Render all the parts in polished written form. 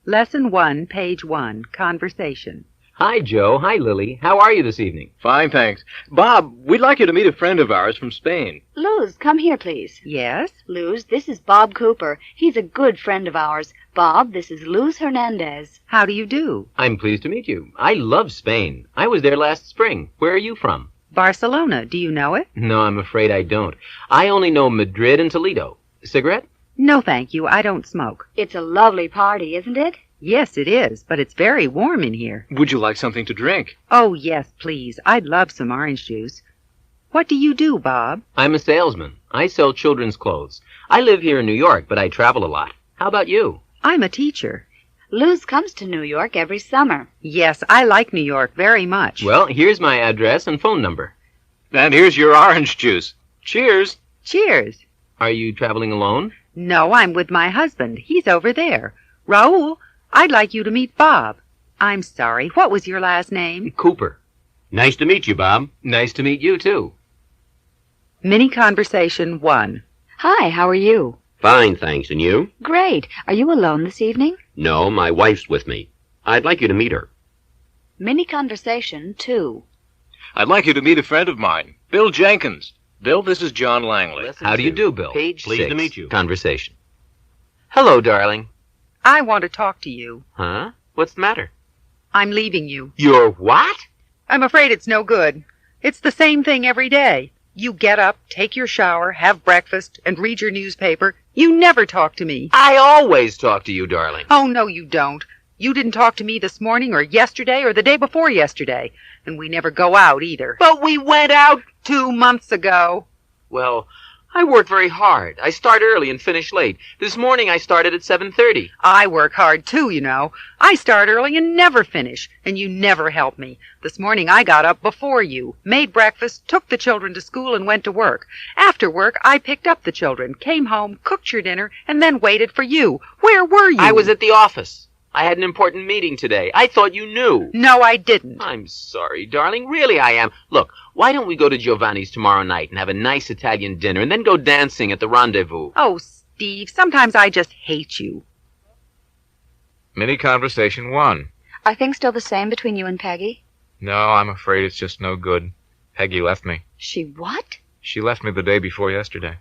Lesson 1, page 1, Conversation. Hi, Joe. Hi, Lily. How are you this evening? Fine, thanks. Bob, we'd like you to meet a friend of ours from Spain. Luz, come here, please. Yes? Luz, this is Bob Cooper. He's a good friend of ours. Bob, this is Luz Hernandez. How do you do? I'm pleased to meet you. I love Spain. I was there last spring. Where are you from? Barcelona. Do you know it? No, I'm afraid I don't. I only know Madrid and Toledo. Cigarette? No, thank you. I don't smoke. It's a lovely party, isn't it? Yes, it is, but it's very warm in here. Would you like something to drink? Oh, yes, please. I'd love some orange juice. What do you do, Bob? I'm a salesman. I sell children's clothes. I live here in New York, but I travel a lot. How about you? I'm a teacher. Luz comes to New York every summer. Yes, I like New York very much. Well, here's my address and phone number. And here's your orange juice. Cheers. Cheers. Are you traveling alone? No, I'm with my husband. He's over there. Raoul, I'd like you to meet Bob. I'm sorry. What was your last name? Cooper. Nice to meet you, Bob. Nice to meet you, too. Mini Conversation 1. Hi, how are you? Fine, thanks. And you? Great. Are you alone this evening? No, my wife's with me. I'd like you to meet her. Mini Conversation 2. I'd like you to meet a friend of mine, Bill Jenkins. Bill, this is John Langley. How do you do, Bill? Page Pleased 6. to meet you. Conversation. Hello, darling. I want to talk to you. Huh? What's the matter? I'm leaving you. You're what? I'm afraid it's no good. It's the same thing every day. You get up, take your shower, have breakfast, and read your newspaper. You never talk to me. I always talk to you, darling. Oh, no, you don't. You didn't talk to me this morning or yesterday or the day before yesterday. And we never go out either. But we went out. 2 months ago. Well, I work very hard. I start early and finish late. This morning I started at 7:30. I work hard too, you know. I start early and never finish, and you never help me. This morning I got up before you, made breakfast, took the children to school, and went to work. After work, I picked up the children, came home, cooked your dinner, and then waited for you. Where were you? I was at the office. I had an important meeting today. I thought you knew. No, I didn't. I'm sorry, darling. Really, I am. Look, why don't we go to Giovanni's tomorrow night and have a nice Italian dinner and then go dancing at the Rendezvous? Oh, Steve, sometimes I just hate you. Mini Conversation 1. Are things still the same between you and Peggy? No, I'm afraid it's just no good. Peggy left me. She what? She left me the day before yesterday.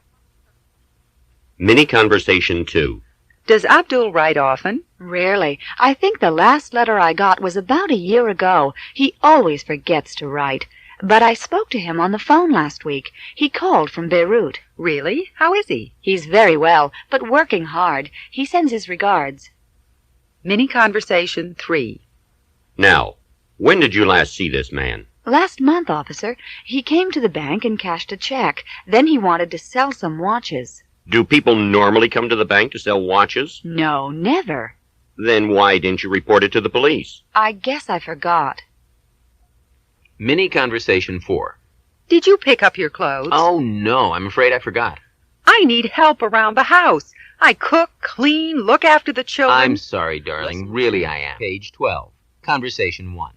Mini Conversation 2. Does Abdul write often? Rarely. I think the last letter I got was about a year ago. He always forgets to write. But I spoke to him on the phone last week. He called from Beirut. Really? How is he? He's very well, but working hard. He sends his regards. Mini Conversation 3. Now, when did you last see this man? Last month, officer. He came to the bank and cashed a check. Then he wanted to sell some watches. Do people normally come to the bank to sell watches? No, never. Then why didn't you report it to the police? I guess I forgot. Mini Conversation 4. Did you pick up your clothes? Oh, no, I'm afraid I forgot. I need help around the house. I cook, clean, look after the children. I'm sorry, darling. Really, I am. Page 12. Conversation 1.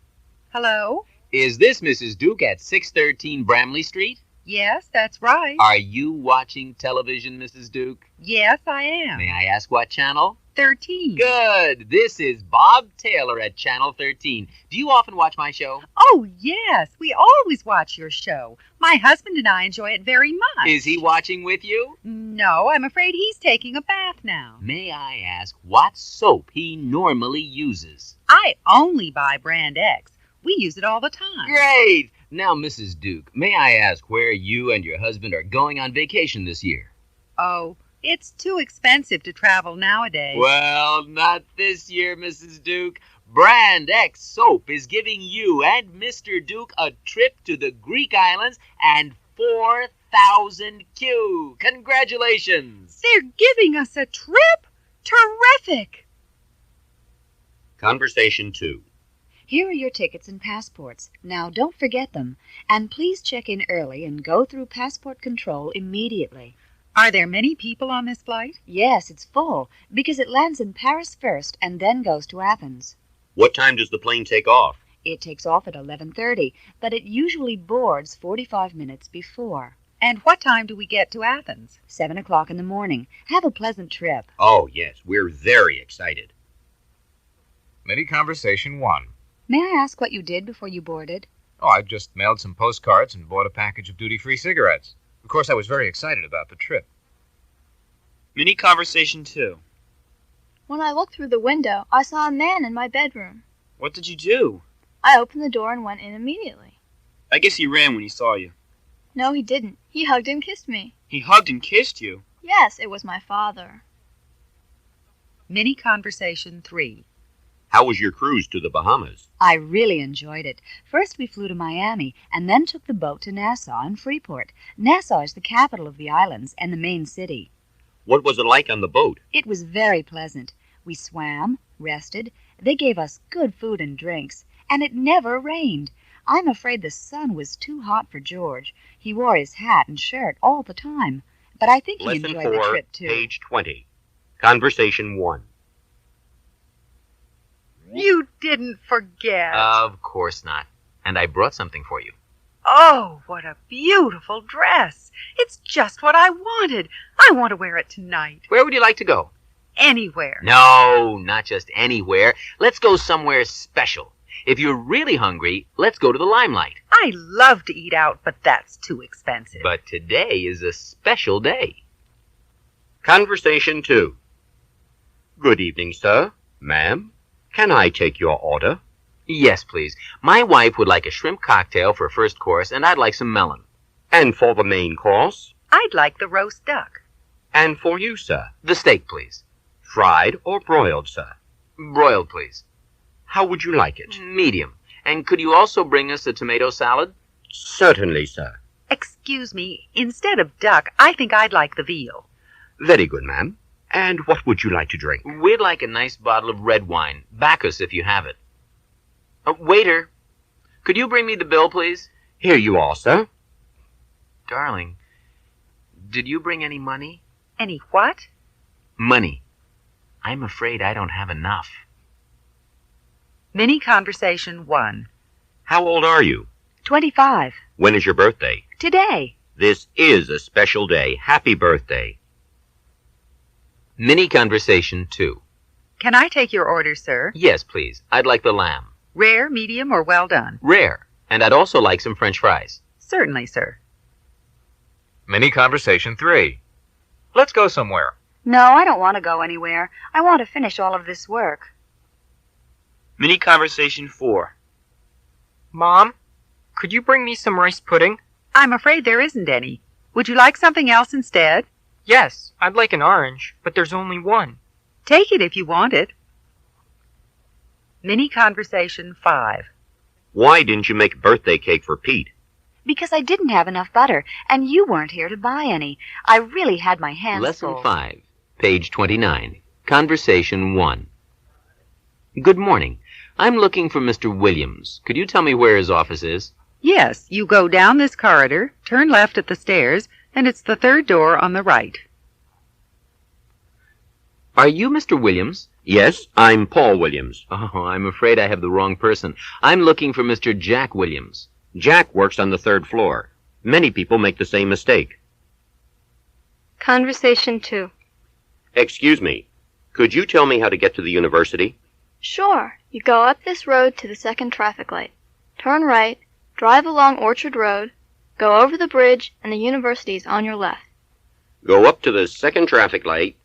Hello? Is this Mrs. Duke at 613 Bramley Street? Yes, that's right. Are you watching television, Mrs. Duke? Yes, I am. May I ask what channel? 13. Good. This is Bob Taylor at Channel 13. Do you often watch my show? Oh, yes. We always watch your show. My husband and I enjoy it very much. Is he watching with you? No, I'm afraid he's taking a bath now. May I ask what soap he normally uses? I only buy Brand X. We use it all the time. Great. Now, Mrs. Duke, may I ask where you and your husband are going on vacation this year? Oh, it's too expensive to travel nowadays. Well, not this year, Mrs. Duke. Brand X Soap is giving you and Mr. Duke a trip to the Greek islands and 4,000 Q. Congratulations. They're giving us a trip? Terrific. Conversation 2. Here are your tickets and passports. Now, don't forget them. And please check in early and go through passport control immediately. Are there many people on this flight? Yes, it's full, because it lands in Paris first and then goes to Athens. What time does the plane take off? It takes off at 11:30, but it usually boards 45 minutes before. And what time do we get to Athens? 7 o'clock in the morning. Have a pleasant trip. Oh, yes, we're very excited. Mini Conversation 1. May I ask what you did before you boarded? Oh, I just mailed some postcards and bought a package of duty-free cigarettes. Of course, I was very excited about the trip. Mini Conversation 2. When I looked through the window, I saw a man in my bedroom. What did you do? I opened the door and went in immediately. I guess he ran when he saw you. No, he didn't. He hugged and kissed me. He hugged and kissed you. Yes, it was my father. Mini Conversation 3. How was your cruise to the Bahamas? I really enjoyed it. First we flew to Miami and then took the boat to Nassau and Freeport. Nassau is the capital of the islands and the main city. What was it like on the boat? It was very pleasant. We swam, rested. They gave us good food and drinks, and it never rained. I'm afraid the sun was too hot for George. He wore his hat and shirt all the time, but I think he Lesson enjoyed 4, the trip too. page 20. Conversation 1. You didn't forget. Of course not. And I brought something for you. Oh, what a beautiful dress. It's just what I wanted. I want to wear it tonight. Where would you like to go? Anywhere. No, not just anywhere. Let's go somewhere special. If you're really hungry, let's go to the Limelight. I love to eat out, but that's too expensive. But today is a special day. Conversation 2. Good evening, sir. Ma'am, can I take your order? Yes, please. My wife would like a shrimp cocktail for first course, and I'd like some melon. And for the main course? I'd like the roast duck. And for you, sir? The steak, please. Fried or broiled, sir? Broiled, please. How would you like it? Medium. And could you also bring us a tomato salad? Certainly, sir. Excuse me, instead of duck, I think I'd like the veal. Very good, ma'am. And what would you like to drink? We'd like a nice bottle of red wine. Bacchus, if you have it. Waiter, could you bring me the bill, please? Here you are, sir. Darling, did you bring any money? Any what? Money. I'm afraid I don't have enough. Mini Conversation 1. How old are you? 25. When is your birthday? Today. This is a special day. Happy birthday. Mini Conversation 2. Can I take your order, sir? Yes, please. I'd like the lamb. Rare, medium, or well done? Rare. And I'd also like some French fries. Certainly, sir. Mini Conversation 3. Let's go somewhere. No, I don't want to go anywhere. I want to finish all of this work. Mini Conversation 4. Mom, could you bring me some rice pudding? I'm afraid there isn't any. Would you like something else instead? Yes, I'd like an orange, but there's only one. Take it if you want it. Mini Conversation 5. Why didn't you make a birthday cake for Pete? Because I didn't have enough butter, and you weren't here to buy any. I really had my hands Lesson full. 5, page 29. Conversation 1. Good morning. I'm looking for Mr. Williams. Could you tell me where his office is? Yes, you go down this corridor, turn left at the stairs, and it's the third door on the right. Are you Mr. Williams? Yes, I'm Paul Williams. Oh, I'm afraid I have the wrong person. I'm looking for Mr. Jack Williams. Jack works on the 3rd floor. Many people make the same mistake. Conversation 2. Excuse me, could you tell me how to get to the university? Sure. You go up this road to the second traffic light. Turn right, drive along Orchard Road, go over the bridge, and the university's on your left. Go up to the second traffic light,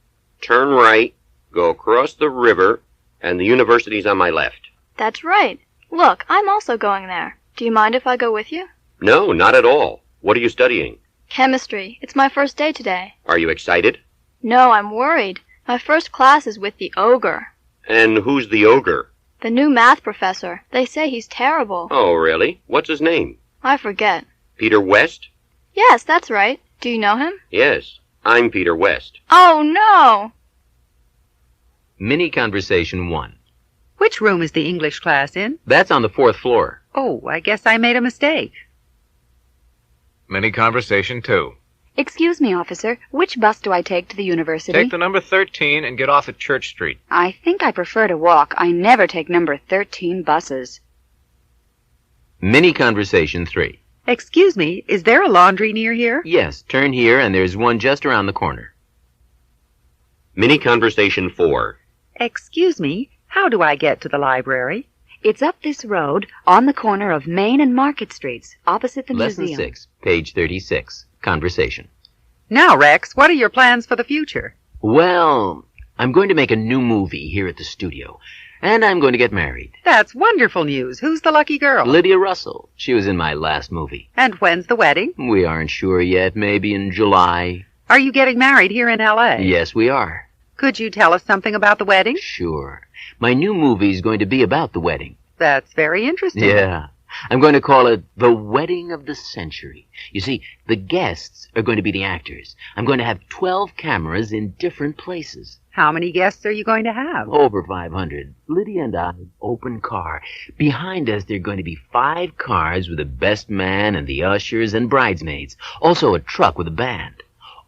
turn right, go across the river, and the university's on my left. That's right. Look, I'm also going there. Do you mind if I go with you? No, not at all. What are you studying? Chemistry. It's my first day today. Are you excited? No, I'm worried. My first class is with the ogre. And who's the ogre? The new math professor. They say he's terrible. Oh, really? What's his name? I forget. Peter West? Yes, that's right. Do you know him? Yes, I'm Peter West. Oh, no! Mini Conversation 1. Which room is the English class in? That's on the 4th floor. Oh, I guess I made a mistake. Mini Conversation 2. Excuse me, officer. Which bus do I take to the university? Take the number 13 and get off at Church Street. I think I prefer to walk. I never take number 13 buses. Mini Conversation 3. Excuse me, is there a laundry near here? Yes, turn here and there's one just around the corner. Mini Conversation 4. Excuse me, How do I get to the library? It's up this road, on the corner of Main and Market Streets, opposite the Lesson museum. 6, page 36. Conversation. Now, Rex, what are your plans for the future? Well, I'm going to make a new movie here at the studio, and I'm going to get married. That's wonderful news. Who's the lucky girl? Lydia Russell. She was in my last movie. And when's the wedding? We aren't sure yet. Maybe in July. Are you getting married here in L.A.? Yes, we are. Could you tell us something about the wedding? Sure. My new movie's going to be about the wedding. That's very interesting. Yeah. I'm going to call it The Wedding of the Century. You see, the guests are going to be the actors. I'm going to have 12 cameras in different places. How many guests are you going to have? Over 500. Lydia and I, open car. Behind us, there are going to be 5 cars with the best man and the ushers and bridesmaids. Also a truck with a band.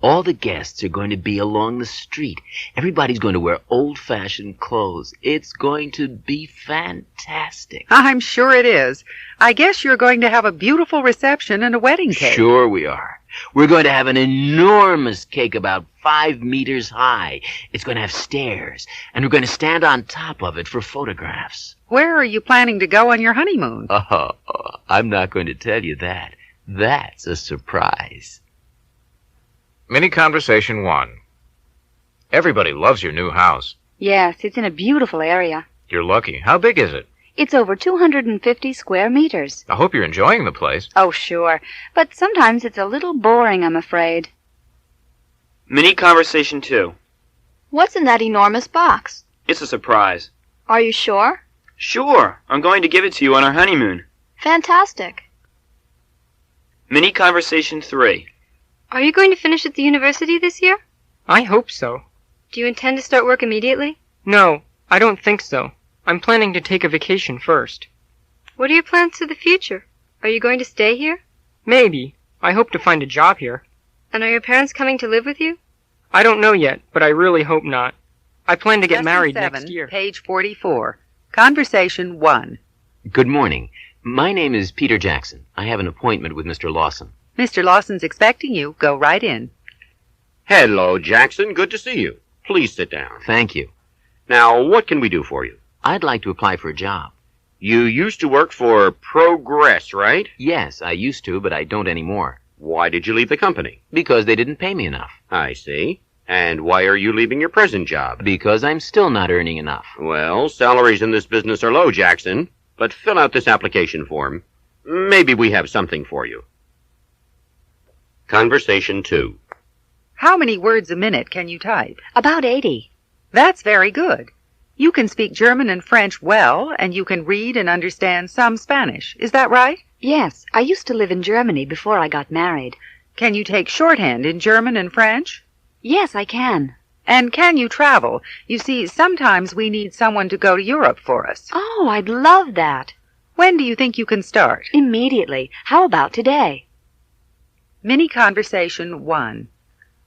All the guests are going to be along the street. Everybody's going to wear old-fashioned clothes. It's going to be fantastic. I'm sure it is. I guess you're going to have a beautiful reception and a wedding cake. Sure we are. We're going to have an enormous cake about 5 meters high. It's going to have stairs, and we're going to stand on top of it for photographs. Where are you planning to go on your honeymoon? I'm not going to tell you that. That's a surprise. Mini Conversation 1. Everybody loves your new house. Yes, it's in a beautiful area. You're lucky. How big is it? It's over 250 square meters. I hope you're enjoying the place. Oh, sure. But sometimes it's a little boring, I'm afraid. Mini Conversation 2. What's in that enormous box? It's a surprise. Are you sure? Sure, I'm going to give it to you on our honeymoon. Fantastic. Mini Conversation 3. Are you going to finish at the university this year? I hope so. Do you intend to start work immediately? No, I don't think so. I'm planning to take a vacation first. What are your plans for the future? Are you going to stay here? Maybe. I hope to find a job here. And are your parents coming to live with you? I don't know yet, but I really hope not. I plan to get Lesson married 7, next year. Page 44. Conversation 1. Good morning. My name is Peter Jackson. I have an appointment with Mr. Lawson. Mr. Lawson's expecting you. Go right in. Hello, Jackson. Good to see you. Please sit down. Thank you. Now, what can we do for you? I'd like to apply for a job. You used to work for Progress, right? Yes, I used to, but I don't anymore. Why did you leave the company? Because they didn't pay me enough. I see. And why are you leaving your present job? Because I'm still not earning enough. Well, salaries in this business are low, Jackson. But fill out this application form. Maybe we have something for you. Conversation 2. How many words a minute can you type? About 80. That's very good. You can speak German and French well, and you can read and understand some Spanish. Is that right? Yes, I used to live in Germany before I got married. Can you take shorthand in German and French? Yes, I can. And can you travel? You see, sometimes we need someone to go to Europe for us. Oh, I'd love that. When do you think you can start? Immediately. How about today? Mini Conversation 1.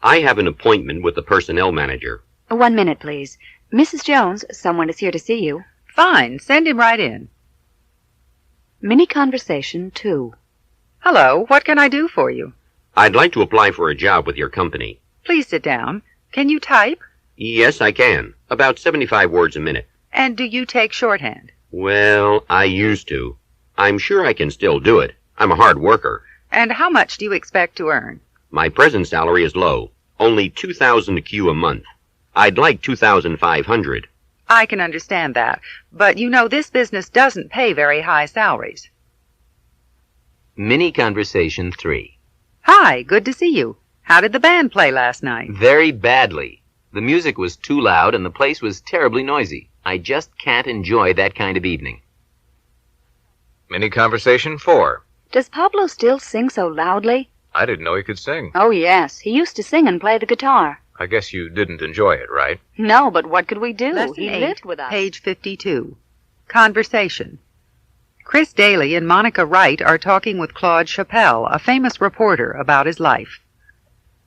I have an appointment with the personnel manager. 1 minute, please. Mrs. Jones, someone is here to see you. Fine. Send him right in. Mini Conversation 2. Hello. What can I do for you? I'd like to apply for a job with your company. Please sit down. Can you type? Yes, I can. About 75 words a minute. And do you take shorthand? Well, I used to. I'm sure I can still do it. I'm a hard worker. And how much do you expect to earn? My present salary is low. Only 2,000 Q a month. I'd like 2,500. I can understand that. But you know, this business doesn't pay very high salaries. Mini Conversation 3. Hi, good to see you. How did the band play last night? Very badly. The music was too loud and the place was terribly noisy. I just can't enjoy that kind of evening. Mini Conversation 4. Does Pablo still sing so loudly? I didn't know he could sing. Oh, yes. He used to sing and play the guitar. I guess you didn't enjoy it, right? No, but what could we do? Lesson He 8, lived with us. Page 52. Conversation. Chris Daly and Monica Wright are talking with Claude Chappelle, a famous reporter, about his life.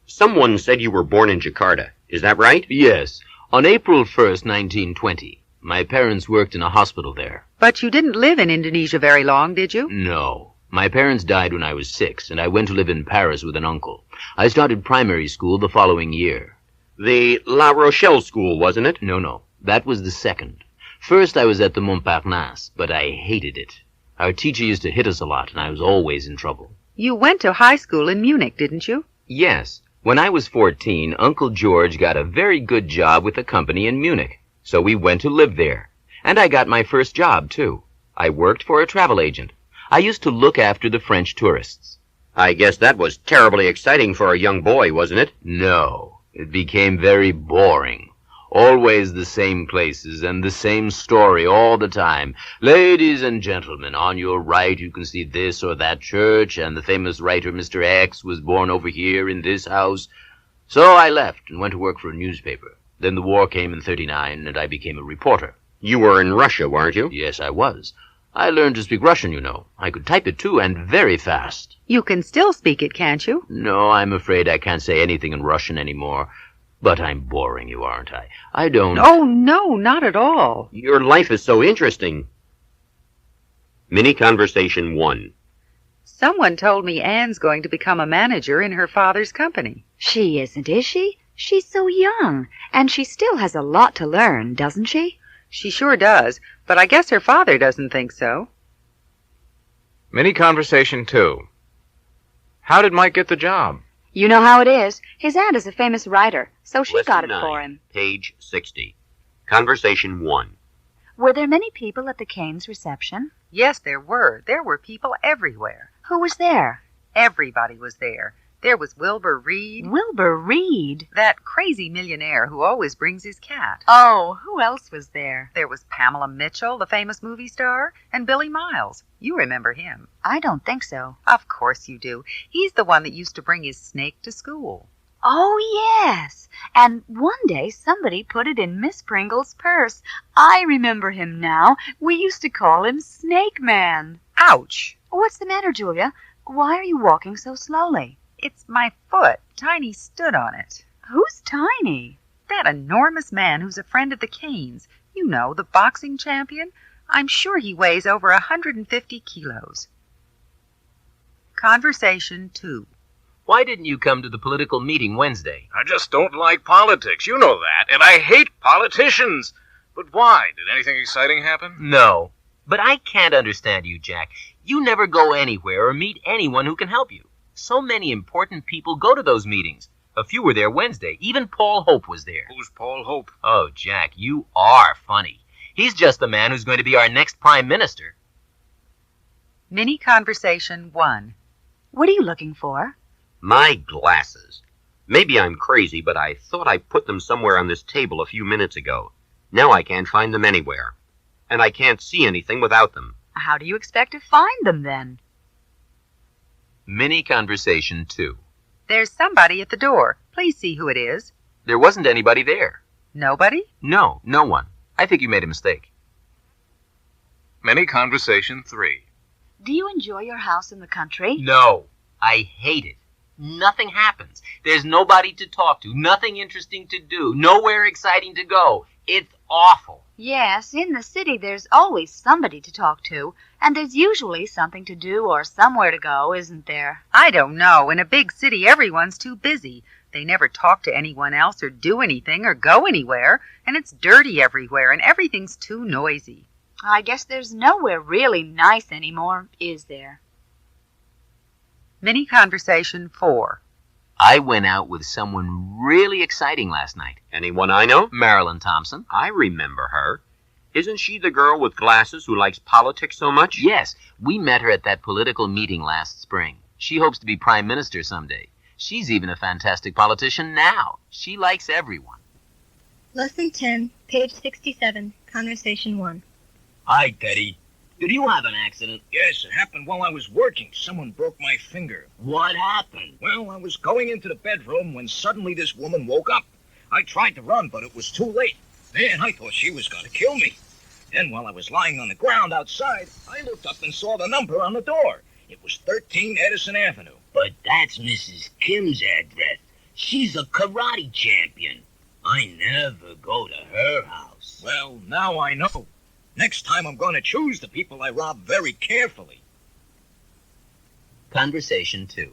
Someone said you were born in Jakarta. Is that right? Yes. On April 1st, 1920. My parents worked in a hospital there. But you didn't live in Indonesia very long, did you? No. My parents died when I was 6, and I went to live in Paris with an uncle. I started primary school the following year. The La Rochelle School, wasn't it? No. That was the second. First, I was at the Montparnasse, but I hated it. Our teacher used to hit us a lot, and I was always in trouble. You went to high school in Munich, didn't you? Yes. When I was 14, Uncle George got a very good job with a company in Munich, so we went to live there. And I got my first job, too. I worked for a travel agent. I used to look after the French tourists. I guess that was terribly exciting for a young boy, wasn't it? No, it became very boring. Always the same places and the same story all the time. Ladies and gentlemen, on your right you can see this or that church, and the famous writer Mr. X was born over here in this house. So I left and went to work for a newspaper. Then the war came in '39, and I became a reporter. You were in Russia, weren't you? Yes, I was. I learned to speak Russian, you know. I could type it, too, and very fast. You can still speak it, can't you? No, I'm afraid I can't say anything in Russian anymore. But I'm boring you, aren't I? I don't... Oh, no, not at all. Your life is so interesting. Mini Conversation 1. Someone told me Anne's going to become a manager in her father's company. She isn't, is she? She's so young, and she still has a lot to learn, doesn't she? She sure does, but I guess her father doesn't think so. Mini Conversation 2. How did Mike get the job? You know how it is. His aunt is a famous writer, so she Lesson got it 9, for him. Page 60. Conversation 1. Were there many people at the Kane's reception? Yes, there were. There were people everywhere. Who was there? Everybody was there. There was Wilbur Reed. Wilbur Reed? That crazy millionaire who always brings his cat. Oh, who else was there? There was Pamela Mitchell, the famous movie star, and Billy Miles. You remember him. I don't think so. Of course you do. He's the one that used to bring his snake to school. Oh, yes. And one day somebody put it in Miss Pringle's purse. I remember him now. We used to call him Snake Man. Ouch! What's the matter, Julia? Why are you walking so slowly? It's my foot. Tiny stood on it. Who's Tiny? That enormous man who's a friend of the Kanes. You know, the boxing champion. I'm sure he weighs over 150 kilos. Conversation 2. Why didn't you come to the political meeting Wednesday? I just don't like politics. You know that. And I hate politicians. But why? Did anything exciting happen? No. But I can't understand you, Jack. You never go anywhere or meet anyone who can help you. So many important people go to those meetings. A few were there Wednesday. Even Paul Hope was there. Who's Paul Hope? Oh, Jack, you are funny. He's just the man who's going to be our next prime minister. Mini Conversation 1. What are you looking for? My glasses. Maybe I'm crazy, but I thought I put them somewhere on this table a few minutes ago. Now I can't find them anywhere. And I can't see anything without them. How do you expect to find them, then? Mini Conversation 2. There's somebody at the door. Please see who it is. There wasn't anybody there. Nobody? No, no one. I think you made a mistake. Mini Conversation 3. Do you enjoy your house in the country? No, I hate it. Nothing happens. There's nobody to talk to, nothing interesting to do, nowhere exciting to go. It's awful. Yes, in the city there's always somebody to talk to, and there's usually something to do or somewhere to go, isn't there? I don't know. In a big city, everyone's too busy. They never talk to anyone else or do anything or go anywhere, and it's dirty everywhere, and everything's too noisy. I guess there's nowhere really nice anymore, is there? Mini Conversation 4. I went out with someone really exciting last night. Anyone I know? Marilyn Thompson. I remember her. Isn't she the girl with glasses who likes politics so much? Yes, we met her at that political meeting last spring. She hopes to be prime minister someday. She's even a fantastic politician now. She likes everyone. Lesson 10, page 67, Conversation 1. Hi, Teddy. Did you have an accident? Yes, it happened while I was working. Someone broke my finger. What happened? Well, I was going into the bedroom when suddenly this woman woke up. I tried to run, but it was too late. Then I thought she was going to kill me. Then while I was lying on the ground outside, I looked up and saw the number on the door. It was 13 Edison Avenue. But that's Mrs. Kim's address. She's a karate champion. I never go to her house. Well, now I know. Next time I'm going to choose the people I rob very carefully. Conversation 2.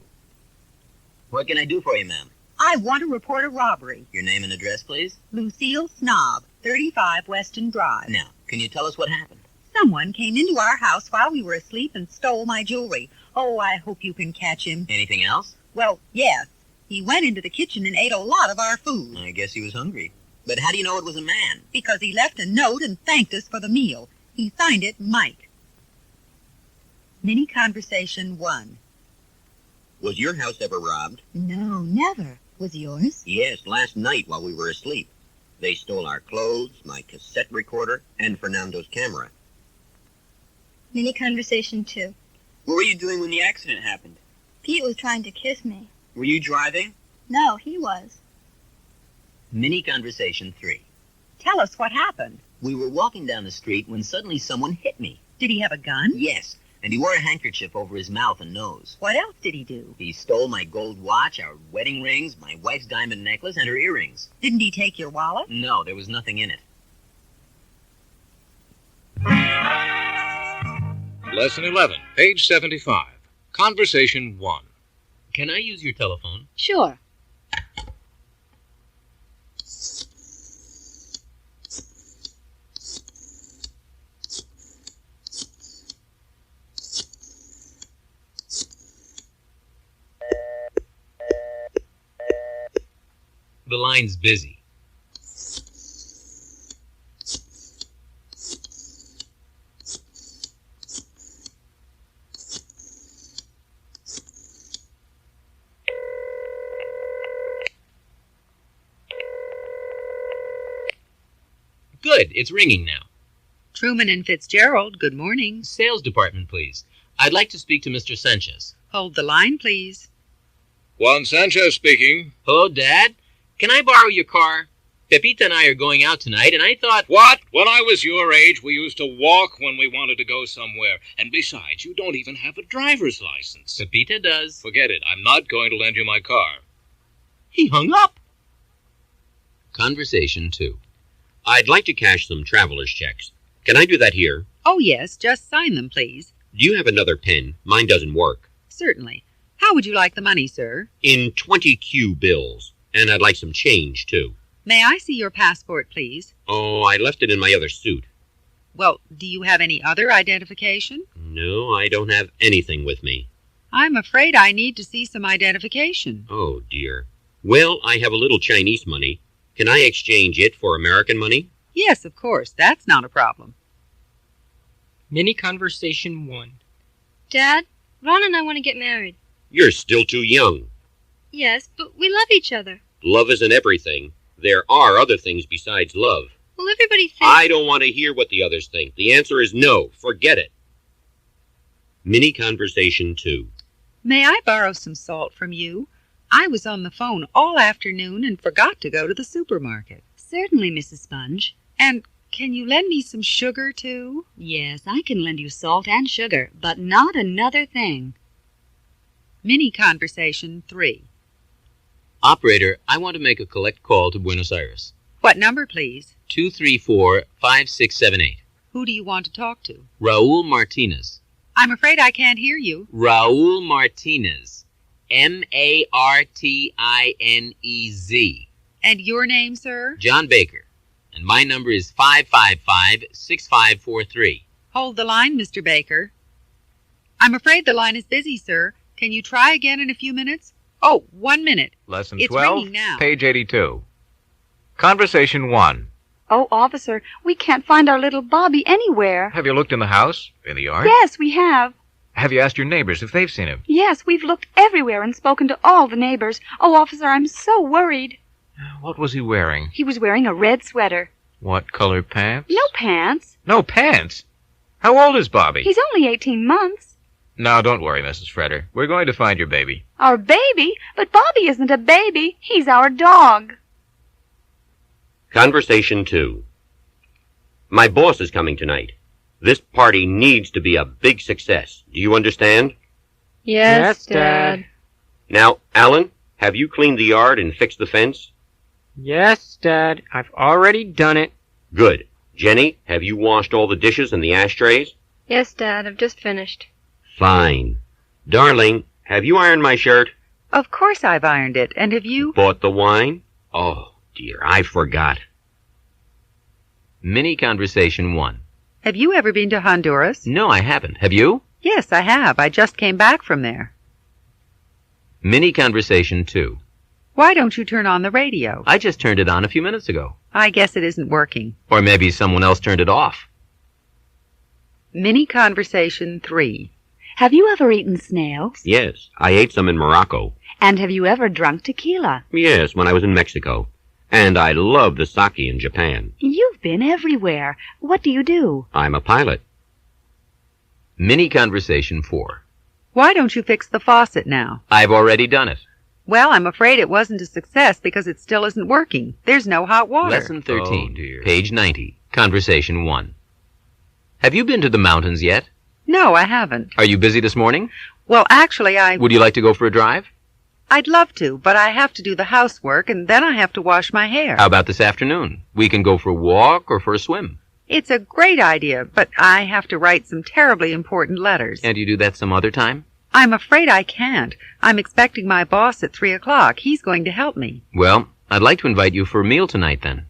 What can I do for you, ma'am? I want to report a robbery. Your name and address, please? Lucille Snob, 35 Weston Drive. Now, Can you tell us what happened? Someone came into our house while we were asleep and stole my jewelry. Oh, I hope you can catch him. Anything else? Well, yes. He went into the kitchen and ate a lot of our food. I guess he was hungry. But how do you know it was a man? Because he left a note and thanked us for the meal. He signed it Mike. Mini Conversation 1. Was your house ever robbed? No, never. Was yours? Yes, last night while we were asleep. They stole our clothes, my cassette recorder, and Fernando's camera. Mini Conversation 2. What were you doing when the accident happened? Pete was trying to kiss me. Were you driving? No, he was. Mini Conversation 3. Tell us what happened. We were walking down the street when suddenly someone hit me. Did he have a gun? Yes, and he wore a handkerchief over his mouth and nose. What else did he do? He stole my gold watch, our wedding rings, my wife's diamond necklace, and her earrings. Didn't he take your wallet? No, there was nothing in it. Lesson 11, page 75. Conversation 1. Can I use your telephone? Sure. The line's busy. Good, it's ringing now. Truman and Fitzgerald, good morning. Sales department, please. I'd like to speak to Mr. Sanchez. Hold the line, please. Juan Sanchez speaking. Hello, Dad. Can I borrow your car? Pepita and I are going out tonight, and I thought... What? When I was your age, we used to walk when we wanted to go somewhere. And besides, you don't even have a driver's license. Pepita does. Forget it. I'm not going to lend you my car. He hung up. Conversation 2. I'd like to cash some traveler's checks. Can I do that here? Oh, yes, just sign them, please. Do you have another pen? Mine doesn't work. Certainly. How would you like the money, sir? In 20Q bills. And I'd like some change, too. May I see your passport, please? Oh, I left it in my other suit. Well, do you have any other identification? No, I don't have anything with me. I'm afraid I need to see some identification. Oh, dear. Well, I have a little Chinese money. Can I exchange it for American money? Yes, of course. That's not a problem. Mini Conversation 1. Dad, Ron and I want to get married. You're still too young. Yes, but we love each other. Love isn't everything. There are other things besides love. Well, everybody thinks... I don't want to hear what the others think. The answer is no. Forget it. Mini Conversation 2. May I borrow some salt from you? I was on the phone all afternoon and forgot to go to the supermarket. Certainly, Mrs. Sponge. And can you lend me some sugar, too? Yes, I can lend you salt and sugar, but not another thing. Mini Conversation 3. Operator, I want to make a collect call to Buenos Aires. What number, please? 234-5678. Who do you want to talk to? Raul Martinez. I'm afraid I can't hear you. Raul Martinez. Martinez. And your name, sir? John Baker. And my number is 555-6543. Hold the line, Mr. Baker. I'm afraid the line is busy, sir. Can you try again in a few minutes? Oh, 1 minute. Lesson It's 12, ringing now. page 82. Conversation 1. Oh, officer, we can't find our little Bobby anywhere. Have you looked in the house? In the yard? Yes, we have. Have you asked your neighbors if they've seen him? Yes, we've looked everywhere and spoken to all the neighbors. Oh, officer, I'm so worried. What was he wearing? He was wearing a red sweater. What color pants? No pants. No pants? How old is Bobby? He's only 18 months. Now, don't worry, Mrs. Fredder. We're going to find your baby. Our baby? But Bobby isn't a baby. He's our dog. Conversation 2. My boss is coming tonight. This party needs to be a big success. Do you understand? Yes, Dad. Now, Alan, have you cleaned the yard and fixed the fence? Yes, Dad. I've already done it. Good. Jenny, have you washed all the dishes and the ashtrays? Yes, Dad, I've just finished. Fine. Darling, have you ironed my shirt? Of course I've ironed it. And have you? Bought the wine? Oh, dear, I forgot. Mini Conversation 1. Have you ever been to Honduras? No, I haven't. Have you? Yes, I have. I just came back from there. Mini Conversation 2. Why don't you turn on the radio? I just turned it on a few minutes ago. I guess it isn't working. Or maybe someone else turned it off. Mini Conversation 3. Have you ever eaten snails? Yes, I ate some in Morocco. And have you ever drunk tequila? Yes, when I was in Mexico. And I love the sake in Japan. You've been everywhere. What do you do? I'm a pilot. Mini Conversation 4. Why don't you fix the faucet now? I've already done it. Well, I'm afraid it wasn't a success because it still isn't working. There's no hot water. Lesson 13, page 90, Conversation 1. Have you been to the mountains yet? No, I haven't. Are you busy this morning? Well, actually, Would you like to go for a drive? I'd love to, but I have to do the housework, and then I have to wash my hair. How about this afternoon? We can go for a walk or for a swim. It's a great idea, but I have to write some terribly important letters. Can't you do that some other time? I'm afraid I can't. I'm expecting my boss at 3 o'clock. He's going to help me. Well, I'd like to invite you for a meal tonight, then.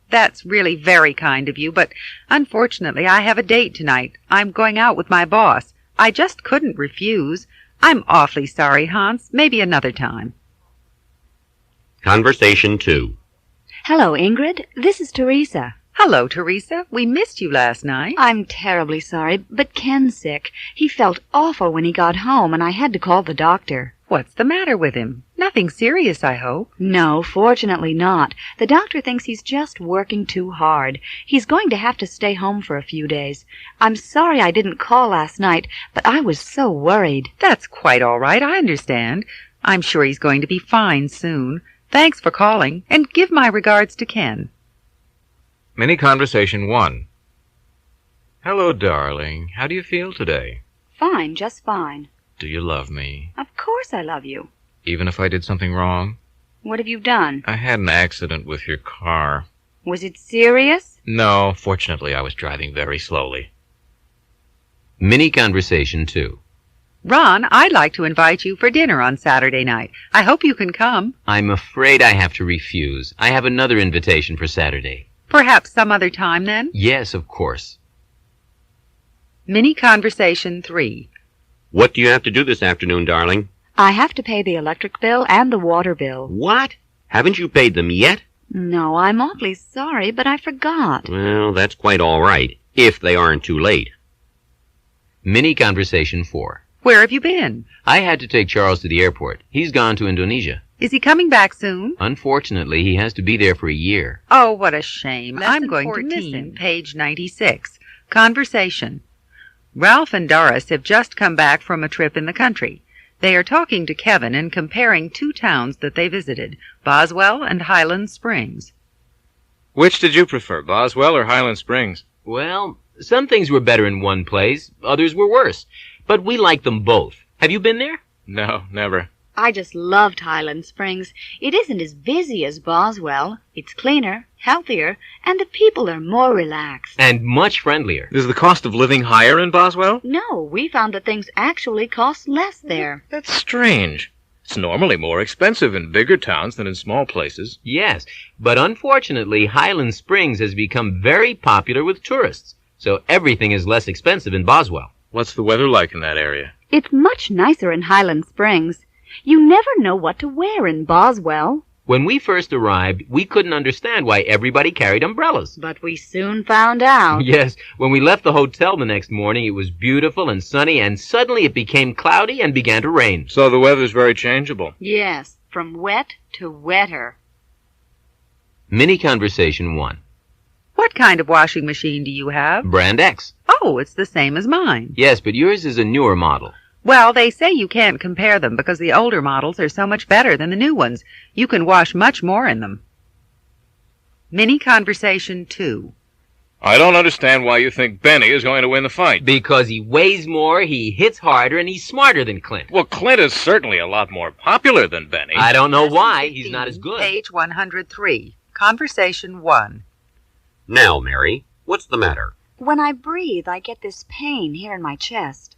That's really very kind of you, but unfortunately I have a date tonight. I'm going out with my boss. I just couldn't refuse. I'm awfully sorry, Hans. Maybe another time. Conversation 2. Hello, Ingrid. This is Teresa. Hello, Teresa. We missed you last night. I'm terribly sorry, but Ken's sick. He felt awful when he got home, and I had to call the doctor. What's the matter with him? Nothing serious, I hope. No, fortunately not. The doctor thinks he's just working too hard. He's going to have to stay home for a few days. I'm sorry I didn't call last night, but I was so worried. That's quite all right. I understand. I'm sure he's going to be fine soon. Thanks for calling, and give my regards to Ken. Mini Conversation 1. Hello, darling. How do you feel today? Fine, just fine. Do you love me? Of course I love you. Even if I did something wrong? What have you done? I had an accident with your car. Was it serious? No, fortunately I was driving very slowly. Mini Conversation 2. Ron, I'd like to invite you for dinner on Saturday night. I hope you can come. I'm afraid I have to refuse. I have another invitation for Saturday. Perhaps some other time, then? Yes, of course. Mini Conversation 3. What do you have to do this afternoon, darling? I have to pay the electric bill and the water bill. What? Haven't you paid them yet? No, I'm awfully sorry, but I forgot. Well, that's quite all right, if they aren't too late. Mini Conversation 4. Where have you been? I had to take Charles to the airport. He's gone to Indonesia. Is he coming back soon? Unfortunately, he has to be there for a year. Oh, what a shame. I'm going 14. to miss him. Page 96. Conversation. Ralph and Doris have just come back from a trip in the country. They are talking to Kevin and comparing two towns that they visited, Boswell and Highland Springs. Which did you prefer, Boswell or Highland Springs? Well, some things were better in one place, others were worse. But we liked them both. Have you been there? No, never. I just loved Highland Springs. It isn't as busy as Boswell. It's cleaner, healthier, and the people are more relaxed. And much friendlier. Is the cost of living higher in Boswell? No, we found that things actually cost less there. That's strange. It's normally more expensive in bigger towns than in small places. Yes, but unfortunately, Highland Springs has become very popular with tourists, so everything is less expensive in Boswell. What's the weather like in that area? It's much nicer in Highland Springs. You never know what to wear in Boswell. When we first arrived, we couldn't understand why everybody carried umbrellas. But we soon found out. Yes, when we left the hotel the next morning, it was beautiful and sunny, and suddenly it became cloudy and began to rain. So the weather's very changeable. Yes, from wet to wetter. Mini Conversation 1. What kind of washing machine do you have? Brand X. Oh, it's the same as mine. Yes, but yours is a newer model. Well, they say you can't compare them because the older models are so much better than the new ones. You can wash much more in them. Mini Conversation 2. I don't understand why you think Benny is going to win the fight. Because he weighs more, he hits harder, and he's smarter than Clint. Well, Clint is certainly a lot more popular than Benny. I don't know why. He's not as good. Page 103. Conversation 1. Now, Mary, what's the matter? When I breathe, I get this pain here in my chest.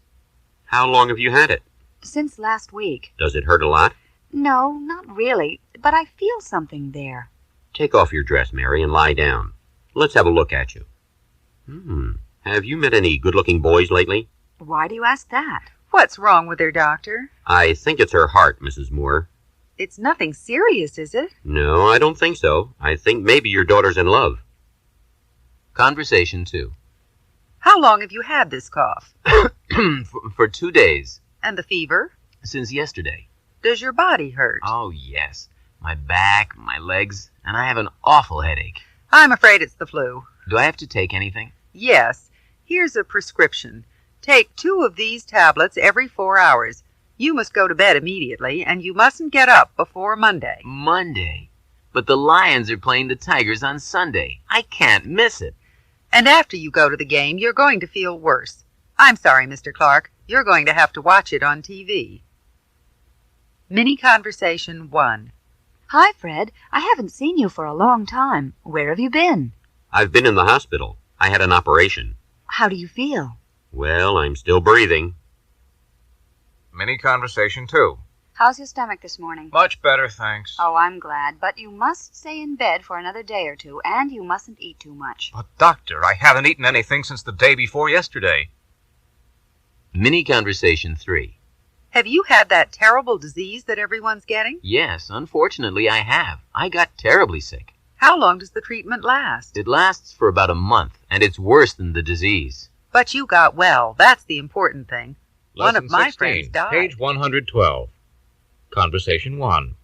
How long have you had it? Since last week. Does it hurt a lot? No, not really, but I feel something there. Take off your dress, Mary, and lie down. Let's have a look at you. Have you met any good-looking boys lately? Why do you ask that? What's wrong with her, Doctor? I think it's her heart, Mrs. Moore. It's nothing serious, is it? No, I don't think so. I think maybe your daughter's in love. Conversation 2. How long have you had this cough? For 2 days. And the fever? Since yesterday. Does your body hurt? Oh, yes. My back, my legs, and I have an awful headache. I'm afraid it's the flu. Do I have to take anything? Yes. Here's a prescription. Take 2 of these tablets every 4 hours. You must go to bed immediately, and you mustn't get up before Monday. Monday? But the Lions are playing the Tigers on Sunday. I can't miss it. And after you go to the game, you're going to feel worse. I'm sorry, Mr. Clark. You're going to have to watch it on TV. Mini Conversation 1. Hi, Fred. I haven't seen you for a long time. Where have you been? I've been in the hospital. I had an operation. How do you feel? Well, I'm still breathing. Mini Conversation 2. How's your stomach this morning? Much better, thanks. Oh, I'm glad. But you must stay in bed for another day or 2, and you mustn't eat too much. But, Doctor, I haven't eaten anything since the day before yesterday. Mini Conversation 3. Have you had that terrible disease that everyone's getting? Yes, unfortunately I have. I got terribly sick. How long does the treatment last? It lasts for about a month, and it's worse than the disease. But you got well. That's the important thing. One Lesson of my 16, friends died. Page 112. Conversation 1.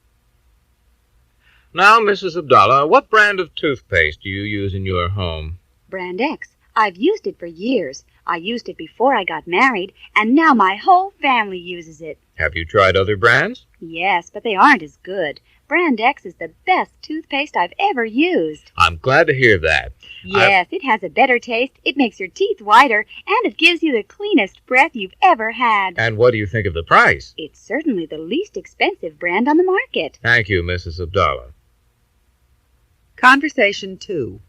Now, Mrs. Abdallah, what brand of toothpaste do you use in your home? Brand X. I've used it for years. I used it before I got married, and now my whole family uses it. Have you tried other brands? Yes, but they aren't as good. Brand X is the best toothpaste I've ever used. I'm glad to hear that. Yes, it has a better taste, it makes your teeth whiter, and it gives you the cleanest breath you've ever had. And what do you think of the price? It's certainly the least expensive brand on the market. Thank you, Mrs. Abdallah. Conversation 2.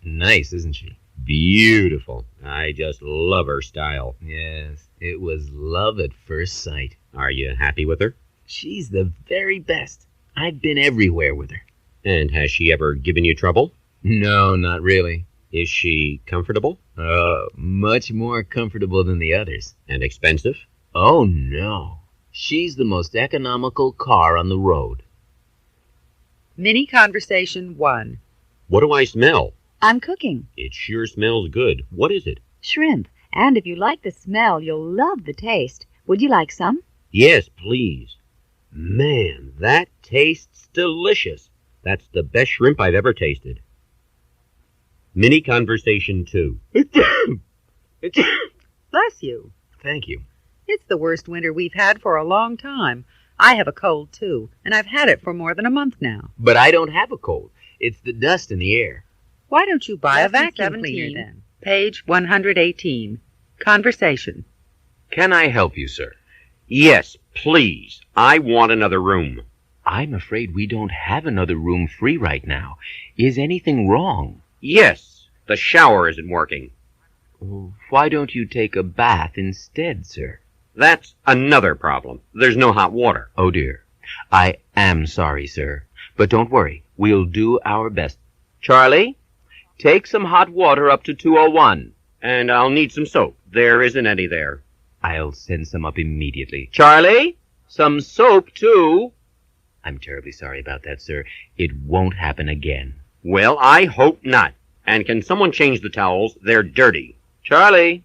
Nice, isn't she? Beautiful. I just love her style. Yes, it was love at first sight. Are you happy with her? She's the very best. I've been everywhere with her. And has she ever given you trouble? No, not really. Is she comfortable? Much more comfortable than the others. And expensive? Oh, no. She's the most economical car on the road. Mini Conversation 1. What do I smell? I'm cooking. It sure smells good. What is it? Shrimp. And if you like the smell, you'll love the taste. Would you like some? Yes, please. Man, that tastes delicious. That's the best shrimp I've ever tasted. Mini Conversation 2. Bless you. Thank you. It's the worst winter we've had for a long time. I have a cold, too, and I've had it for more than a month now. But I don't have a cold. It's the dust in the air. Why don't you buy a Lesson vacuum 17. cleaner then? Page 118. Conversation. Can I help you, sir? Yes, please. I want another room. I'm afraid we don't have another room free right now. Is anything wrong? Yes, the shower isn't working. Why don't you take a bath instead, sir? That's another problem. There's no hot water. Oh, dear. I am sorry, sir. But don't worry. We'll do our best. Charlie, take some hot water up to 201. And I'll need some soap. There isn't any there. I'll send some up immediately. Charlie, some soap, too. I'm terribly sorry about that, sir. It won't happen again. Well, I hope not. And can someone change the towels? They're dirty. Charlie,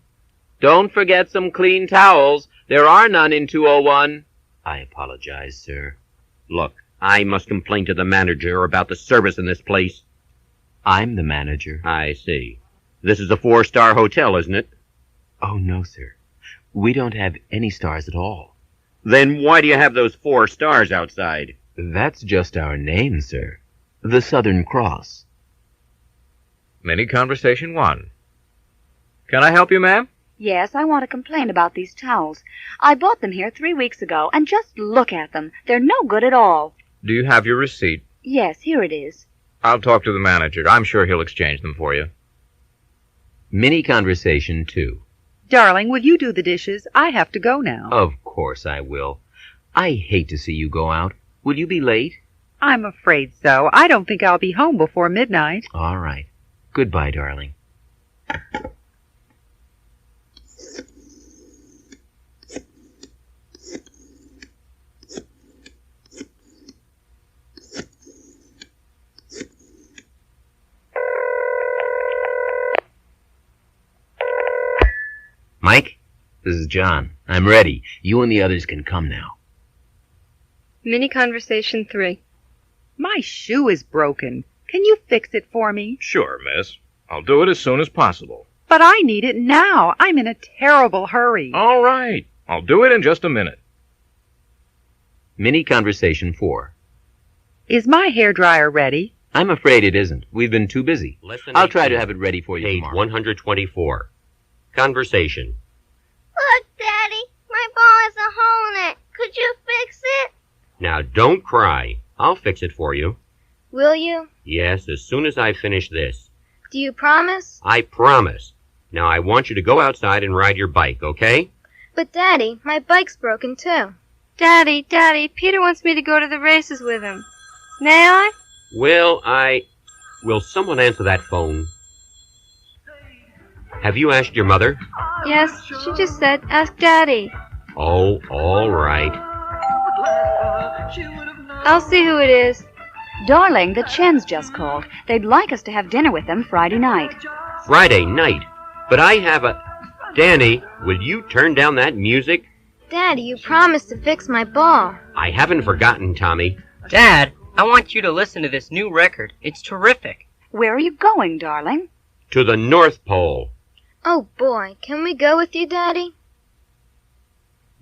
don't forget some clean towels. There are none in 201. I apologize, sir. Look, I must complain to the manager about the service in this place. I'm the manager. I see. This is a 4-star hotel, isn't it? Oh, no, sir. We don't have any stars at all. Then why do you have those 4 stars outside? That's just our name, sir. The Southern Cross. Mini Conversation 1. Can I help you, ma'am? Yes, I want to complain about these towels. I bought them here 3 weeks ago, and just look at them. They're no good at all. Do you have your receipt? Yes, here it is. I'll talk to the manager. I'm sure he'll exchange them for you. Mini Conversation 2. Darling, will you do the dishes? I have to go now. Of course I will. I hate to see you go out. Will you be late? I'm afraid so. I don't think I'll be home before midnight. All right. Goodbye, darling. Mike, this is John. I'm ready. You and the others can come now. Mini Conversation 3. My shoe is broken. Can you fix it for me? Sure, miss. I'll do it as soon as possible. But I need it now. I'm in a terrible hurry. All right. I'll do it in just a minute. Mini Conversation 4. Is my hairdryer ready? I'm afraid it isn't. We've been too busy. Lesson I'll try to 18, have it ready for you Page tomorrow. 124. Conversation. Look, Daddy, my ball has a hole in it. Could you fix it? Now, don't cry. I'll fix it for you. Will you? Yes, as soon as I finish this. Do you promise? I promise. Now, I want you to go outside and ride your bike, okay? But, Daddy, my bike's broken, too. Daddy, Peter wants me to go to the races with him. May I? Will someone answer that phone? Have you asked your mother? Yes, she just said, ask Daddy. Oh, all right. I'll see who it is. Darling, the Chens just called. They'd like us to have dinner with them Friday night. Friday night. But I have a... Danny, will you turn down that music? Daddy, you promised to fix my ball. I haven't forgotten, Tommy. Dad, I want you to listen to this new record. It's terrific. Where are you going, darling? To the North Pole. Oh, boy. Can we go with you, Daddy?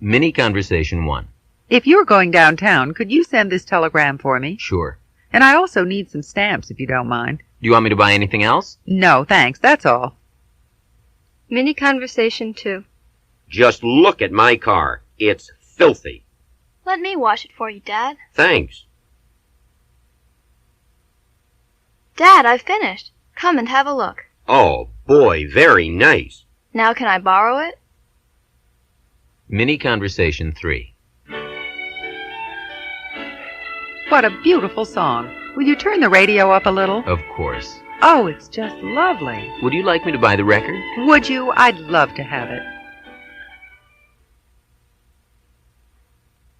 Mini Conversation 1. If you're going downtown, could you send this telegram for me? Sure. And I also need some stamps, if you don't mind. Do you want me to buy anything else? No, thanks. That's all. Mini Conversation 2. Just look at my car. It's filthy. Let me wash it for you, Dad. Thanks. Dad, I've finished. Come and have a look. Oh, boy, very nice. Now can I borrow it? Mini Conversation 3. What a beautiful song. Will you turn the radio up a little? Of course. Oh, it's just lovely. Would you like me to buy the record? Would you? I'd love to have it.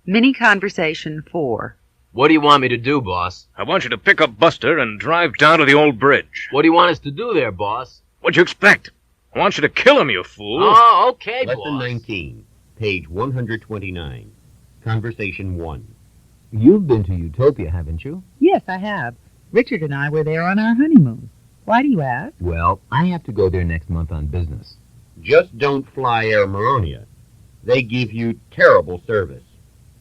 Mini Conversation 4. What do you want me to do, boss? I want you to pick up Buster and drive down to the old bridge. What do you want us to do there, boss? What'd you expect? I want you to kill him, you fool. Oh, okay, Lesson boss. 19, page 129. Conversation 1. You've been to Utopia, haven't you? Yes, I have. Richard and I were there on our honeymoon. Why do you ask? Well, I have to go there next month on business. Just don't fly Air Maronia. They give you terrible service.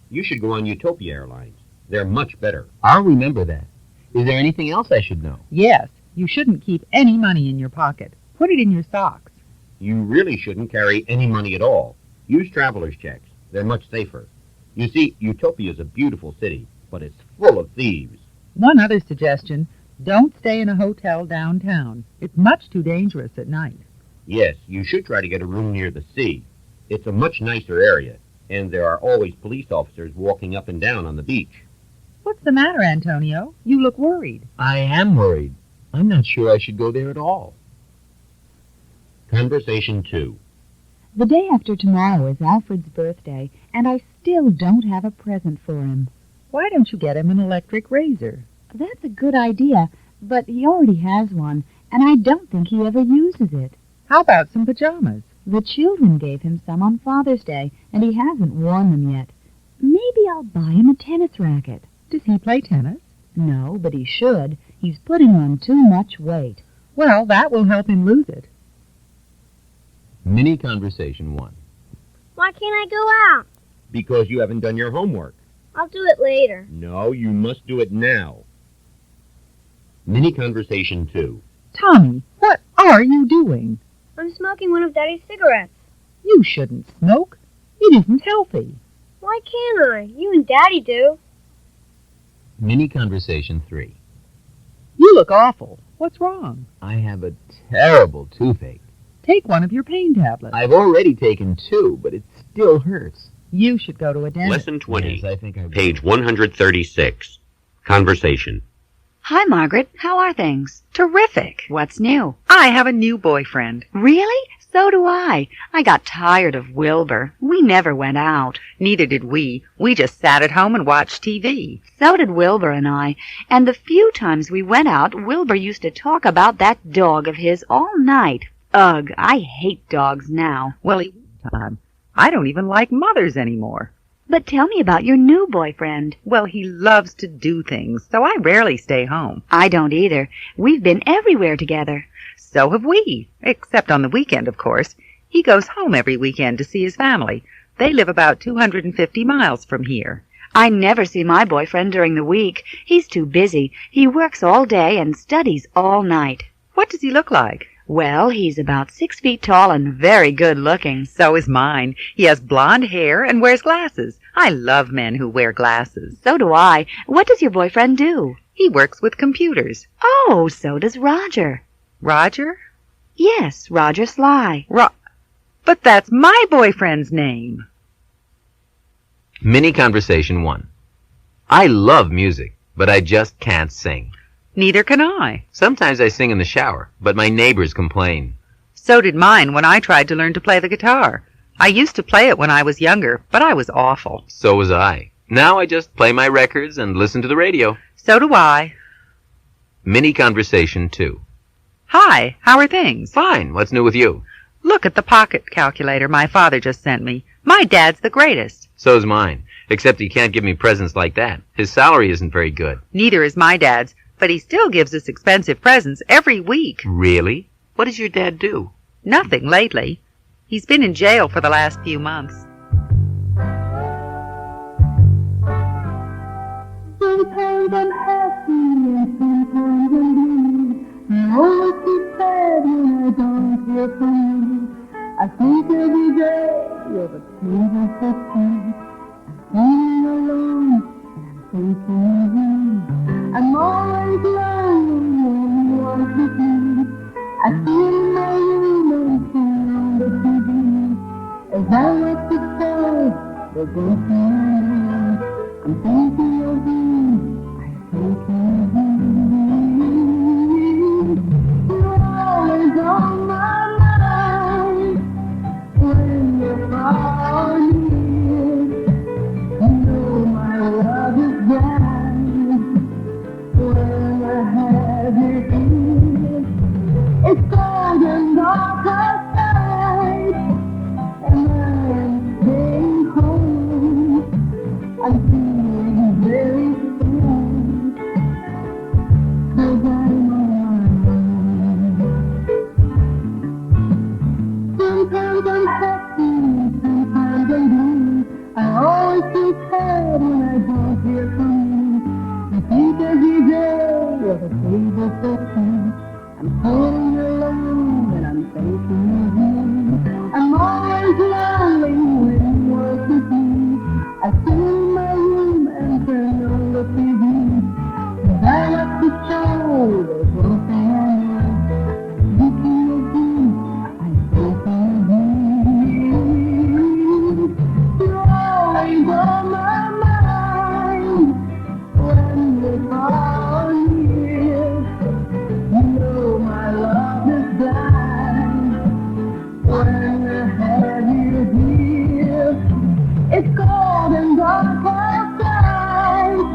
You should go on Utopia Airlines. They're much better. I'll remember that. Is there anything else I should know? Yes, you shouldn't keep any money in your pocket. Put it in your socks. You really shouldn't carry any money at all. Use traveler's checks. They're much safer. You see, Utopia is a beautiful city, but it's full of thieves. One other suggestion, don't stay in a hotel downtown. It's much too dangerous at night. Yes, you should try to get a room near the sea. It's a much nicer area, and there are always police officers walking up and down on the beach. What's the matter, Antonio? You look worried. I am worried. I'm not sure I should go there at all. Conversation 2. The day after tomorrow is Alfred's birthday, and I still don't have a present for him. Why don't you get him an electric razor? That's a good idea, but he already has one, and I don't think he ever uses it. How about some pajamas? The children gave him some on Father's Day, and he hasn't worn them yet. Maybe I'll buy him a tennis racket. Does he play tennis? No, but he should. He's putting on too much weight. Well, that will help him lose it. Mini Conversation 1. Why can't I go out? Because you haven't done your homework. I'll do it later. No, you must do it now. Mini Conversation 2. Tommy, what are you doing? I'm smoking one of Daddy's cigarettes. You shouldn't smoke. It isn't healthy. Why can't I? You and Daddy do. Mini Conversation 3. You look awful. What's wrong? I have a terrible toothache. Take one of your pain tablets. I've already taken 2, but it still hurts. You should go to a dentist. Lesson 20, Yes, I think I will. page 136. Conversation. Hi, Margaret. How are things? Terrific. What's new? I have a new boyfriend. Really? So do I. I got tired of Wilbur. We never went out. Neither did we. We just sat at home and watched TV. So did Wilbur and I. And the few times we went out, Wilbur used to talk about that dog of his all night. Ugh, I hate dogs now. Well, time. I don't even like mothers anymore. But tell me about your new boyfriend. Well, he loves to do things, so I rarely stay home. I don't either. We've been everywhere together. So have we, except on the weekend, of course. He goes home every weekend to see his family. They live about 250 miles from here. I never see my boyfriend during the week. He's too busy. He works all day and studies all night. What does he look like? Well, he's about 6 feet tall and very good looking. So is mine. He has blonde hair and wears glasses. I love men who wear glasses. So do I. What does your boyfriend do? He works with computers. Oh, so does Roger. Roger? Yes, Roger Sly. But that's my boyfriend's name. Mini Conversation 1. I love music, but I just can't sing. Neither can I. Sometimes I sing in the shower, but my neighbors complain. So did mine when I tried to learn to play the guitar. I used to play it when I was younger, but I was awful. So was I. Now I just play my records and listen to the radio. So do I. Mini Conversation 2. Hi, how are things? Fine. What's new with you? Look at the pocket calculator my father just sent me. My dad's the greatest. So's mine, except he can't give me presents like that. His salary isn't very good. Neither is my dad's, but he still gives us expensive presents every week. Really? What does your dad do? Nothing lately. He's been in jail for the last few months. Sometimes I'm happy and sometimes I'm blue. I always get sad when I don't hear from you. I think every day you're the table for two. I'm feeling alone and I'm thinking of you. I'm always lonely when you aren't with me. I feel in my room and turn on the TV. As I watch the stars, they're going I'm thinking of you. I'm thinking of you. You're always on my mind when you're far near. You know my love is blind when I have you here. It's cold and dark outside, and I am staying home. I'm feeling very sad, 'cause I'm alone. Sometimes I'm happy, sometimes I'm blue. I always feel sad when I don't hear from you. I think every day of a table for two. I'm feeling alone and I'm thinking of you. I'm always lonely when you work with me. I sit in my room and turn on the TV. 'Cause I like to show there's one thing I know. I'm thinking of you. I'm thinking of you. You're always on my mind when you're far near. You know my love is blind when I have you here. It's cold and dark outside,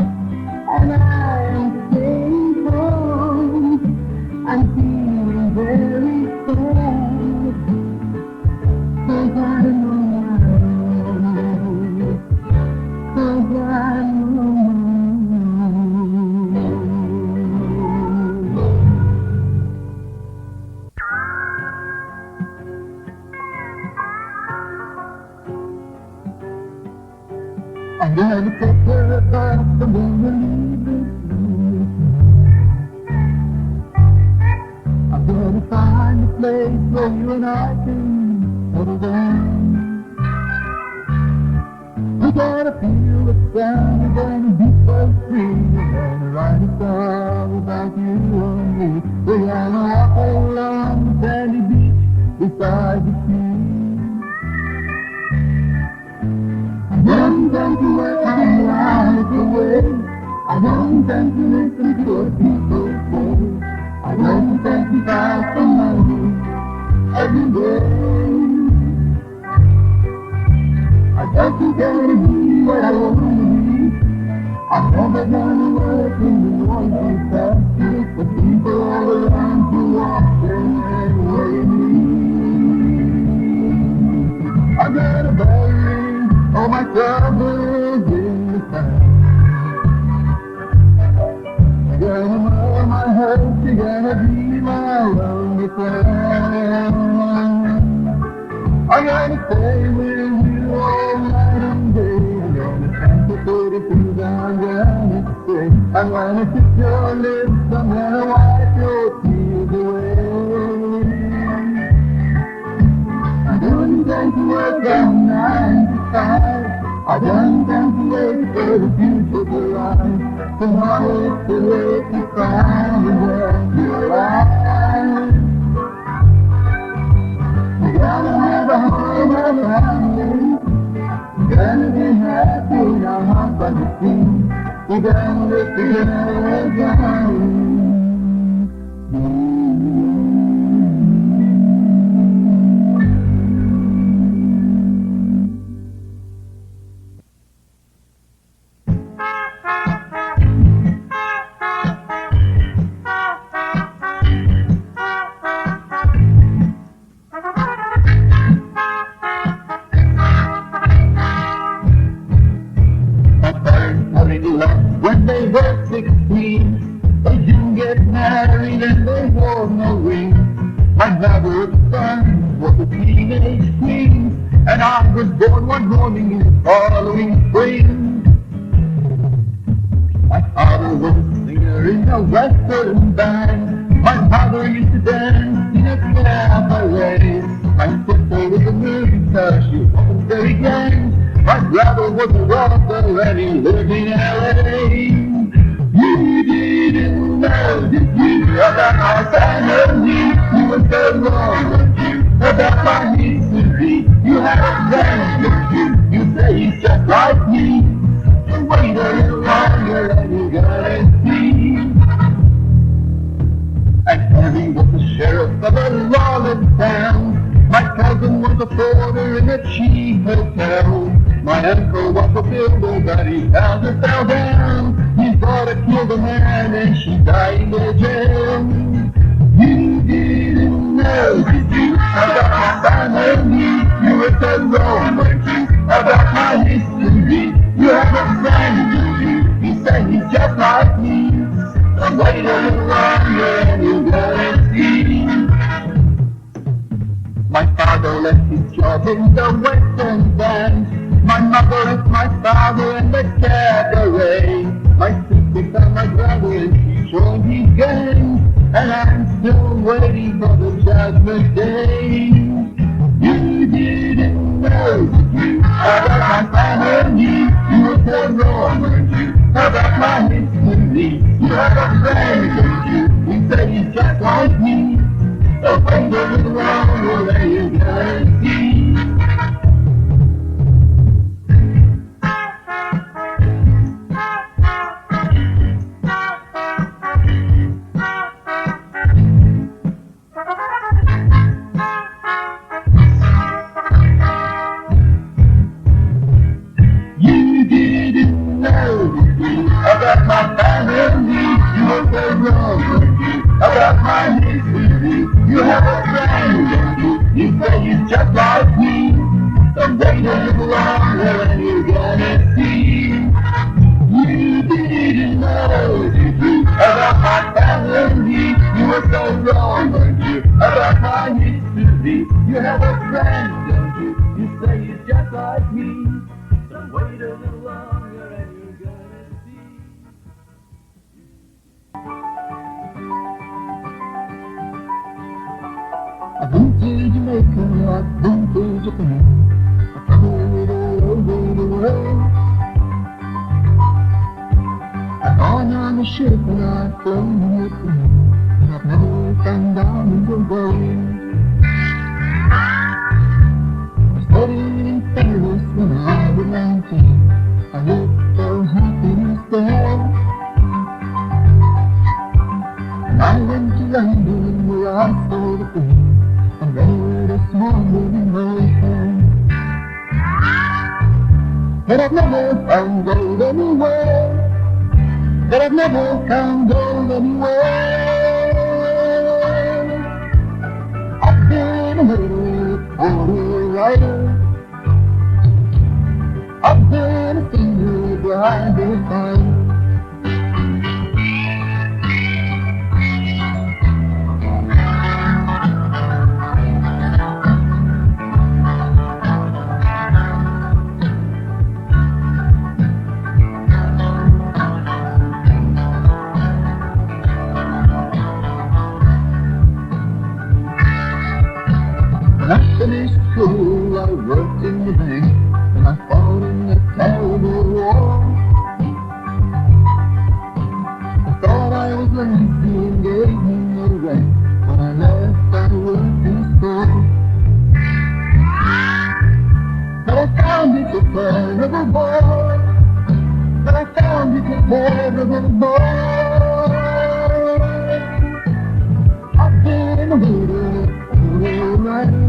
and I'm staying home. I'm feeling very sad, 'cause I know, 'cause I know. I gotta take care of the moon. I've gotta find a place where you and I can settle down. We gotta feel the sound of any beat so free. We're gonna write a song about you and me. We're gonna walk along the sandy beach beside the sea. And then to work my life away. I I don't tend to listen to what people say. I don't tend to buy for money every day. I just gotta be what I want to be. I'm never gonna work in the noisy factory for people all around to watch and worry me. I gotta bury all my troubles in the sand. I gotta wear my hurt, you gotta be my only friend. I gotta stay with you all night and day. I'm gonna chant the 32 down, gonna say I'm gonna kiss your lips, I'm gonna wipe your tears away. I don't intend to work from 9 to 5. I don't intend to wait for the future to rise. Tomorrow it's too late to cry when you're alive. You gotta have a home around you. You gotta be happy in our hearts by the sea. You gotta live together again. When they were 16, they didn't get married and they wore no ring. My mother's son was a teenage queen, and I was born one morning in the following spring. My father was a singer in a western band. My mother used to dance in a cabaret. My sister was a movie star, she wasn't very grand. My brother was a robber and he lived in L.A. You didn't know, did you, about my family? You were so wrong, weren't you, about my history? You had a friend, didn't you? You say he's just like me. So wait a little longer and you're gonna see. And Harry was the sheriff of a lawless town. My cousin was a porter in a cheap hotel. My uncle was a builder, but his house fell down. His daughter killed a man and she died in the jail. You didn't know, did you, about my family? You were so wrong, weren't you, about my history? You have a friend, did you? He said he's just like me. So wait a little longer and you're gonna see. My father left his job in the western band. My mother is my father in the cabaret. My sister found my brother and she joined his gang. And I'm still waiting for the judgment day. You didn't know, did you, about my family? You were so wrong, weren't you, about my history? You have a friend, don't you? You say he's just like me. So wait a little longer and you're gonna see. You didn't know, did you, about my family? You were so wrong, weren't you, about my history? You have a friend, don't you? You say he's just like me. So wait a little longer and you're gonna see. You didn't know, did you, about my family? You were so wrong, weren't you, about my history? You have a friend, don't you? You say he's just like me. So wait a little longer and you're gonna see. I've been to Jamaica, I've been to Japan, I've traveled all over the world. I've gone on a ship and I've flown with the moon, and I've never come down in the gold. I studied in Paris when I was 19. I looked so happy there. but I've never found gold anywhere. But I've never found gold anywhere. I've been a little pony rider. I've been a singer behind the fire. When I finished school, I worked in the bank, and I fought in a terrible war. I thought I was lazy and gave me no rank. When I left, I worked in school. But I found it a terrible boy. But I found it a terrible boy. I've been a little rider.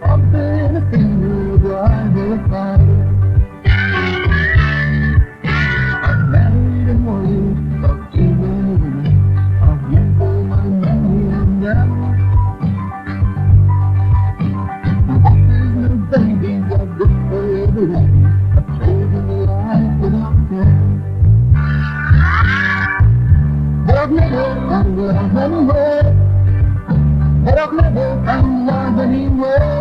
I've been a singer behind the fire. I've married and worried about too many women. I've used all my money on them. No bosses, no babies, I've been for everything. I've chosen a life without them. But I've never found love anywhere. But I've never found love anywhere.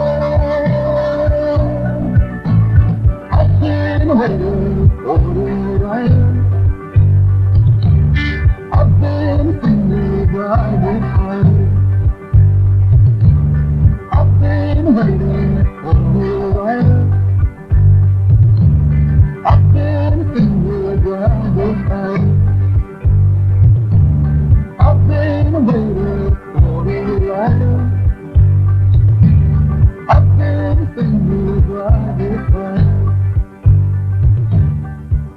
I've been a waiter, pony rider. I've been a singer behind the fire. I've been a waiter, pony rider. I've been a singer behind the fire. I've been a waiter, pony rider. I've been a singer behind the fire.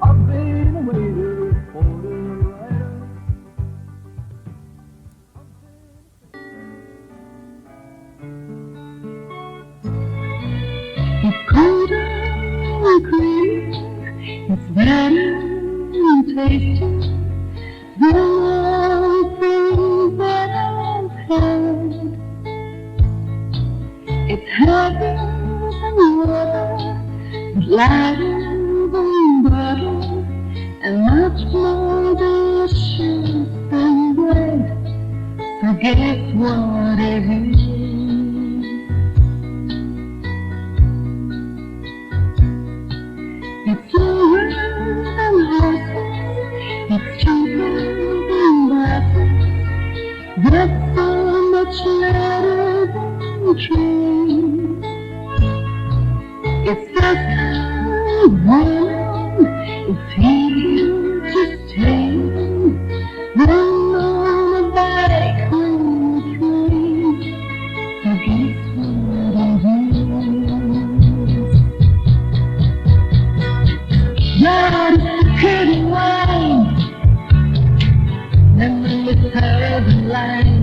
I've been a waiter, pony rider. It's colder and clear, it's better and tasty than all the things that I've had. It's heavier than water, it's lighter than butter, and much more delicious than bread. So guess what it is? It's slower than horses, it's cheaper than buses, but so much lighter than trains. It's faster than it's easier to tame than on a bike or a train. So guess what it is? Blood is curtain wine, lemon with herbs line.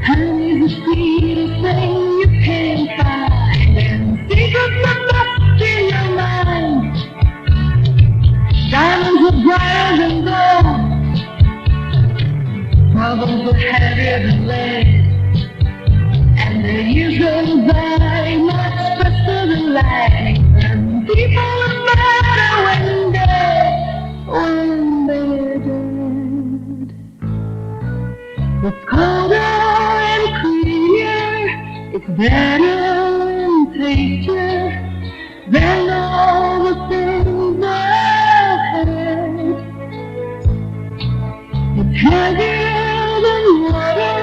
Honey's the sweetest thing you can find, and secrets are best in your mind. Diamonds are bright and gold, troubles are heavier than lead, and the years go by much faster than light. And people are better when they're dead. It's colder and cleaner, it's better and tastier than all the things I've had. It's heavier than water,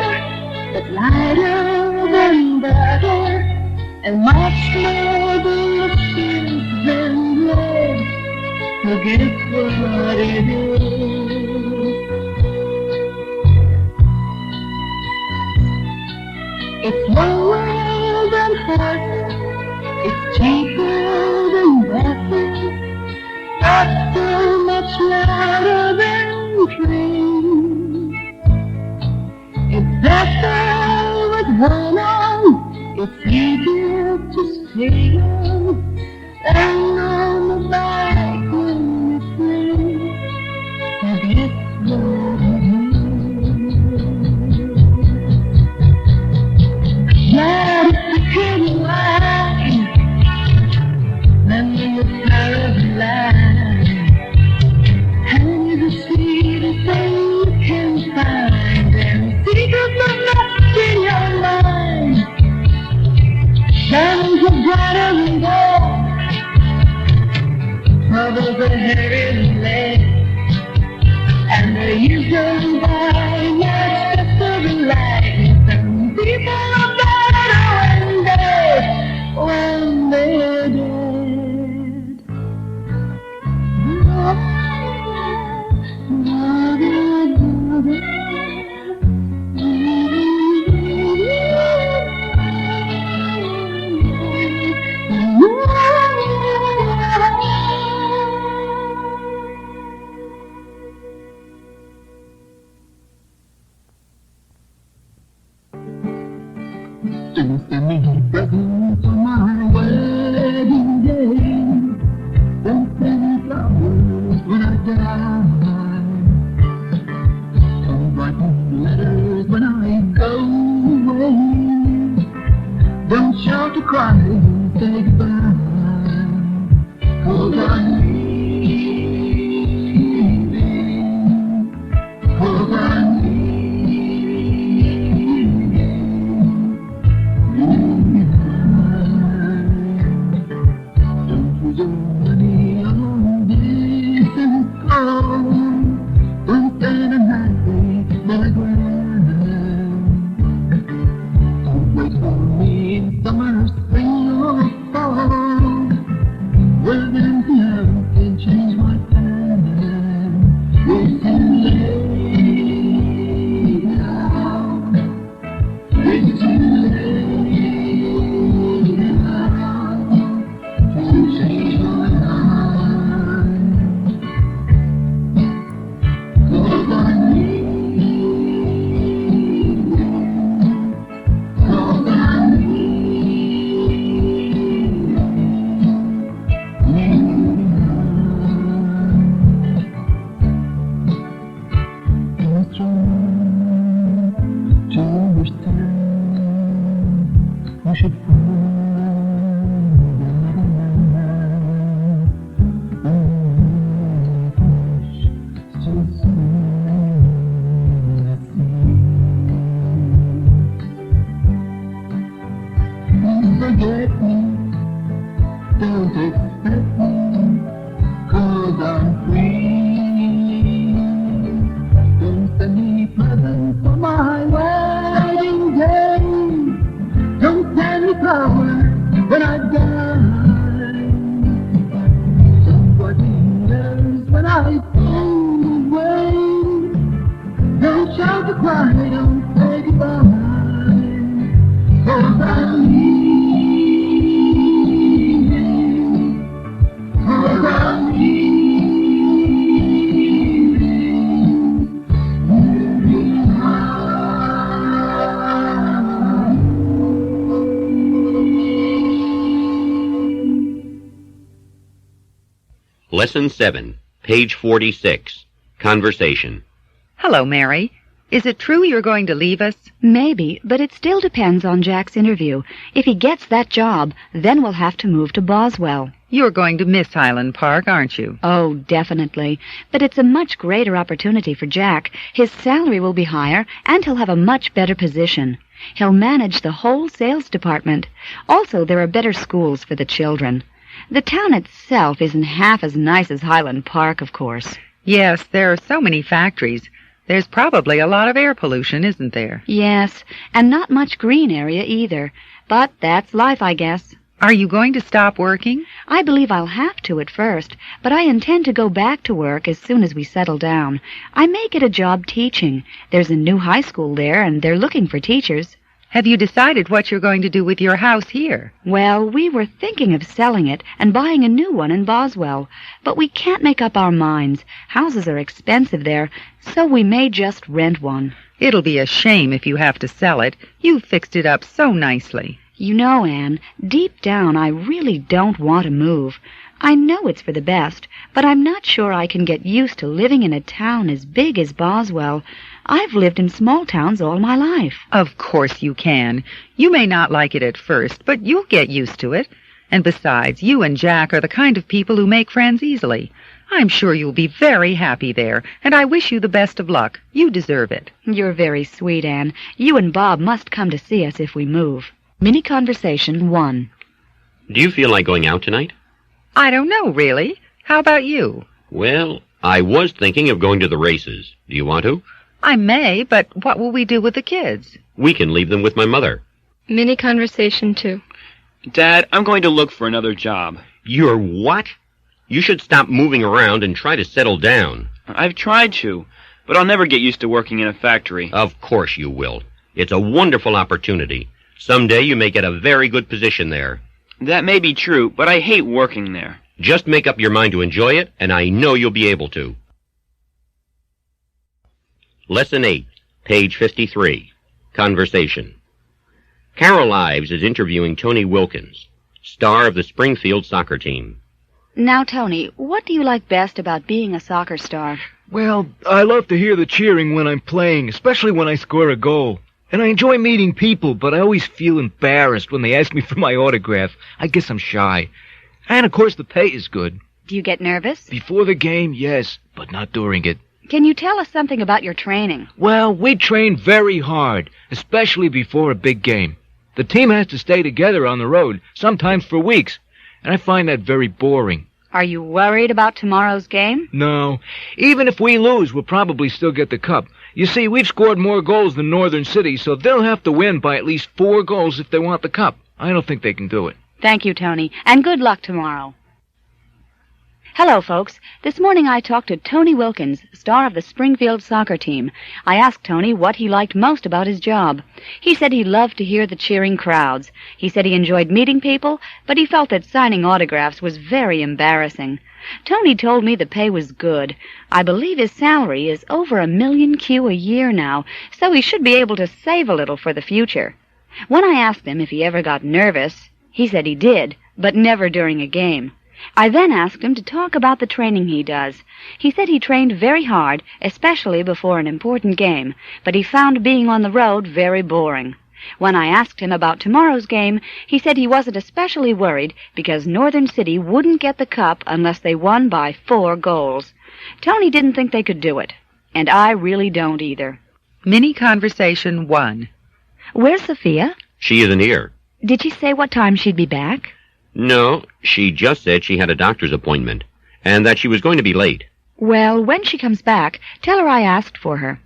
but lighter than butter, and much more delicious than bread. So guess what it is? It's lower than horses, it's cheaper than buses, not so much louder than trains. It's better with one arm, it's easier to see you, and on the back when you sing, and it's what it is. Yeah, it's a good line, then you're paralyzed, and it's the sweetest thing you can find, and secrets are lost in your mind. Diamonds are brighter than gold, troubles are heavier than lead, and the years go by much faster than light. Some people are better when they're dead. Don't send me presents on my wedding day. Don't send me flowers when I die. Don't write me letters when I go away. Don't shout to cry and say goodbye. 'Cause I'm leaving. 'Cause I'm forget me, don't expect me, 'cause I'm free. Don't send me presents for my wedding day. Don't send me flowers when I die. Don't write me letters when I fade away. Don't shout to cry, don't say goodbye. 'Cause I'm leaving. 'Cause I'm Lesson 7, page 46. Conversation. Hello, Mary. Is it true you're going to leave us? Maybe, but it still depends on Jack's interview. If he gets that job, then we'll have to move to Boswell. You're going to miss Highland Park, aren't you? Oh, definitely. But it's a much greater opportunity for Jack. His salary will be higher, and he'll have a much better position. He'll manage the whole sales department. Also, there are better schools for the children. The town itself isn't half as nice as Highland Park, of course. Yes, there are so many factories. There's probably a lot of air pollution, isn't there? Yes, and not much green area either. But that's life, I guess. Are you going to stop working? I believe I'll have to at first, but I intend to go back to work as soon as we settle down. I may get a job teaching. There's a new high school there, and they're looking for teachers. Have you decided what you're going to do with your house here? Well, we were thinking of selling it and buying a new one in Boswell, but we can't make up our minds. Houses are expensive there, so we may just rent one. It'll be a shame if you have to sell it. You've fixed it up so nicely. You know, Anne, deep down I really don't want to move. I know it's for the best, but I'm not sure I can get used to living in a town as big as Boswell. I've lived in small towns all my life. Of course you can. You may not like it at first, but you'll get used to it. And besides, you and Jack are the kind of people who make friends easily. I'm sure you'll be very happy there, and I wish you the best of luck. You deserve it. You're very sweet, Anne. You and Bob must come to see us if we move. Mini Conversation 1. Do you feel like going out tonight? I don't know, really. How about you? Well, I was thinking of going to the races. Do you want to? I may, but what will we do with the kids? We can leave them with my mother. Mini Conversation 2. Dad, I'm going to look for another job. You're what? You should stop moving around and try to settle down. I've tried to, but I'll never get used to working in a factory. Of course you will. It's a wonderful opportunity. Someday you may get a very good position there. That may be true, but I hate working there. Just make up your mind to enjoy it, and I know you'll be able to. Lesson 8, page 53. Conversation. Carol Ives is interviewing Tony Wilkins, star of the Springfield soccer team. Now, Tony, what do you like best about being a soccer star? Well, I love to hear the cheering when I'm playing, especially when I score a goal. And I enjoy meeting people, but I always feel embarrassed when they ask me for my autograph. I guess I'm shy. And, of course, the pay is good. Do you get nervous? Before the game, yes, but not during it. Can you tell us something about your training? Well, we train very hard, especially before a big game. The team has to stay together on the road, sometimes for weeks, and I find that very boring. Are you worried about tomorrow's game? No. Even if we lose, we'll probably still get the cup. You see, we've scored more goals than Northern City, so they'll have to win by at least 4 goals if they want the cup. I don't think they can do it. Thank you, Tony, and good luck tomorrow. Hello, folks. This morning I talked to Tony Wilkins, star of the Springfield soccer team. I asked Tony what he liked most about his job. He said he loved to hear the cheering crowds. He said he enjoyed meeting people, but he felt that signing autographs was very embarrassing. Tony told me the pay was good. I believe his salary is over $1 million a year now, so he should be able to save a little for the future. When I asked him if he ever got nervous, he said he did, but never during a game. I then asked him to talk about the training he does. He said he trained very hard, especially before an important game, but he found being on the road very boring. When I asked him about tomorrow's game, he said he wasn't especially worried because Northern City wouldn't get the cup unless they won by 4 goals. Tony didn't think they could do it, and I really don't either. Mini Conversation 1. Where's Sophia? She isn't here. Did she say what time she'd be back? No, she just said she had a doctor's appointment, and that she was going to be late. Well, when she comes back, tell her I asked for her.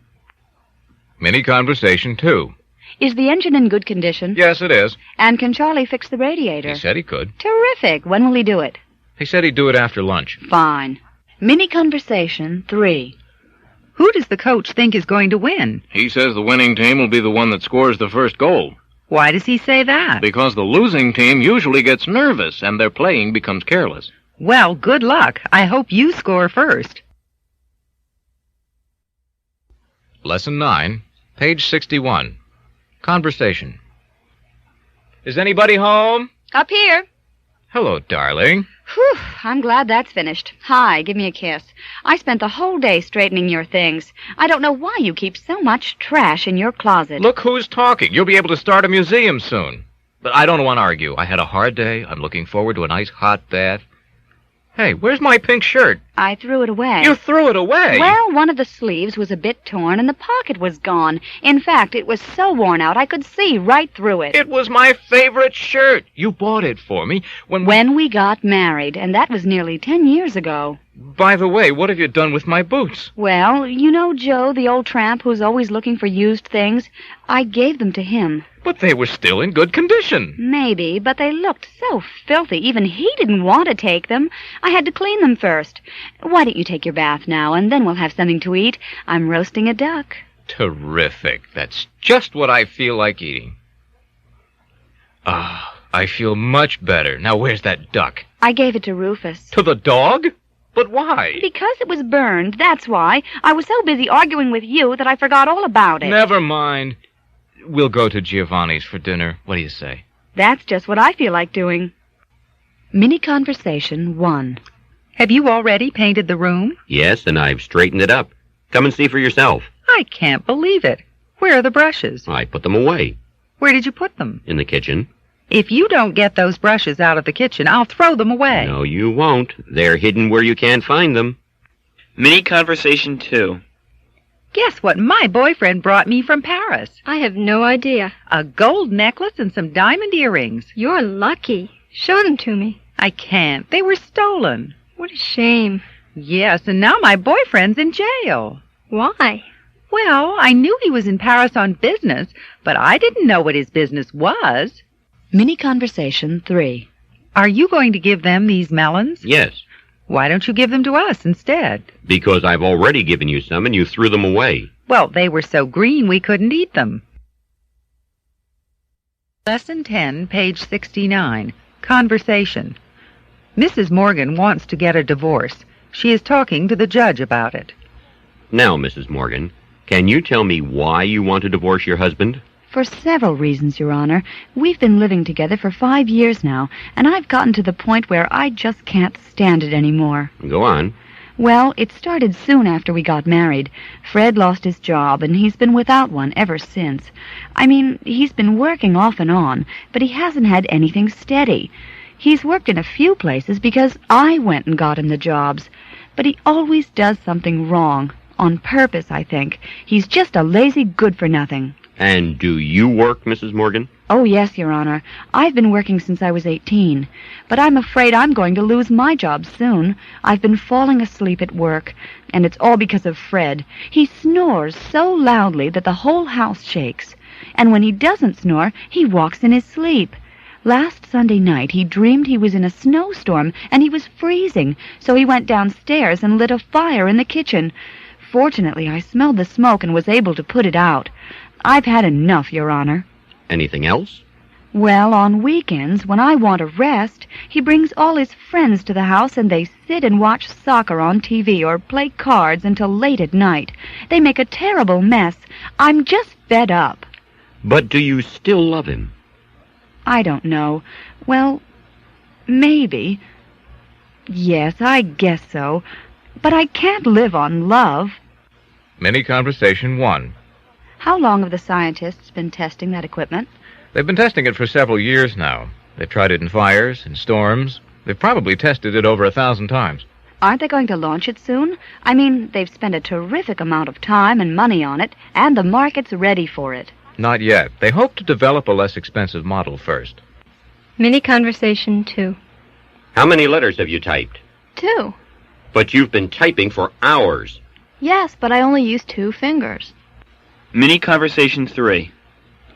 Mini Conversation 2. Is the engine in good condition? Yes, it is. And can Charlie fix the radiator? He said he could. Terrific. When will he do it? He said he'd do it after lunch. Fine. Mini Conversation 3. Who does the coach think is going to win? He says the winning team will be the one that scores the first goal. Why does he say that? Because the losing team usually gets nervous and their playing becomes careless. Well, good luck. I hope you score first. Lesson 9, page 61. Conversation. Is anybody home? Up here. Hello, darling. Whew, I'm glad that's finished. Hi, give me a kiss. I spent the whole day straightening your things. I don't know why you keep so much trash in your closet. Look who's talking. You'll be able to start a museum soon. But I don't want to argue. I had a hard day. I'm looking forward to a nice hot bath. Hey, where's my pink shirt? I threw it away. You threw it away? Well, one of the sleeves was a bit torn and the pocket was gone. In fact, it was so worn out I could see right through it. It was my favorite shirt. You bought it for me when we got married, and that was nearly 10 years ago. By the way, what have you done with my boots? Well, you know Joe, the old tramp who's always looking for used things? I gave them to him. But they were still in good condition. Maybe, but they looked so filthy. Even he didn't want to take them. I had to clean them first. Why don't you take your bath now, and then we'll have something to eat? I'm roasting a duck. Terrific. That's just what I feel like eating. Ah, I feel much better. Now, where's that duck? I gave it to Rufus. To the dog? But why? Because it was burned, that's why. I was so busy arguing with you that I forgot all about it. Never mind. We'll go to Giovanni's for dinner. What do you say? That's just what I feel like doing. Mini Conversation 1. Have you already painted the room? Yes, and I've straightened it up. Come and see for yourself. I can't believe it. Where are the brushes? I put them away. Where did you put them? In the kitchen. If you don't get those brushes out of the kitchen, I'll throw them away. No, you won't. They're hidden where you can't find them. Mini Conversation 2. Guess what my boyfriend brought me from Paris? I have no idea. A gold necklace and some diamond earrings. You're lucky. Show them to me. I can't. They were stolen. What a shame. Yes, and now my boyfriend's in jail. Why? Well, I knew he was in Paris on business, but I didn't know what his business was. Mini Conversation 3. Are you going to give them these melons? Yes. Why don't you give them to us instead? Because I've already given you some and you threw them away. Well, they were so green we couldn't eat them. Lesson 10, page 69. Conversation. Mrs. Morgan wants to get a divorce. She is talking to the judge about it. Now, Mrs. Morgan, can you tell me why you want to divorce your husband? For several reasons, Your Honor. We've been living together for 5 years now, and I've gotten to the point where I just can't stand it anymore. Go on. Well, it started soon after we got married. Fred lost his job, and he's been without one ever since. I mean, he's been working off and on, but he hasn't had anything steady. He's worked in a few places because I went and got him the jobs. But he always does something wrong. On purpose, I think. He's just a lazy good-for-nothing. And do you work, Mrs. Morgan? Oh, yes, Your Honor. I've been working since I was 18. But I'm afraid I'm going to lose my job soon. I've been falling asleep at work, and it's all because of Fred. He snores so loudly that the whole house shakes. And when he doesn't snore, he walks in his sleep. Last Sunday night, he dreamed he was in a snowstorm, and he was freezing, so he went downstairs and lit a fire in the kitchen. Fortunately, I smelled the smoke and was able to put it out. I've had enough, Your Honor. Anything else? Well, on weekends, when I want a rest, he brings all his friends to the house and they sit and watch soccer on TV or play cards until late at night. They make a terrible mess. I'm just fed up. But do you still love him? I don't know. Well, maybe. Yes, I guess so. But I can't live on love. Mini Conversation 1. How long have the scientists been testing that equipment? They've been testing it for several years now. They've tried it in fires, in storms. They've probably tested it over 1,000 times. Aren't they going to launch it soon? I mean, they've spent a terrific amount of time and money on it, and the market's ready for it. Not yet. They hope to develop a less expensive model first. Mini Conversation 2. How many letters have you typed? 2. But you've been typing for hours. Yes, but I only use 2 fingers. Mini Conversation 3.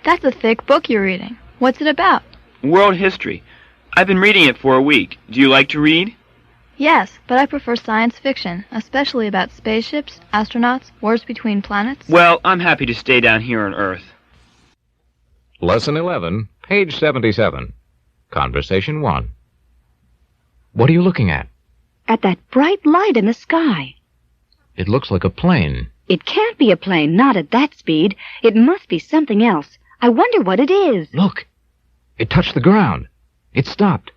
That's a thick book you're reading. What's it about? World history. I've been reading it for a week. Do you like to read? Yes, but I prefer science fiction, especially about spaceships, astronauts, wars between planets. Well, I'm happy to stay down here on Earth. Lesson 11, page 77. Conversation 1. What are you looking at? At that bright light in the sky. It looks like a plane. It can't be a plane, not at that speed. It must be something else. I wonder what it is. Look. It touched the ground. It stopped.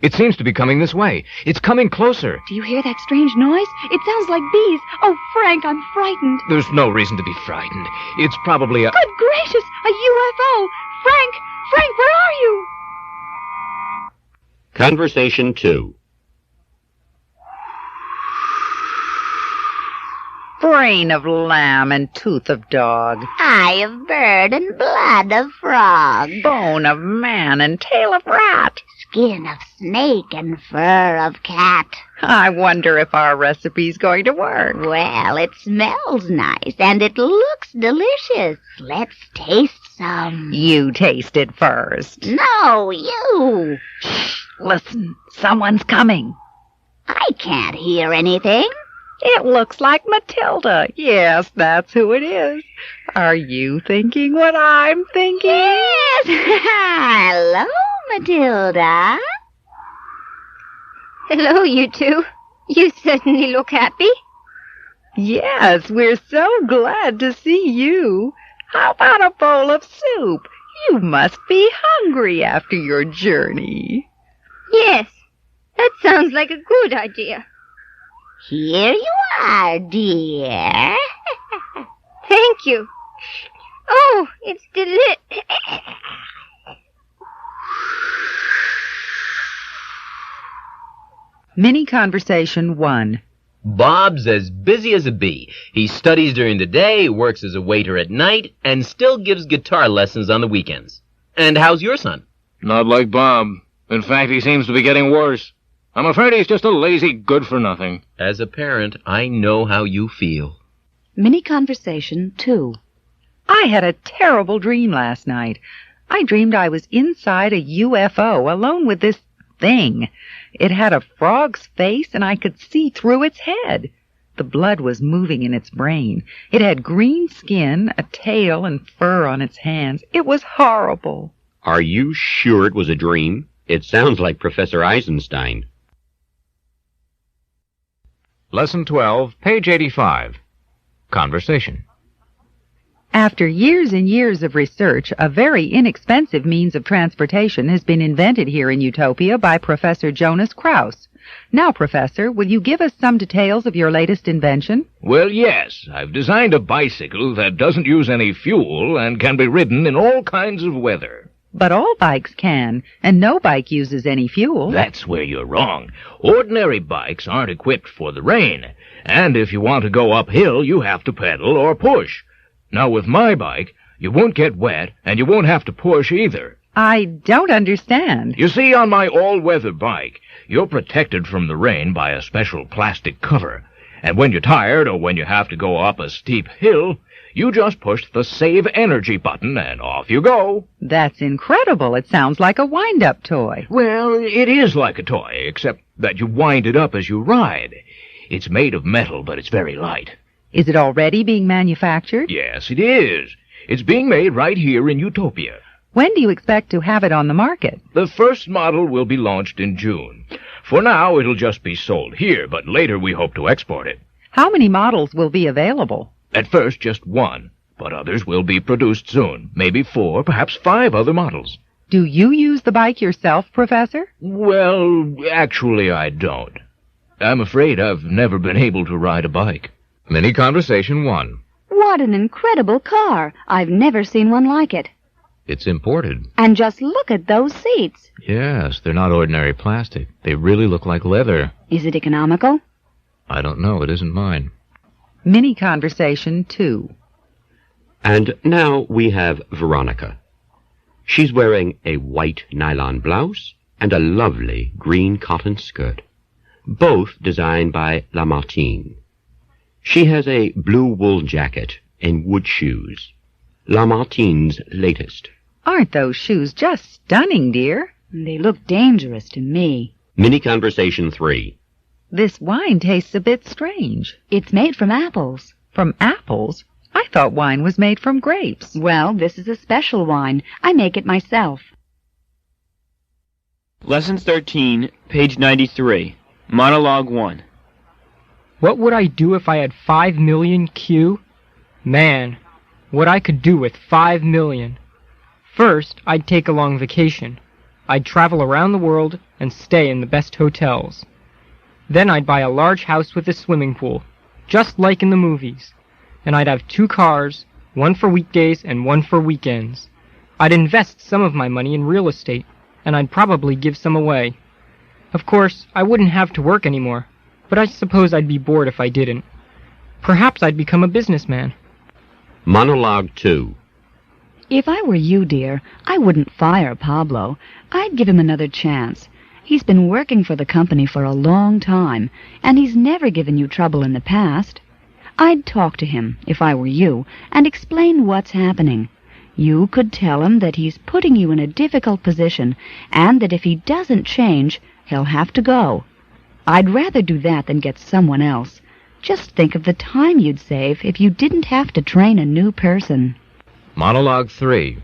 It seems to be coming this way. It's coming closer. Do you hear that strange noise? It sounds like bees. Oh, Frank, I'm frightened. There's no reason to be frightened. It's probably a... Good gracious, a UFO! Frank! Frank, where are you? Conversation 2. Brain of lamb and tooth of dog. Eye of bird and blood of frog. Bone of man and tail of rat. Skin of snake and fur of cat. I wonder if our recipe's going to work. Well, it smells nice and it looks delicious. Let's taste some. You taste it first. No, you. Listen, someone's coming. I can't hear anything. It looks like Matilda. Yes, that's who it is. Are you thinking what I'm thinking? Yes. Hello, Matilda. Hello, you two. You certainly look happy. Yes, we're so glad to see you. How about a bowl of soup? You must be hungry after your journey. Yes, that sounds like a good idea. Here you are, dear. Thank you. Oh, it's delicious. Mini Conversation 1. Bob's as busy as a bee. He studies during the day, works as a waiter at night, and still gives guitar lessons on the weekends. And how's your son? Not like Bob. In fact, he seems to be getting worse. I'm afraid he's just a lazy good-for-nothing. As a parent, I know how you feel. Mini Conversation 2. I had a terrible dream last night. I dreamed I was inside a UFO alone with this thing. It had a frog's face and I could see through its head. The blood was moving in its brain. It had green skin, a tail, and fur on its hands. It was horrible. Are you sure it was a dream? It sounds like Professor Eisenstein. Lesson 12, page 85. Conversation. After years and years of research, a very inexpensive means of transportation has been invented here in Utopia by Professor Jonas Kraus. Now, Professor, will you give us some details of your latest invention? Well, yes. I've designed a bicycle that doesn't use any fuel and can be ridden in all kinds of weather. But all bikes can, and no bike uses any fuel. That's where you're wrong. Ordinary bikes aren't equipped for the rain, and if you want to go uphill, you have to pedal or push. Now, with my bike, you won't get wet, and you won't have to push either. I don't understand. You see, on my all-weather bike, you're protected from the rain by a special plastic cover. And when you're tired or when you have to go up a steep hill, you just push the Save Energy button and off you go. That's incredible. It sounds like a wind-up toy. Well, it is like a toy, except that you wind it up as you ride. It's made of metal, but it's very light. Is it already being manufactured? Yes, it is. It's being made right here in Utopia. When do you expect to have it on the market? The first model will be launched in June. For now, it'll just be sold here, but later we hope to export it. How many models will be available? At first, just one, but others will be produced soon. Maybe 4, perhaps 5 other models. Do you use the bike yourself, Professor? Well, actually, I don't. I'm afraid I've never been able to ride a bike. Mini Conversation 1. What an incredible car. I've never seen one like it. It's imported. And just look at those seats. Yes, they're not ordinary plastic. They really look like leather. Is it economical? I don't know. It isn't mine. Mini Conversation 2. And now we have Veronica. She's wearing a white nylon blouse and a lovely green cotton skirt, both designed by Lamartine. She has a blue wool jacket and wood shoes, Lamartine's latest. Aren't those shoes just stunning, dear? They look dangerous to me. Mini Conversation 3. This wine tastes a bit strange. It's made from apples. From apples? I thought wine was made from grapes. Well, this is a special wine. I make it myself. Lesson 13, page 93. Monologue 1. What would I do if I had 5 million Q? Man, what I could do with 5 million. First, I'd take a long vacation. I'd travel around the world and stay in the best hotels. Then I'd buy a large house with a swimming pool, just like in the movies. And I'd have 2 cars, one for weekdays and one for weekends. I'd invest some of my money in real estate, and I'd probably give some away. Of course, I wouldn't have to work anymore, but I suppose I'd be bored if I didn't. Perhaps I'd become a businessman. Monologue 2. If I were you, dear, I wouldn't fire Pablo. I'd give him another chance. He's been working for the company for a long time, and he's never given you trouble in the past. I'd talk to him, if I were you, and explain what's happening. You could tell him that he's putting you in a difficult position, and that if he doesn't change, he'll have to go. I'd rather do that than get someone else. Just think of the time you'd save if you didn't have to train a new person. Monologue 3.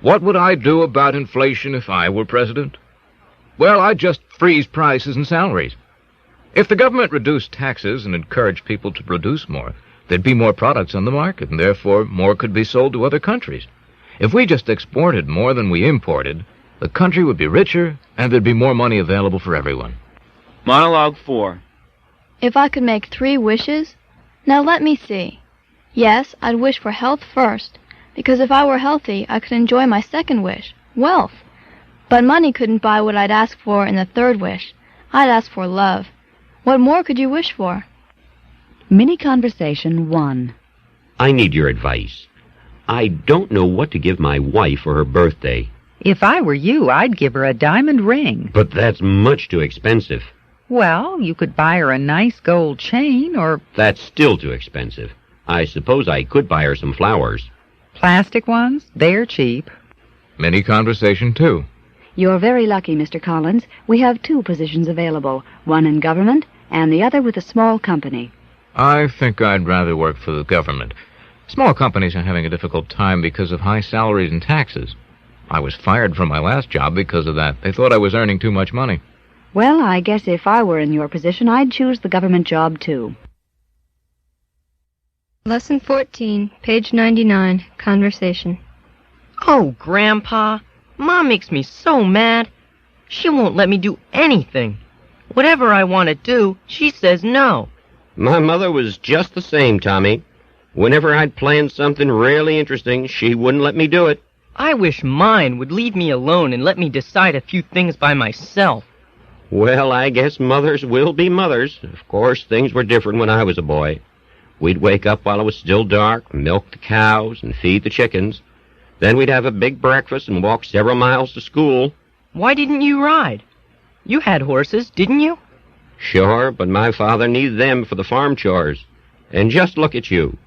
What would I do about inflation if I were president? Well, I'd just freeze prices and salaries. If the government reduced taxes and encouraged people to produce more, there'd be more products on the market, and therefore more could be sold to other countries. If we just exported more than we imported, the country would be richer and there'd be more money available for everyone. Monologue 4. If I could make 3 wishes? Now let me see. Yes, I'd wish for health first, because if I were healthy, I could enjoy my second wish, wealth. But money couldn't buy what I'd ask for in the third wish. I'd ask for love. What more could you wish for? Mini Conversation 1. I need your advice. I don't know what to give my wife for her birthday. If I were you, I'd give her a diamond ring. But that's much too expensive. Well, you could buy her a nice gold chain or That's still too expensive. I suppose I could buy her some flowers. plastic ones. They're cheap. Mini Conversation 2. You're very lucky, Mr. Collins. We have 2 positions available, one in government and the other with a small company. I think I'd rather work for the government. Small companies are having a difficult time because of high salaries and taxes. I was fired from my last job because of that. They thought I was earning too much money. Well, I guess if I were in your position, I'd choose the government job, too. Lesson 14, page 99, Conversation. Oh, Grandpa, Mom makes me so mad. She won't let me do anything. Whatever I want to do, she says no. My mother was just the same, Tommy. Whenever I'd planned something really interesting, she wouldn't let me do it. I wish mine would leave me alone and let me decide a few things by myself. Well, I guess mothers will be mothers. Of course, things were different when I was a boy. We'd wake up while it was still dark, milk the cows, and feed the chickens. Then we'd have a big breakfast and walk several miles to school. Why didn't you ride? You had horses, didn't you? Sure, but my father needed them for the farm chores. And just look at you.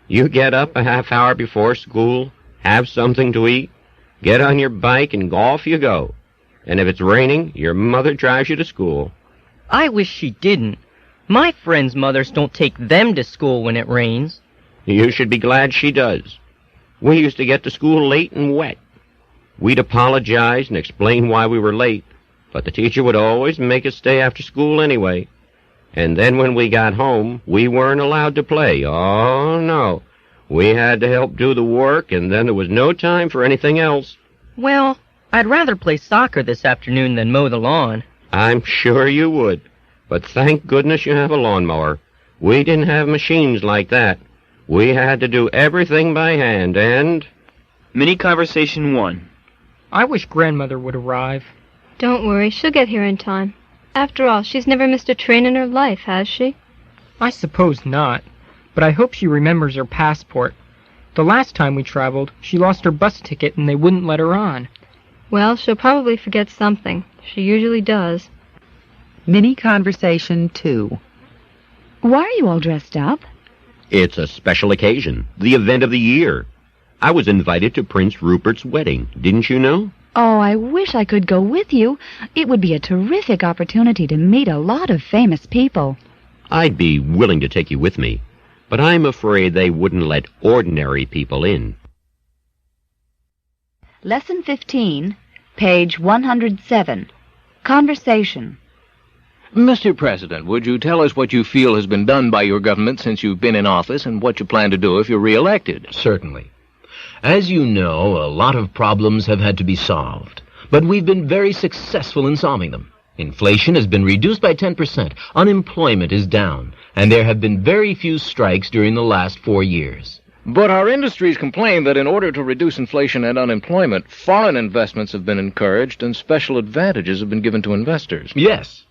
You get up a half hour before school, have something to eat, get on your bike, and off you go. And if it's raining, your mother drives you to school. I wish she didn't. My friends' mothers don't take them to school when it rains. You should be glad she does. We used to get to school late and wet. We'd apologize and explain why we were late, but the teacher would always make us stay after school anyway. And then when we got home, we weren't allowed to play. Oh, no. We had to help do the work, and then there was no time for anything else. Well, I'd rather play soccer this afternoon than mow the lawn. I'm sure you would. But thank goodness you have a lawnmower. We didn't have machines like that. We had to do everything by hand, and... Mini Conversation 1. I wish Grandmother would arrive. Don't worry, she'll get here in time. After all, she's never missed a train in her life, has she? I suppose not, but I hope she remembers her passport. The last time we traveled, she lost her bus ticket and they wouldn't let her on. Well, she'll probably forget something. She usually does. Mini Conversation 2. Why are you all dressed up? It's a special occasion, the event of the year. I was invited to Prince Rupert's wedding, didn't you know? Oh, I wish I could go with you. It would be a terrific opportunity to meet a lot of famous people. I'd be willing to take you with me, but I'm afraid they wouldn't let ordinary people in. Lesson 15, page 107. Conversation. Mr. President, would you tell us what you feel has been done by your government since you've been in office and what you plan to do if you're re-elected? Certainly. As you know, a lot of problems have had to be solved, but we've been very successful in solving them. Inflation has been reduced by 10%, unemployment is down, and there have been very few strikes during the last 4 years. But our industries complain that in order to reduce inflation and unemployment, foreign investments have been encouraged and special advantages have been given to investors. Yes.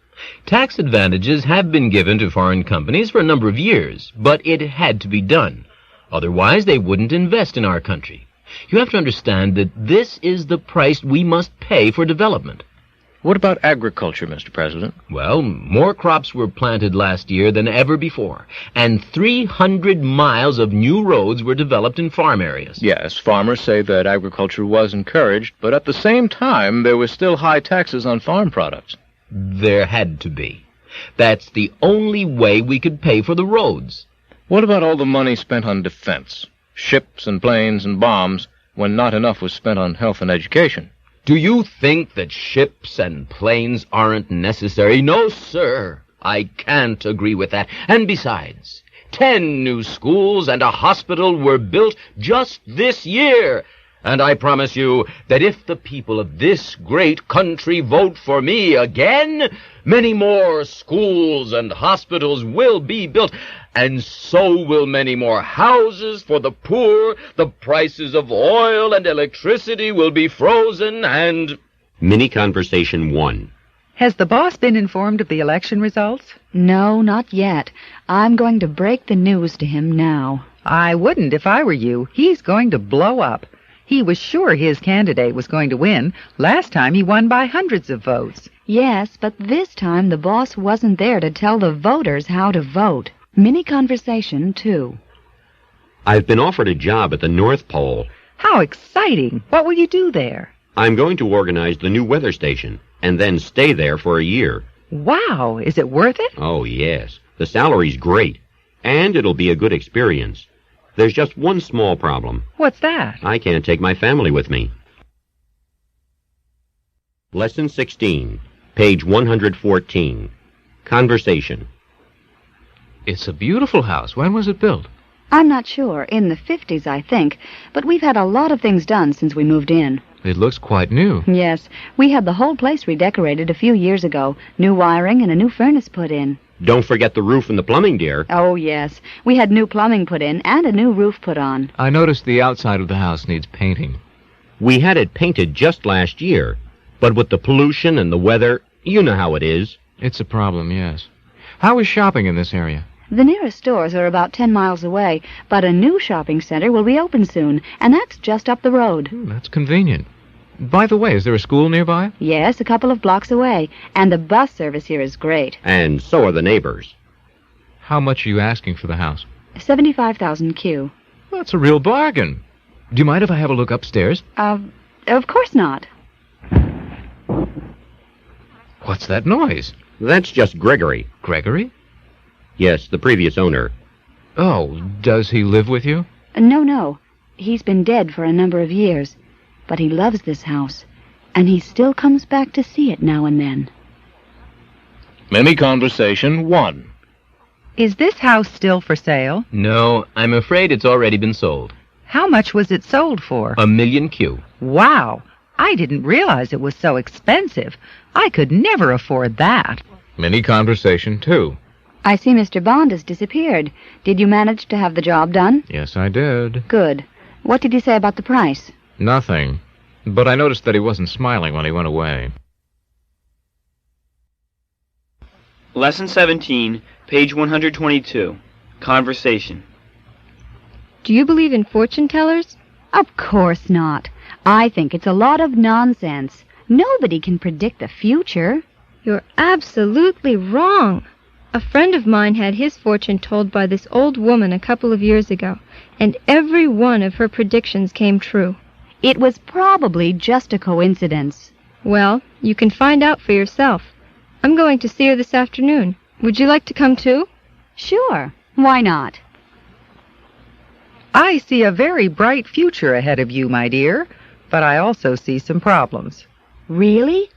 Tax advantages have been given to foreign companies for a number of years, but it had to be done. Otherwise, they wouldn't invest in our country. You have to understand that this is the price we must pay for development. What about agriculture, Mr. President? Well, more crops were planted last year than ever before, and 300 miles of new roads were developed in farm areas. Yes, farmers say that agriculture was encouraged, but at the same time, there were still high taxes on farm products. There had to be. That's the only way we could pay for the roads. What about all the money spent on defense? Ships and planes and bombs, when not enough was spent on health and education. Do you think that ships and planes aren't necessary? No, sir. I can't agree with that. And besides, 10 new schools and a hospital were built just this year. And I promise you that if the people of this great country vote for me again, many more schools and hospitals will be built, and so will many more houses for the poor. The prices of oil and electricity will be frozen, and... Mini Conversation 1. Has the boss been informed of the election results? No, not yet. I'm going to break the news to him now. I wouldn't if I were you. He's going to blow up. He was sure his candidate was going to win. Last time he won by hundreds of votes. Yes, but this time the boss wasn't there to tell the voters how to vote. Mini Conversation 2. I've been offered a job at the North Pole. How exciting! What will you do there? I'm going to organize the new weather station, and then stay there for a year. Wow! Is it worth it? Oh, yes. The salary's great, and it'll be a good experience. There's just one small problem. What's that? I can't take my family with me. Lesson 16, page 114. Conversation. It's a beautiful house. When was it built? I'm not sure. In the 50s, I think. But we've had a lot of things done since we moved in. It looks quite new. Yes. We had the whole place redecorated a few years ago. New wiring and a new furnace put in. Don't forget the roof and the plumbing, dear. Oh, yes. We had new plumbing put in and a new roof put on. I noticed the outside of the house needs painting. We had it painted just last year, but with the pollution and the weather, you know how it is. It's a problem, yes. How is shopping in this area? The nearest stores are about 10 miles away, but a new shopping center will be open soon, and that's just up the road. That's convenient. By the way, is there a school nearby? Yes, a couple of blocks away, and the bus service here is great. And so are the neighbors. How much are you asking for the house? 75,000 Q. That's a real bargain. Do you mind if I have a look upstairs? Of course not. What's that noise? That's just Gregory. Gregory? Yes, the previous owner. Oh, does he live with you? No. He's been dead for a number of years. But he loves this house, and he still comes back to see it now and then. Mini Conversation 1. Is this house still for sale? No, I'm afraid it's already been sold. How much was it sold for? $1 million Q. Wow! I didn't realize it was so expensive. I could never afford that. Mini Conversation 2. I see Mr. Bond has disappeared. Did you manage to have the job done? Yes, I did. Good. What did he say about the price? Nothing. But I noticed that he wasn't smiling when he went away. Lesson 17, page 122. Conversation. Do you believe in fortune tellers? Of course not. I think it's a lot of nonsense. Nobody can predict the future. You're absolutely wrong. A friend of mine had his fortune told by this old woman a couple of years ago, and every one of her predictions came true. It was probably just a coincidence. Well, you can find out for yourself. I'm going to see her this afternoon. Would you like to come too? Sure. Why not? I see a very bright future ahead of you, my dear, but I also see some problems. Really?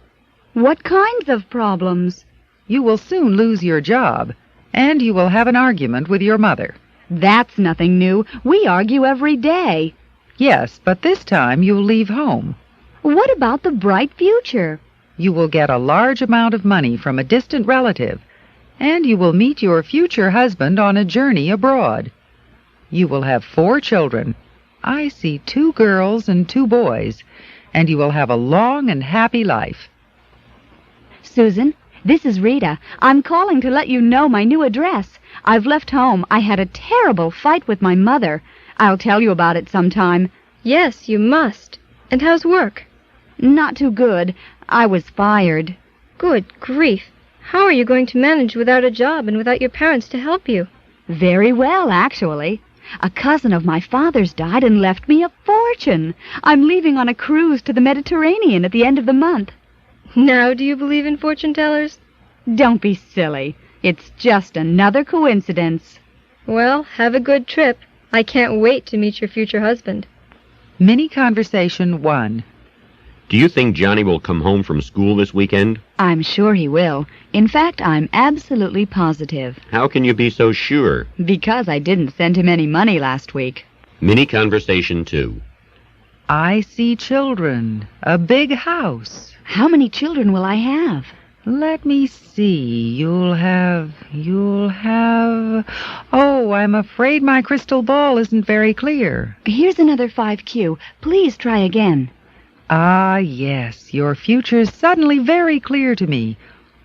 What kinds of problems? You will soon lose your job, and you will have an argument with your mother. That's nothing new. We argue every day. Yes, but this time you'll leave home. What about the bright future? You will get a large amount of money from a distant relative, and you will meet your future husband on a journey abroad. You will have 4 children. I see 2 girls and 2 boys, and you will have a long and happy life. Susan, this is Rita. I'm calling to let you know my new address. I've left home. I had a terrible fight with my mother. I'll tell you about it sometime. Yes, you must. And how's work? Not too good. I was fired. Good grief. How are you going to manage without a job and without your parents to help you? Very well, actually. A cousin of my father's died and left me a fortune. I'm leaving on a cruise to the Mediterranean at the end of the month. Now, do you believe in fortune tellers? Don't be silly. It's just another coincidence. Well, have a good trip. I can't wait to meet your future husband. Mini Conversation 1. Do you think Johnny will come home from school this weekend? I'm sure he will. In fact, I'm absolutely positive. How can you be so sure? Because I didn't send him any money last week. Mini Conversation 2. I see children, a big house. How many children will I have? Let me see. You'll have... Oh, I'm afraid my crystal ball isn't very clear. Here's another 5Q. Please try again. Ah, yes, your future's suddenly very clear to me.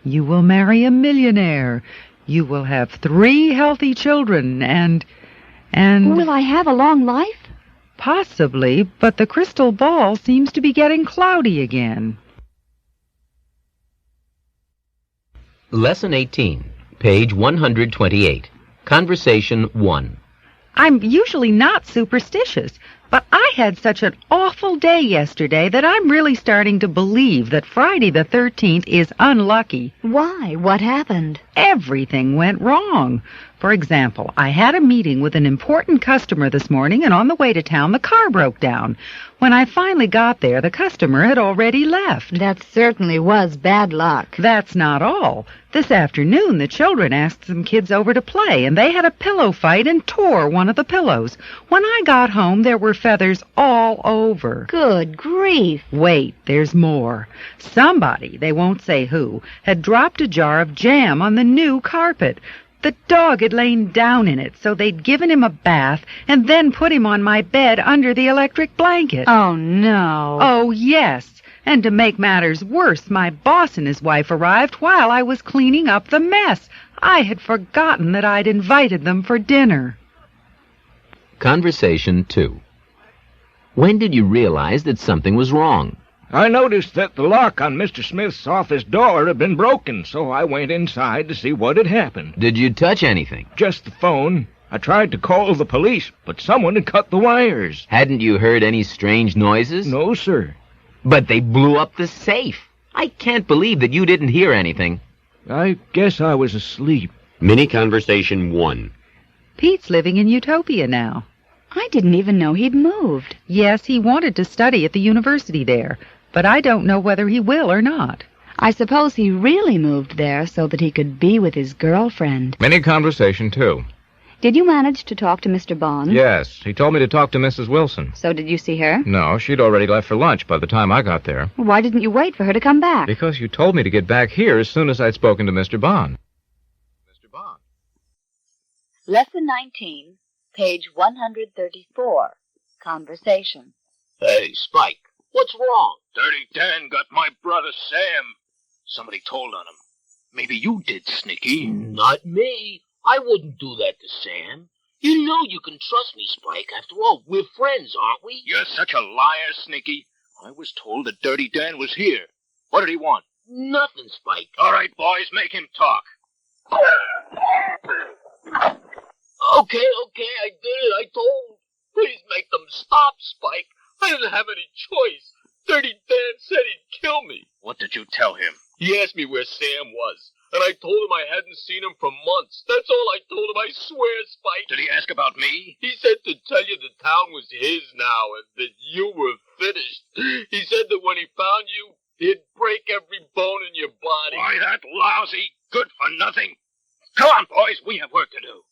You will marry a millionaire. You will have 3 healthy children, and... Will I have a long life? Possibly, but the crystal ball seems to be getting cloudy again. Lesson 18, page 128. Conversation 1. I'm usually not superstitious, but I had such an awful day yesterday that I'm really starting to believe that Friday the 13th is unlucky. Why? What happened? Everything went wrong. For example, I had a meeting with an important customer this morning, and on the way to town, the car broke down. When I finally got there, the customer had already left. That certainly was bad luck. That's not all. This afternoon, the children asked some kids over to play, and they had a pillow fight and tore one of the pillows. When I got home, there were feathers all over. Good grief. Wait, there's more. Somebody, they won't say who, had dropped a jar of jam on the new carpet. The dog had lain down in it, so they'd given him a bath and then put him on my bed under the electric blanket. Oh, no. Oh, yes. And to make matters worse, my boss and his wife arrived while I was cleaning up the mess. I had forgotten that I'd invited them for dinner. Conversation 2. When did you realize that something was wrong? I noticed that the lock on Mr. Smith's office door had been broken, so I went inside to see what had happened. Did you touch anything? Just the phone. I tried to call the police, but someone had cut the wires. Hadn't you heard any strange noises? No, sir. But they blew up the safe. I can't believe that you didn't hear anything. I guess I was asleep. Mini Conversation 1. Pete's living in Utopia now. I didn't even know he'd moved. Yes, he wanted to study at the university there, but I don't know whether he will or not. I suppose he really moved there so that he could be with his girlfriend. Mini Conversation 2. Did you manage to talk to Mr. Bond? Yes, he told me to talk to Mrs. Wilson. So did you see her? No, she'd already left for lunch by the time I got there. Why didn't you wait for her to come back? Because you told me to get back here as soon as I'd spoken to Mr. Bond. Mr. Bond. Lesson 19, page 134. Conversation. Hey, Spike, what's wrong? Dirty Dan got my brother Sam. Somebody told on him. Maybe you did, Sneaky. Not me. I wouldn't do that to Sam. You know you can trust me, Spike. After all, we're friends, aren't we? You're such a liar, Sneaky. I was told that Dirty Dan was here. What did he want? Nothing, Spike. All right, boys, make him talk. Okay, I did it. I told. Please make them stop, Spike. I didn't have any choice. Dirty Dan said he'd kill me. What did you tell him? He asked me where Sam was, and I told him I hadn't seen him for months. That's all I told him, I swear, Spike. Did he ask about me? He said to tell you the town was his now and that you were finished. He said that when he found you, he'd break every bone in your body. Why, that lousy, good for nothing. Come on, boys, we have work to do.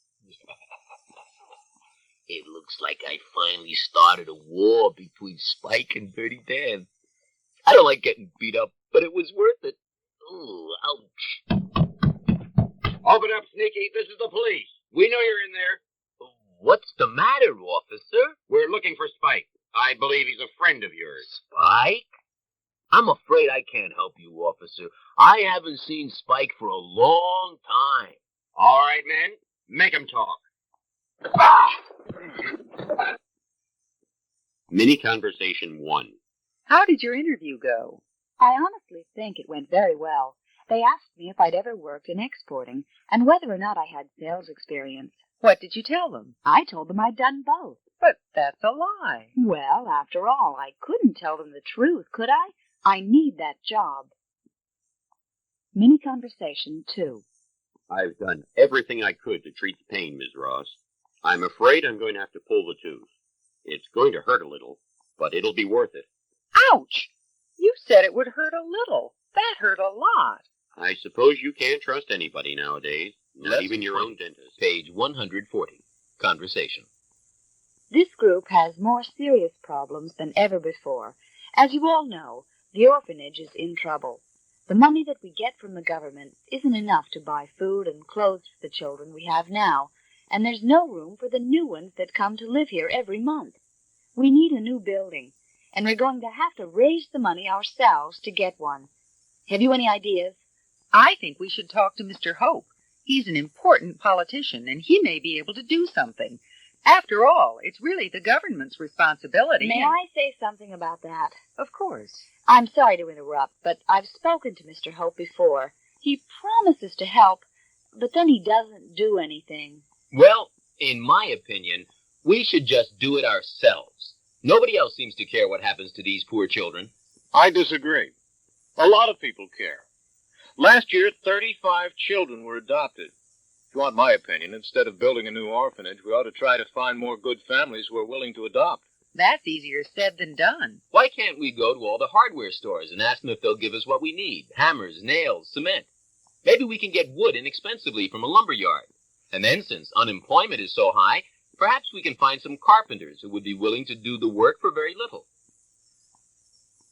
It looks like I finally started a war between Spike and Dirty Dan. I don't like getting beat up, but it was worth it. Ooh, ouch. Open up, Sneaky. This is the police. We know you're in there. What's the matter, officer? We're looking for Spike. I believe he's a friend of yours. Spike? I'm afraid I can't help you, officer. I haven't seen Spike for a long time. All right, men. Make him talk. Mini Conversation 1. How did your interview go? I honestly think it went very well. They asked me if I'd ever worked in exporting and whether or not I had sales experience. What did you tell them? I told them I'd done both. But that's a lie. Well, after all, I couldn't tell them the truth, could I? I need that job. Mini Conversation 2. I've done everything I could to treat the pain, Ms. Ross. I'm afraid I'm going to have to pull the tooth. It's going to hurt a little, but it'll be worth it. Ouch! You said it would hurt a little. That hurt a lot. I suppose you can't trust anybody nowadays, not even your own dentist. Page 140. Conversation. This group has more serious problems than ever before. As you all know, the orphanage is in trouble. The money that we get from the government isn't enough to buy food and clothes for the children we have now, and there's no room for the new ones that come to live here every month. We need a new building, and we're going to have to raise the money ourselves to get one. Have you any ideas? I think we should talk to Mr. Hope. He's an important politician, and he may be able to do something. After all, it's really the government's responsibility. May I say something about that? Of course. I'm sorry to interrupt, but I've spoken to Mr. Hope before. He promises to help, but then he doesn't do anything. Well, in my opinion, we should just do it ourselves. Nobody else seems to care what happens to these poor children. I disagree. A lot of people care. Last year, 35 children were adopted. If you want my opinion, instead of building a new orphanage, we ought to try to find more good families who are willing to adopt. That's easier said than done. Why can't we go to all the hardware stores and ask them if they'll give us what we need? Hammers, nails, cement. Maybe we can get wood inexpensively from a lumber yard. And then, since unemployment is so high, perhaps we can find some carpenters who would be willing to do the work for very little.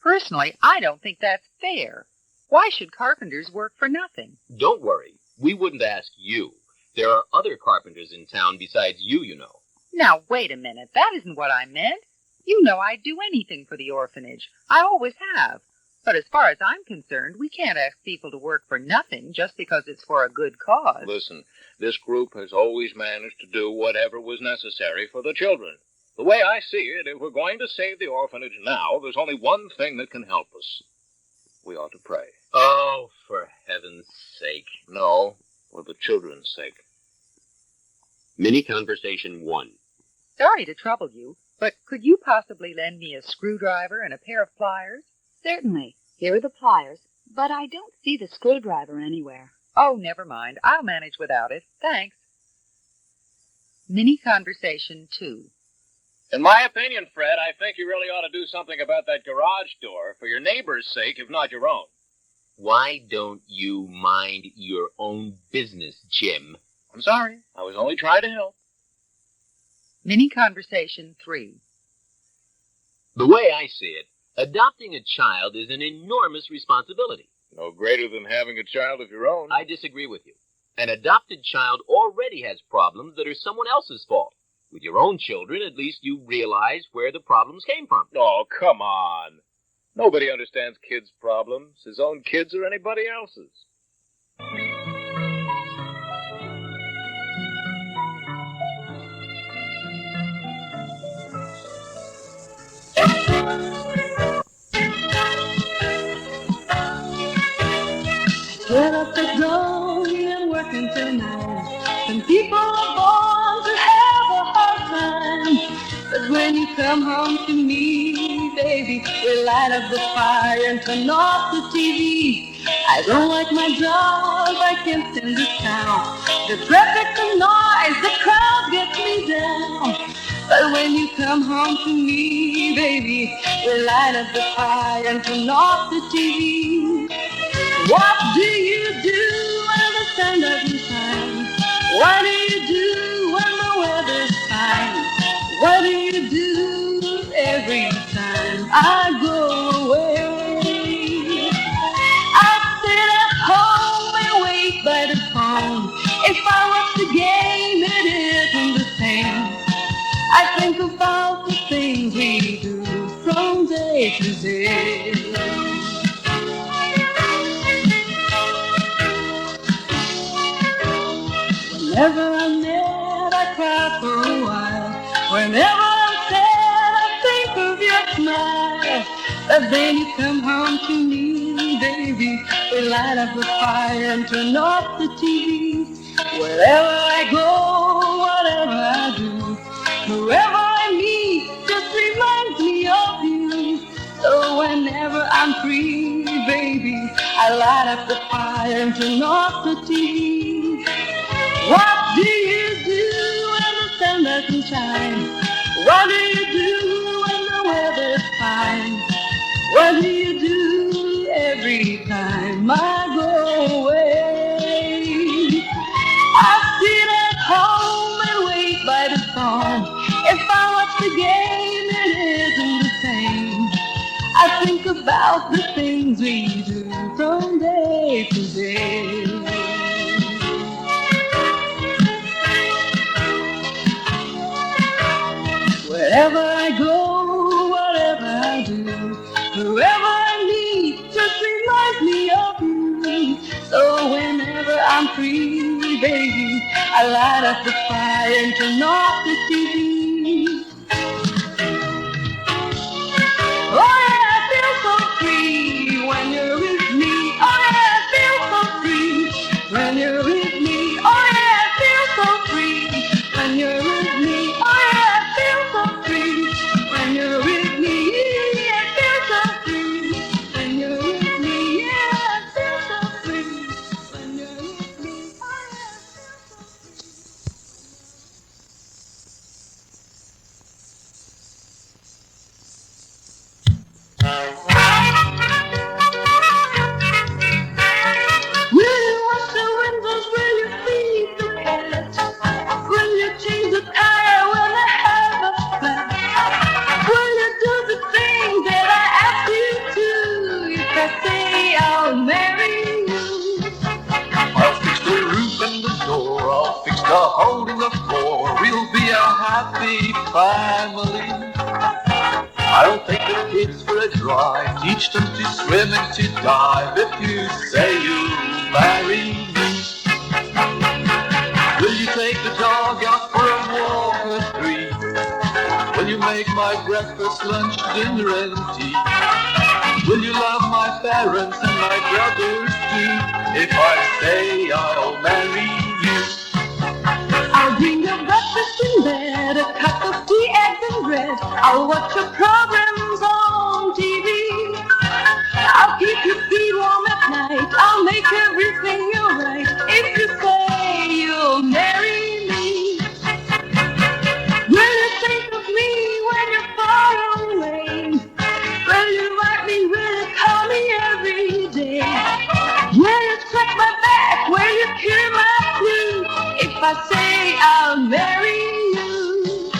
Personally, I don't think that's fair. Why should carpenters work for nothing? Don't worry. We wouldn't ask you. There are other carpenters in town besides you, you know. Now, wait a minute. That isn't what I meant. You know I'd do anything for the orphanage. I always have. But as far as I'm concerned, we can't ask people to work for nothing just because it's for a good cause. Listen, this group has always managed to do whatever was necessary for the children. The way I see it, if we're going to save the orphanage now, there's only one thing that can help us. We ought to pray. Oh, for heaven's sake. No, for the children's sake. Mini Conversation 1. Sorry to trouble you, but could you possibly lend me a screwdriver and a pair of pliers? Certainly. Here are the pliers, but I don't see the screwdriver anywhere. Oh, never mind. I'll manage without it. Thanks. Mini Conversation 2. In my opinion, Fred, I think you really ought to do something about that garage door for your neighbor's sake, if not your own. Why don't you mind your own business, Jim? I'm sorry. I was only trying to help. Mini Conversation 3. The way I see it, adopting a child is an enormous responsibility. No greater than having a child of your own. I disagree with you. An adopted child already has problems that are someone else's fault. With your own children, at least you realize where the problems came from. Oh, come on. Nobody understands kids' problems, his own kids or anybody else's. Get up at dawn and work until night. And people are born to have a hard time. But when you come home to me, baby, we light up the fire and turn off the TV. I don't like my job, I can't stand this town. The traffic, the noise, the crowd gets me down. But when you come home to me, baby, we light up the fire and turn off the TV. What do you do when the sun doesn't shine? What do you do when the weather's fine? What do you do every time I go away? I sit at home and wait by the phone. If I watch the game, it isn't the same. I think about the things we do from day to day. Whenever I'm mad, I cry for a while. Whenever I'm sad, I think of your smile. But then you come home to me, baby. We light up the fire and turn off the TV. Wherever I go, whatever I do, whoever I meet just reminds me of you. So whenever I'm free, baby, I light up the fire and turn off the TV. What do you do when the sun doesn't shine? What do you do when the weather's fine? What do you do every time I go away? I sit at home and wait by the phone. If I watch about the things we do from day to day. Wherever I go, whatever I do, whoever I meet just reminds me of you. So whenever I'm free, baby, I light up the fire and turn off the TV. Oh yeah, I feel so free when you're with me. Oh yeah, I feel so free when you're with me. Oh yeah, I feel so free when you're with me. Oh yeah, I feel so free when you're with me. Yeah, I feel so free when you're with me. Yeah, I feel so free when you're with me. Oh yeah. Will you wash the windows? Will you feed the cat? Will you change the tire when I have a flat? Will you do the things that I ask you to? If I say I'll marry you. I'll fix the roof and the door, I'll fix the hole in the floor. We'll be a happy family. I'll take the kids for a drive, teach them to swim and to dive. If you say you'll marry me, will you take the dog out for a walk at 3? Will you make my breakfast, lunch, dinner and tea? Will you love my parents and my brothers too? If I say I'll marry you, I'll bring you breakfast in bed, a cup of tea, eggs and bread. I'll watch your programs on TV. I'll keep your feet warm at night. I'll make everything alright. If you say you'll marry me, will you think of me when you're far away? Will you write me? Will you call me every day? Will you scratch my back? Will you hear my plea? If I say I'll marry you,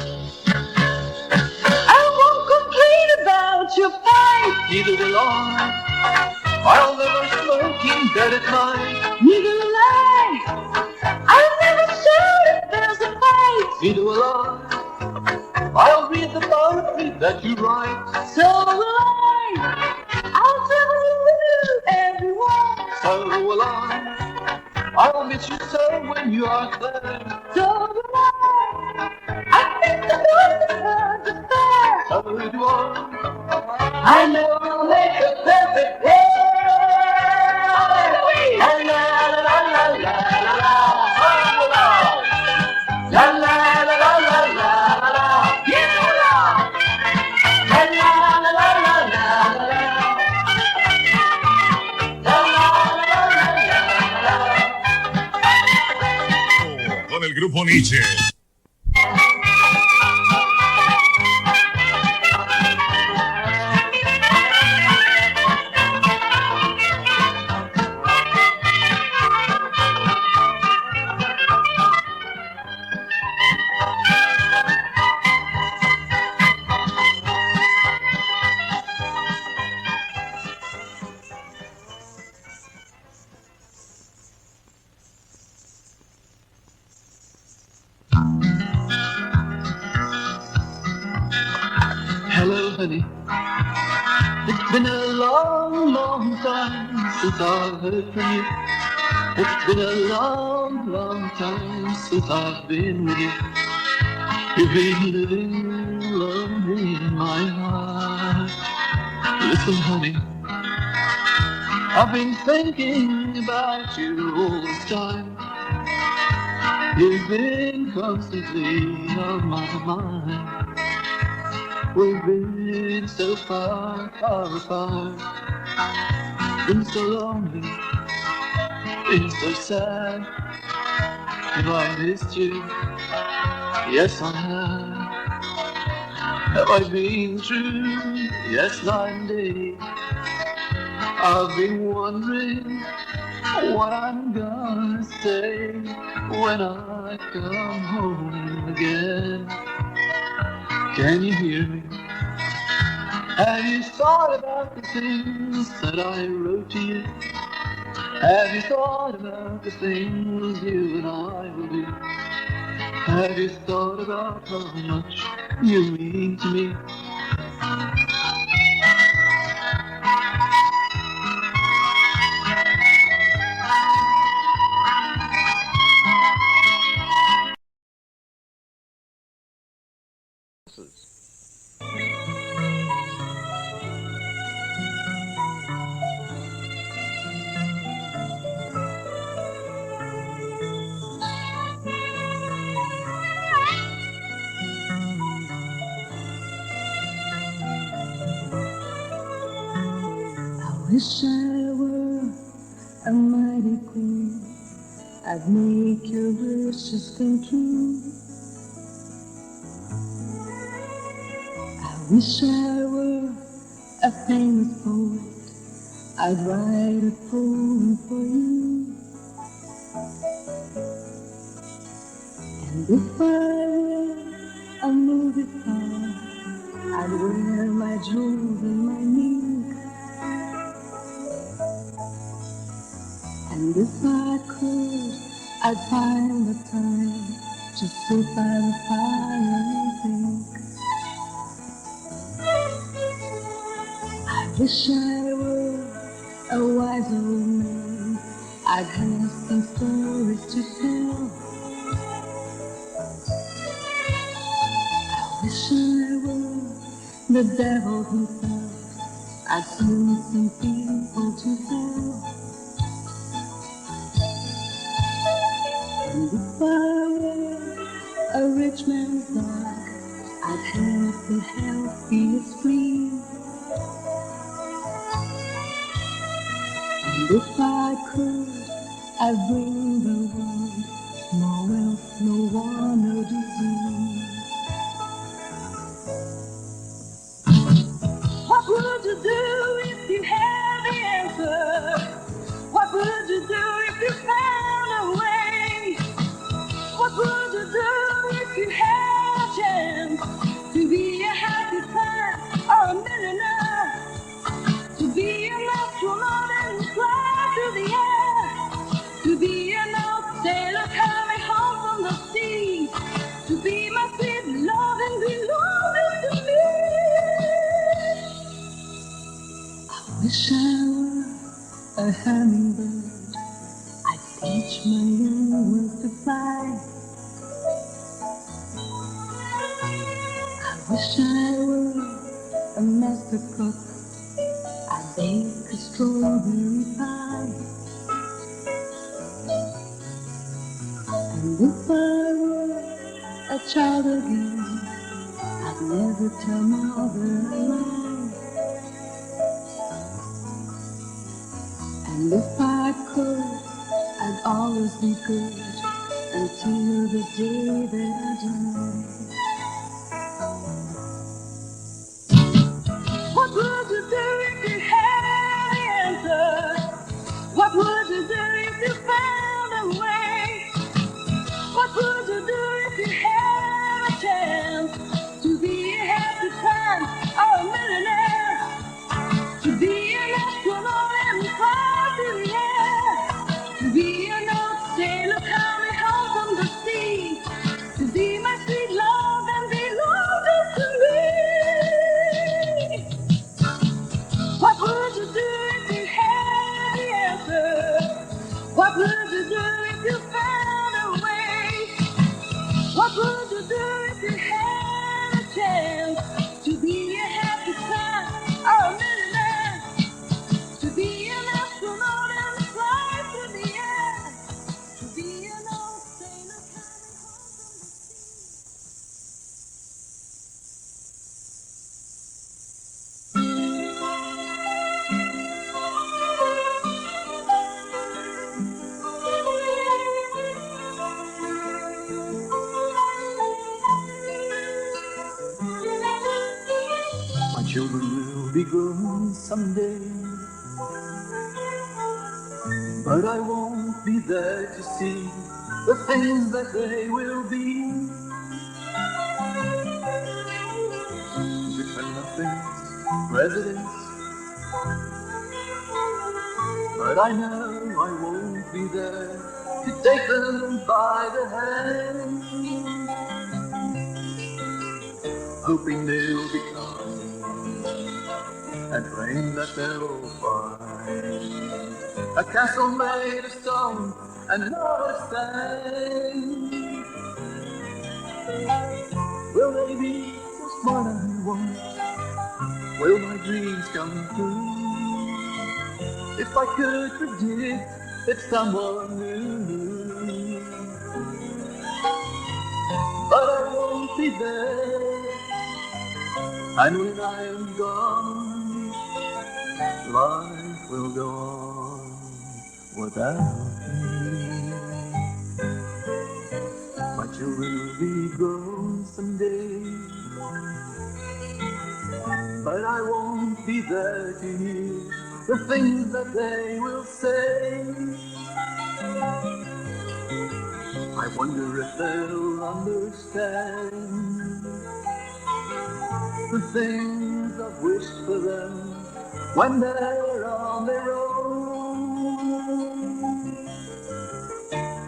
I won't complain about your pipe. neither will I. I'll never smoke in bed at night. Neither will I. I'll never shout if there's a fight. Neither will I. I'll read the poetry that you write. So will I. I'll tell you everyone. So will I. I'll miss you so when you are there. So will I. I think the birds are fair. So do I. I know you'll make a perfect pair. La la la la la la la. La la la la la la la. Yeah, la la la la la la la. La la la la la la. Con el grupo Nietzsche. Hello, honey. It's been a long, long time since I've heard from you. It's been a long, long time since I've been with you. You've been living lonely in my heart. Listen, honey, I've been thinking about you all this time. You've been constantly on my mind. We've been so far, far apart. Been so lonely, been so sad. Have I missed you? Yes, I have. Have I been true? Yes, night and day. I've been wondering what I'm gonna say when I come home again. Can you hear me? Have you thought about this things that I wrote to you? Have you thought about the things you and I will do? Have you thought about how much you mean to me? I wish I were a mighty queen. I'd make your wishes come true. I wish I were a famous poet. I'd write a poem for you. And if I were a movie star, I'd wear my jewels and my mink. And if I could, I'd find the time to sit by the fire and think. I wish I were a wise old man. I'd have some stories to tell. I wish I were the devil himself. I'd send some people to hell. And if I were a rich man's dog, I'd have the healthiest breed. And if I could, I'd bring the world more wealth, no war, no disease. What would you do if you had the answer? What would you do if you found a way? What would you do if you had a chance to be a happy man or a millionaire? To be an astronaut and fly through the air? To be an old sailor coming home from the sea? To be my sweet love and belonging to me? I wish I were a hummingbird. I'd teach my young ones to fly. I wish I were a master cook. I'd bake a strawberry pie. And if I were a child again, I'd never tell mother a lie. And if I could, I'd always be good until the day that I die. What would you do if you had the answer? What would you do if you found a way? What would you do if you had a chance to be a happy man or a millionaire? To be an astronaut and fly through the air? To be an old sailor coming home from the sea? To be my sweet love and belong just to me? What would you do if you had the answer? What would you do if you found a way? What would you do if you had a chance to be a happy man or a millionaire? To be an astronaut and fly through the air? To be an old sailor coming home from the My children will be grown someday, but I won't be there to see the things that they will be. Defend nothing, presidents, but I know I won't be there to take them by the hand, hoping they'll be kind and praying that they'll find a castle made of stone and not of sand. Will they be just what I want? Will my dreams come true? If I could predict that someone knew, but I won't be there, and when I am gone, life will go on without me. My children will be grown someday, but I won't be there to hear the things that they will say. I wonder if they'll understand the things I've wished for them when they're on their own.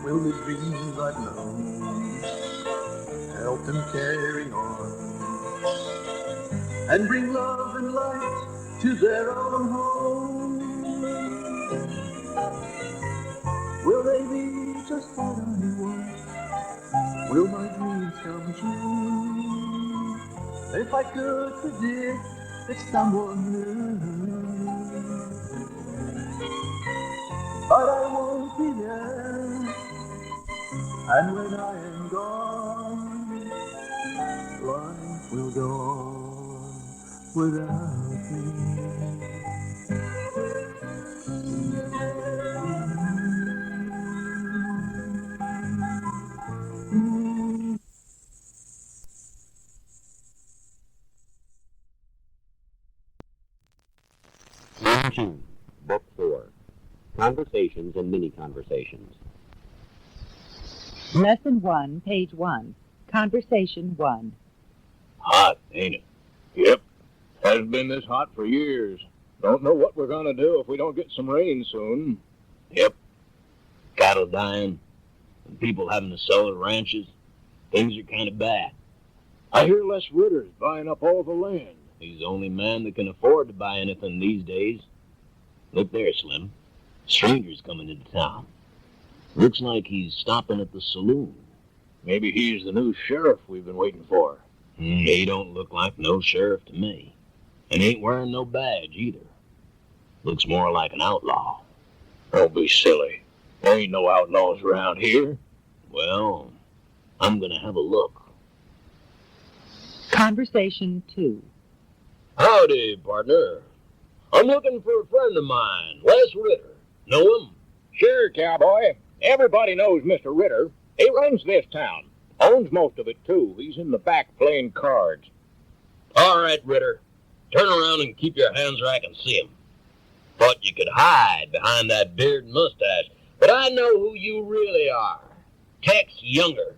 Will the dreams I've known help them carry on and bring love and light to their own home? Will they be just what I want? Will my dreams come true? If I could predict that someone knew, but I won't be there, and when I am gone, life will go on without me. Book 4. Conversations and Mini-Conversations. Lesson 1, page 1. Conversation 1. Hot, ain't it? Yep. Has been this hot for years. Don't know what we're gonna do if we don't get some rain soon. Yep. Cattle dying, and people having to sell their ranches. Things are kind of bad. I hear Les Ritter's buying up all the land. He's the only man that can afford to buy anything these days. Look there, Slim. Stranger's coming into town. Looks like he's stopping at the saloon. Maybe he's the new sheriff we've been waiting for. He don't look like no sheriff to me. And ain't wearing no badge either. Looks more like an outlaw. Don't be silly. There ain't no outlaws around here. Well, I'm gonna have a look. Conversation 2. Howdy, partner. I'm looking for a friend of mine, Les Ritter. Know him? Sure, cowboy. Everybody knows Mr. Ritter. He runs this town. Owns most of it, too. He's in the back playing cards. All right, Ritter. Turn around and keep your hands where I can see him. Thought you could hide behind that beard and mustache, but I know who you really are. Tex Younger.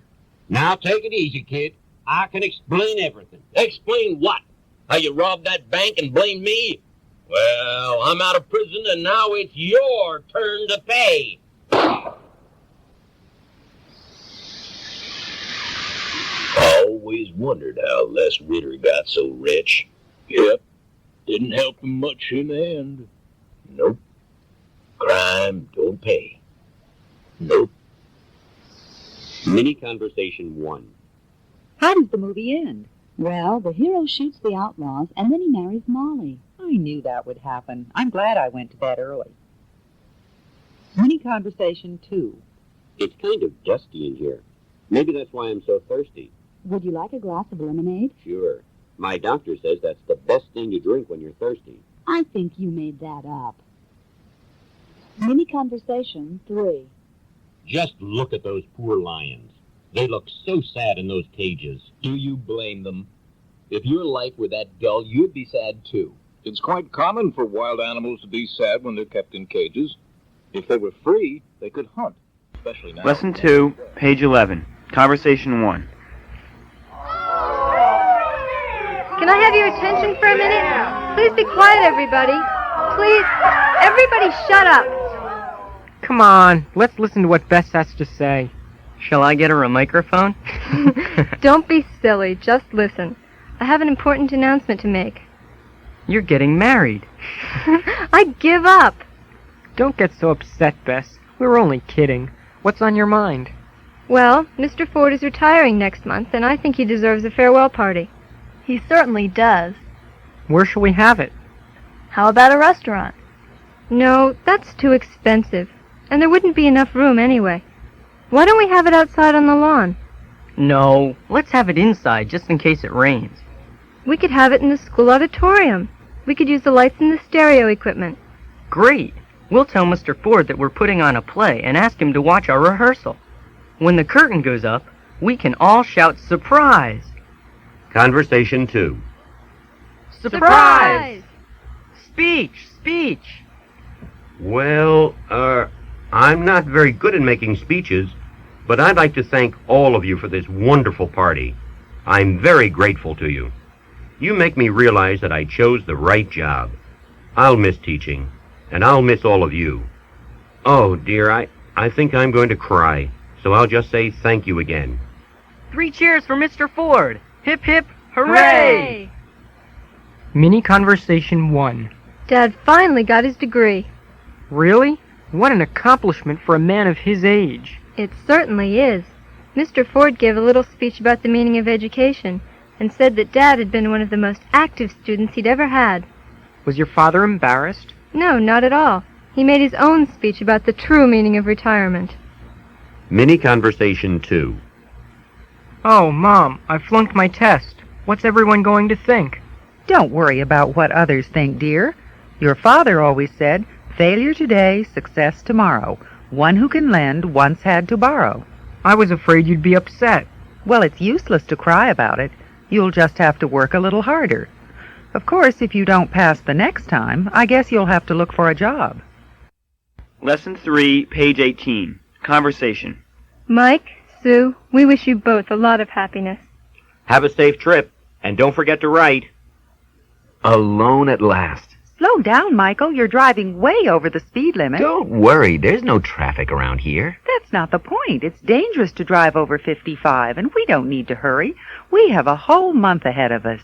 Now take it easy, kid. I can explain everything. Explain what? How you robbed that bank and blame me? Well, I'm out of prison, and now it's your turn to pay. I always wondered how Les Ritter got so rich. Yep. Didn't help him much in the end. Nope. Crime don't pay. Nope. Mini-Conversation 1. How does the movie end? Well, the hero shoots the outlaws, and then he marries Molly. I knew that would happen. I'm glad I went to bed early. Mini-Conversation 2. It's kind of dusty in here. Maybe that's why I'm so thirsty. Would you like a glass of lemonade? Sure. My doctor says that's the best thing to drink when you're thirsty. I think you made that up. Mini-Conversation 3. Just look at those poor lions. They look so sad in those cages. Do you blame them? If your life were that dull, you'd be sad too. It's quite common for wild animals to be sad when they're kept in cages. If they were free, they could hunt, especially now. Lesson 2, page 11. Conversation 1. Can I have your attention for a minute? Please be quiet, everybody. Please, everybody shut up. Come on, let's listen to what Bess has to say. Shall I get her a microphone? Don't be silly, just listen. I have an important announcement to make. You're getting married. I give up. Don't get so upset, Bess. We were only kidding. What's on your mind? Well, Mr. Ford is retiring next month, and I think he deserves a farewell party. He certainly does. Where shall we have it? How about a restaurant? No, that's too expensive, and there wouldn't be enough room anyway. Why don't we have it outside on the lawn? No, let's have it inside just in case it rains. We could have it in the school auditorium. We could use the lights and the stereo equipment. Great! We'll tell Mr. Ford that we're putting on a play and ask him to watch our rehearsal. When the curtain goes up, we can all shout surprise! Conversation 2. Surprise! Speech! Speech! Well, I'm not very good at making speeches, but I'd like to thank all of you for this wonderful party. I'm very grateful to you. You make me realize that I chose the right job. I'll miss teaching, and I'll miss all of you. Oh, dear, I think I'm going to cry, so I'll just say thank you again. 3 cheers for Mr. Ford! Hip hip, hooray! Mini Conversation 1. Dad finally got his degree. Really? What an accomplishment for a man of his age. It certainly is. Mr. Ford gave a little speech about the meaning of education and said that Dad had been one of the most active students he'd ever had. Was your father embarrassed? No, not at all. He made his own speech about the true meaning of retirement. Mini Conversation 2. Oh, Mom, I flunked my test. What's everyone going to think? Don't worry about what others think, dear. Your father always said, failure today, success tomorrow. One who can lend once had to borrow. I was afraid you'd be upset. Well, it's useless to cry about it. You'll just have to work a little harder. Of course, if you don't pass the next time, I guess you'll have to look for a job. Lesson 3, page 18. Conversation. Mike, Sue, we wish you both a lot of happiness. Have a safe trip, and don't forget to write. Alone at last. Slow down, Michael. You're driving way over the speed limit. Don't worry, there's no traffic around here. That's not the point. It's dangerous to drive over 55, and we don't need to hurry. We have a whole month ahead of us.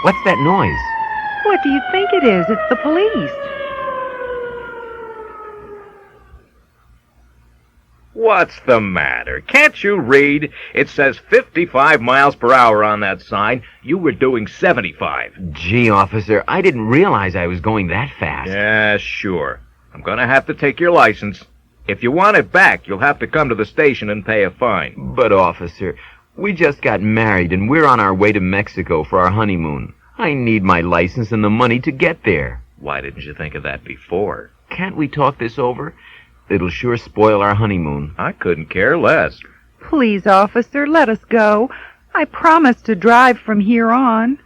What's that noise? What do you think it is? It's the police. What's the matter? Can't you read? It says 55 miles per hour on that sign. You were doing 75. Gee, officer, I didn't realize I was going that fast. Yeah, sure. I'm gonna have to take your license. If you want it back, you'll have to come to the station and pay a fine. But, officer, we just got married and we're on our way to Mexico for our honeymoon. I need my license and the money to get there. Why didn't you think of that before? Can't we talk this over? It'll sure spoil our honeymoon. I couldn't care less. Please, officer, let us go. I promise to drive from here on.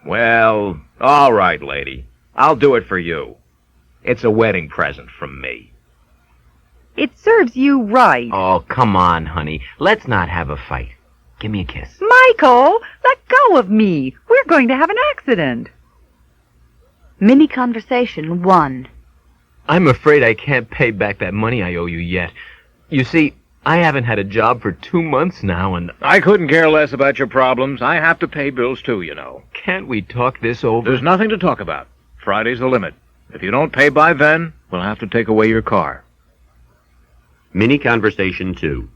Well, all right, lady. I'll do it for you. It's a wedding present from me. It serves you right. Oh, come on, honey. Let's not have a fight. Give me a kiss. Michael, let go of me. We're going to have an accident. Mini Conversation 1. I'm afraid I can't pay back that money I owe you yet. You see, I haven't had a job for 2 months now, and I couldn't care less about your problems. I have to pay bills too, you know. Can't we talk this over? There's nothing to talk about. Friday's the limit. If you don't pay by then, we'll have to take away your car. Mini Conversation 2.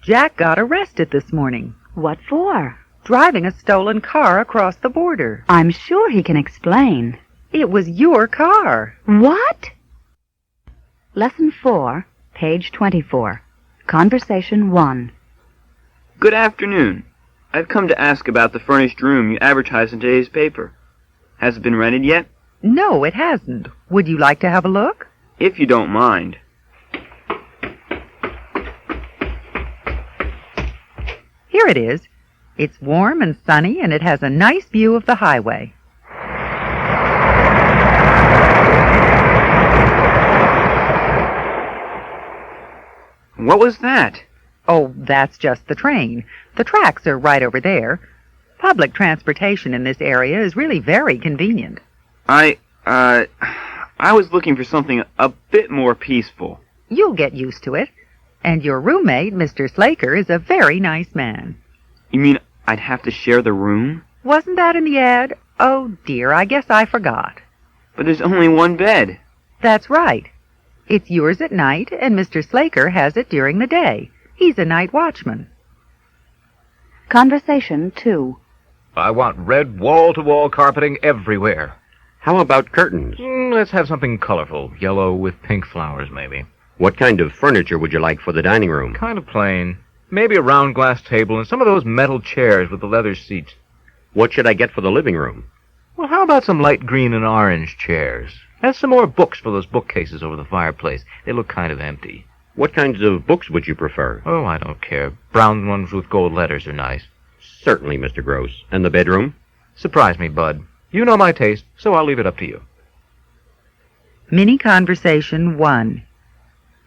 Jack got arrested this morning. What for? Driving a stolen car across the border. I'm sure he can explain. It was your car. What? Lesson 4, page 24. Conversation 1. Good afternoon. I've come to ask about the furnished room you advertised in today's paper. Has it been rented yet? No, it hasn't. Would you like to have a look? If you don't mind. Here it is. It's warm and sunny, and it has a nice view of the highway. What was that? Oh, that's just the train. The tracks are right over there. Public transportation in this area is really very convenient. I I was looking for something a bit more peaceful. You'll get used to it. And your roommate, Mr. Slaker, is a very nice man. You mean I'd have to share the room? Wasn't that in the ad? Oh, dear, I guess I forgot. But there's only one bed. That's right. It's yours at night, and Mr. Slaker has it during the day. He's a night watchman. Conversation 2. I want red wall-to-wall carpeting everywhere. How about curtains? Let's have something colorful. Yellow with pink flowers, maybe. What kind of furniture would you like for the dining room? Kind of plain. Maybe a round glass table and some of those metal chairs with the leather seats. What should I get for the living room? Well, how about some light green and orange chairs? And some more books for those bookcases over the fireplace. They look kind of empty. What kinds of books would you prefer? Oh, I don't care. Brown ones with gold letters are nice. Certainly, Mr. Gross. And the bedroom? Surprise me, Bud. You know my taste, so I'll leave it up to you. Mini Conversation 1.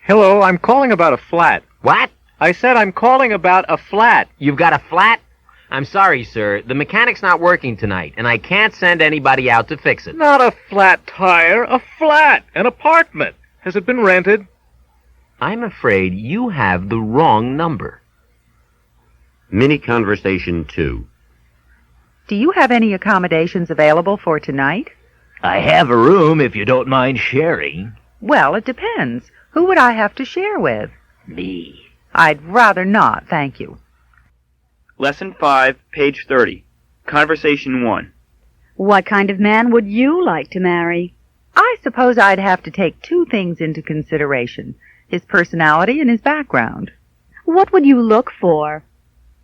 Hello, I'm calling about a flat. What? I said I'm calling about a flat. You've got a flat? I'm sorry, sir. The mechanic's not working tonight, and I can't send anybody out to fix it. Not a flat tire, a flat, an apartment. Has it been rented? I'm afraid you have the wrong number. Mini Conversation 2. Do you have any accommodations available for tonight? I have a room if you don't mind sharing. Well, it depends. Who would I have to share with? Me. I'd rather not, thank you. Lesson 5, page 30. Conversation 1. What kind of man would you like to marry? I suppose I'd have to take two things into consideration, his personality and his background. What would you look for?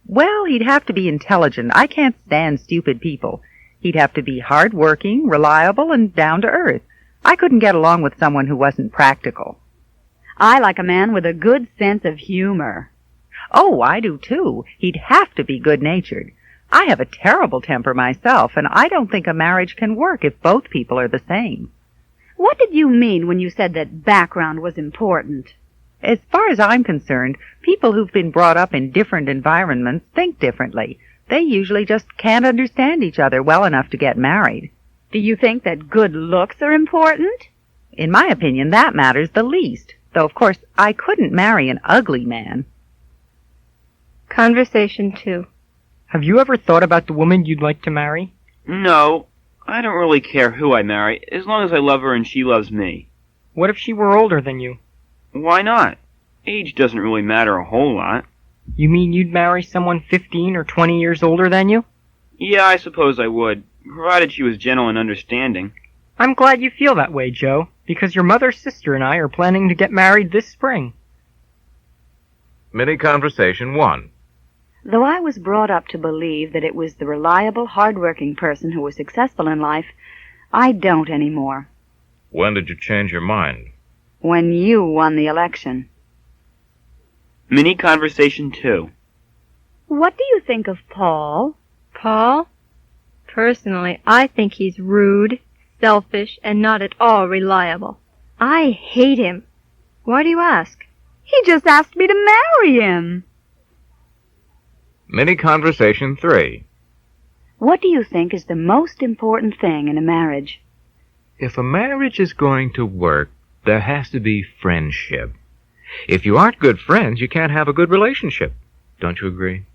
Well, he'd have to be intelligent. I can't stand stupid people. He'd have to be hard-working, reliable, and down-to-earth. I couldn't get along with someone who wasn't practical. I like a man with a good sense of humor. Oh, I do too. He'd have to be good-natured. I have a terrible temper myself, and I don't think a marriage can work if both people are the same. What did you mean when you said that background was important? As far as I'm concerned, people who've been brought up in different environments think differently. They usually just can't understand each other well enough to get married. Do you think that good looks are important? In my opinion, that matters the least. Though, of course, I couldn't marry an ugly man. Conversation 2. Have you ever thought about the woman you'd like to marry? No, I don't really care who I marry, as long as I love her and she loves me. What if she were older than you? Why not? Age doesn't really matter a whole lot. You mean you'd marry someone 15 or 20 years older than you? Yeah, I suppose I would, provided she was gentle and understanding. I'm glad you feel that way, Joe, because your mother's sister and I are planning to get married this spring. Mini Conversation 1. Though I was brought up to believe that it was the reliable, hard-working person who was successful in life, I don't anymore. When did you change your mind? When you won the election. Mini Conversation 2. What do you think of Paul? Paul? Personally, I think he's rude, selfish, and not at all reliable. I hate him. Why do you ask? He just asked me to marry him. Mini Conversation 3. What do you think is the most important thing in a marriage? If a marriage is going to work, there has to be friendship. If you aren't good friends, you can't have a good relationship. Don't you agree?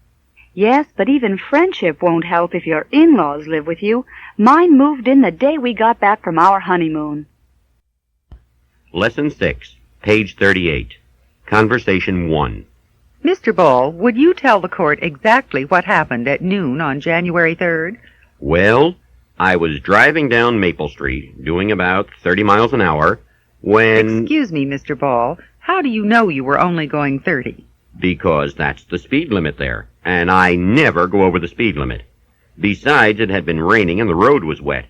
Yes, but even friendship won't help if your in-laws live with you. Mine moved in the day we got back from our honeymoon. Lesson 6, page 38. Conversation 1. Mr. Ball, would you tell the court exactly what happened at noon on January 3rd? Well, I was driving down Maple Street, doing about 30 miles an hour, when... Excuse me, Mr. Ball. How do you know you were only going 30? Because that's the speed limit there, and I never go over the speed limit. Besides, it had been raining and the road was wet.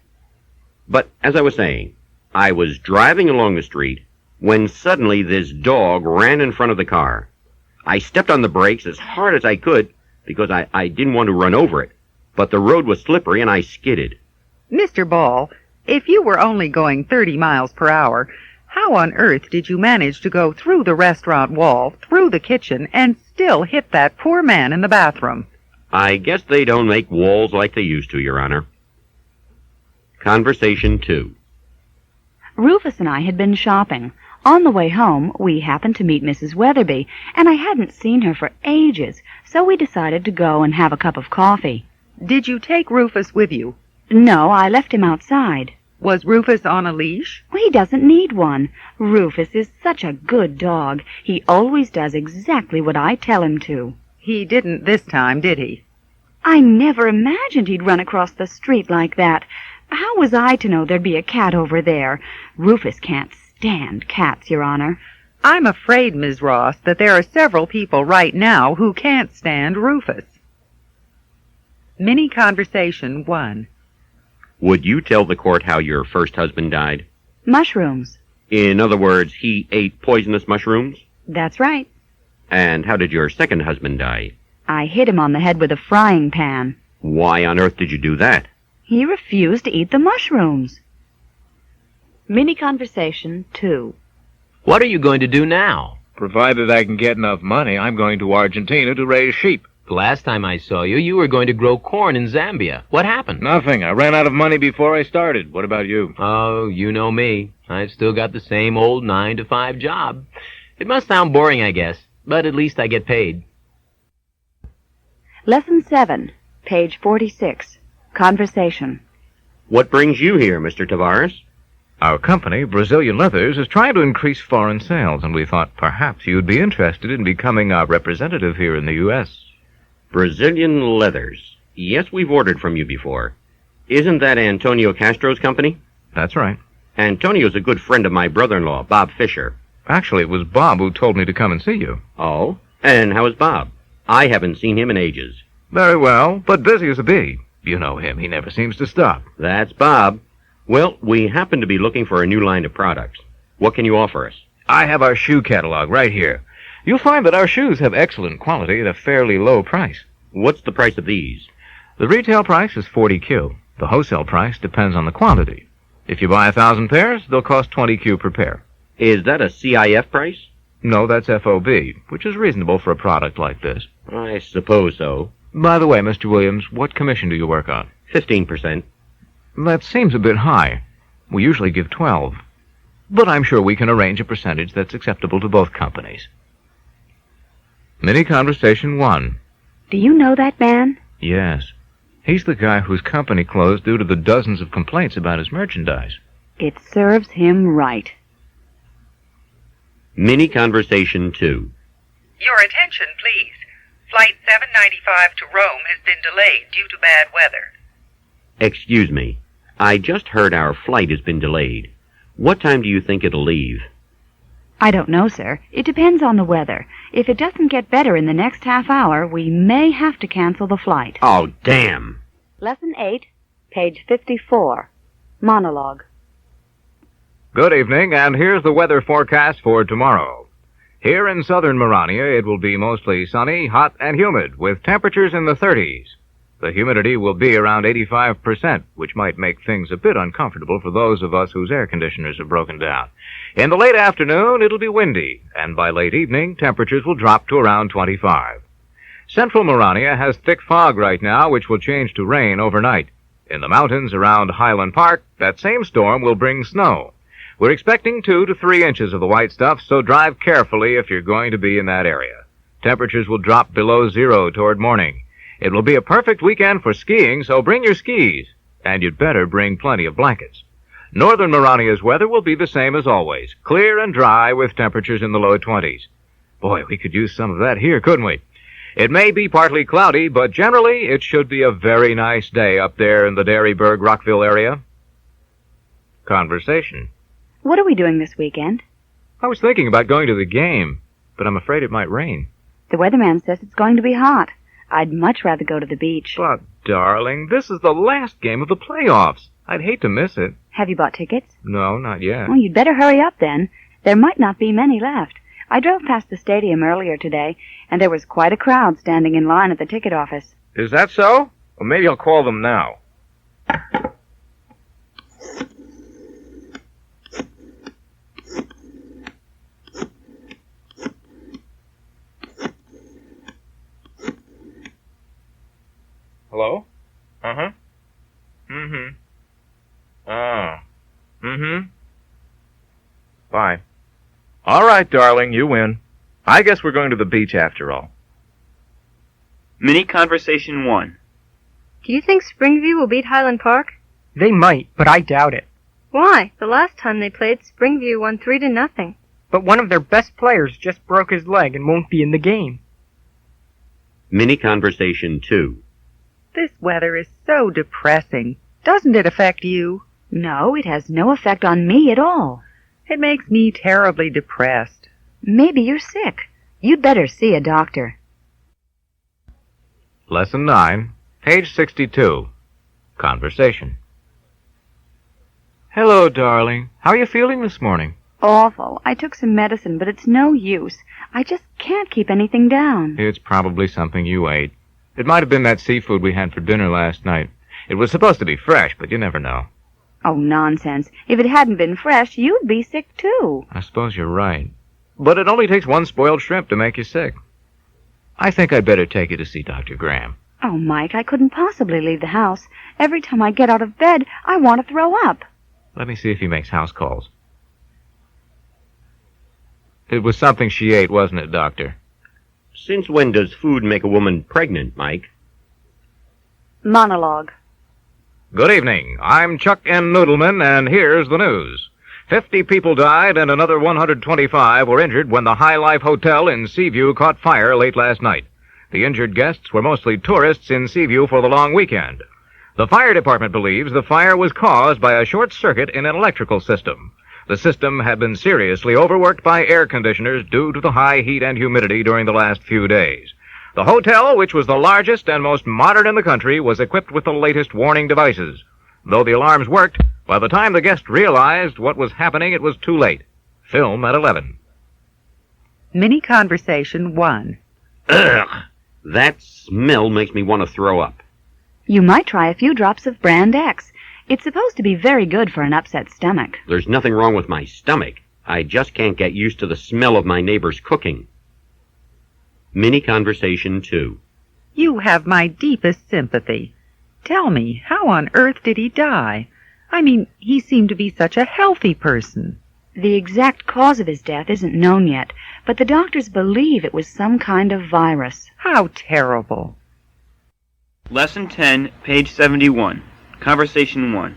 But, as I was saying, I was driving along the street when suddenly this dog ran in front of the car. I stepped on the brakes as hard as I could because I didn't want to run over it, but the road was slippery and I skidded. Mr. Ball, if you were only going 30 miles per hour, how on earth did you manage to go through the restaurant wall, through the kitchen, and still hit that poor man in the bathroom? I guess they don't make walls like they used to, Your Honor. Conversation 2. Rufus and I had been shopping. On the way home, we happened to meet Mrs. Weatherby, and I hadn't seen her for ages, so we decided to go and have a cup of coffee. Did you take Rufus with you? No, I left him outside. Was Rufus on a leash? He doesn't need one. Rufus is such a good dog. He always does exactly what I tell him to. He didn't this time, did he? I never imagined he'd run across the street like that. How was I to know there'd be a cat over there? Rufus can't stand cats, Your Honor. I'm afraid, Ms. Ross, that there are several people right now who can't stand Rufus. Mini Conversation 1. Would you tell the court how your first husband died? Mushrooms. In other words, he ate poisonous mushrooms? That's right. And how did your second husband die? I hit him on the head with a frying pan. Why on earth did you do that? He refused to eat the mushrooms. Mini Conversation 2. What are you going to do now? Provided I can get enough money, I'm going to Argentina to raise sheep. The last time I saw you, you were going to grow corn in Zambia. What happened? Nothing. I ran out of money before I started. What about you? Oh, you know me. I've still got the same old 9-to-5 job. It must sound boring, I guess, but at least I get paid. Lesson 7, page 46. Conversation. What brings you here, Mr. Tavares? Our company, Brazilian Leathers, is trying to increase foreign sales, and we thought perhaps you'd be interested in becoming our representative here in the U.S. Brazilian Leathers. Yes, we've ordered from you before. Isn't that Antonio Castro's company? That's right. Antonio's a good friend of my brother-in-law, Bob Fisher. Actually, it was Bob who told me to come and see you. Oh? And how is Bob? I haven't seen him in ages. Very well, but busy as a bee. You know him. He never seems to stop. That's Bob. Well, we happen to be looking for a new line of products. What can you offer us? I have our shoe catalog right here. You'll find that our shoes have excellent quality at a fairly low price. What's the price of these? The retail price is 40 Q. The wholesale price depends on the quantity. If you buy 1,000 pairs, they'll cost 20 Q per pair. Is that a CIF price? No, that's FOB, which is reasonable for a product like this. I suppose so. By the way, Mr. Williams, what commission do you work on? 15%. That seems a bit high. We usually give 12. But I'm sure we can arrange a percentage that's acceptable to both companies. Mini Conversation 1. Do you know that man? Yes. He's the guy whose company closed due to the dozens of complaints about his merchandise. It serves him right. Mini Conversation 2. Your attention, please. Flight 795 to Rome has been delayed due to bad weather. Excuse me. I just heard our flight has been delayed. What time do you think it'll leave? I don't know, sir. It depends on the weather. If it doesn't get better in the next half hour, we may have to cancel the flight. Oh, damn. Lesson 8, page 54. Monologue. Good evening, and here's the weather forecast for tomorrow. Here in southern Marania, it will be mostly sunny, hot, and humid, with temperatures in the 30s. The humidity will be around 85%, which might make things a bit uncomfortable for those of us whose air conditioners are broken down. In the late afternoon, it'll be windy, and by late evening, temperatures will drop to around 25. Central Marania has thick fog right now, which will change to rain overnight. In the mountains around Highland Park, that same storm will bring snow. We're expecting 2 to 3 inches of the white stuff, so drive carefully if you're going to be in that area. Temperatures will drop below zero toward morning. It will be a perfect weekend for skiing, so bring your skis. And you'd better bring plenty of blankets. Northern Marania's weather will be the same as always, clear and dry with temperatures in the low 20s. Boy, we could use some of that here, couldn't we? It may be partly cloudy, but generally it should be a very nice day up there in the Derryburgh-Rockville area. Conversation. What are we doing this weekend? I was thinking about going to the game, but I'm afraid it might rain. The weatherman says it's going to be hot. I'd much rather go to the beach. But, darling, this is the last game of the playoffs. I'd hate to miss it. Have you bought tickets? No, not yet. Well, you'd better hurry up then. There might not be many left. I drove past the stadium earlier today, and there was quite a crowd standing in line at the ticket office. Is that so? Well, maybe I'll call them now. Hello? Uh-huh. Mm-hmm. Ah. Mm-hmm. Bye. All right, darling, you win. I guess we're going to the beach after all. Mini Conversation 1. Do you think Springview will beat Highland Park? They might, but I doubt it. Why? The last time they played, Springview won 3-0. But one of their best players just broke his leg and won't be in the game. Mini Conversation 2. This weather is so depressing. Doesn't it affect you? No, it has no effect on me at all. It makes me terribly depressed. Maybe you're sick. You'd better see a doctor. Lesson 9, page 62. Conversation. Hello, darling. How are you feeling this morning? Awful. I took some medicine, but it's no use. I just can't keep anything down. It's probably something you ate. It might have been that seafood we had for dinner last night. It was supposed to be fresh, but you never know. Oh, nonsense. If it hadn't been fresh, you'd be sick too. I suppose you're right. But it only takes one spoiled shrimp to make you sick. I think I'd better take you to see Dr. Graham. Oh, Mike, I couldn't possibly leave the house. Every time I get out of bed, I want to throw up. Let me see if he makes house calls. It was something she ate, wasn't it, Doctor? Since when does food make a woman pregnant, Mike? Monologue. Good evening. I'm Chuck N. Noodleman, and here's the news. 50 people died and another 125 were injured when the High Life Hotel in Seaview caught fire late last night. The injured guests were mostly tourists in Seaview for the long weekend. The fire department believes the fire was caused by a short circuit in an electrical system. The system had been seriously overworked by air conditioners due to the high heat and humidity during the last few days. The hotel, which was the largest and most modern in the country, was equipped with the latest warning devices. Though the alarms worked, by the time the guests realized what was happening, it was too late. Film at 11. Mini Conversation 1. Ugh! That smell makes me want to throw up. You might try a few drops of Brand X. It's supposed to be very good for an upset stomach. There's nothing wrong with my stomach. I just can't get used to the smell of my neighbor's cooking. Mini Conversation 2. You have my deepest sympathy. Tell me, how on earth did he die? I mean, he seemed to be such a healthy person. The exact cause of his death isn't known yet, but the doctors believe it was some kind of virus. How terrible. Lesson 10, page 71. Conversation 1.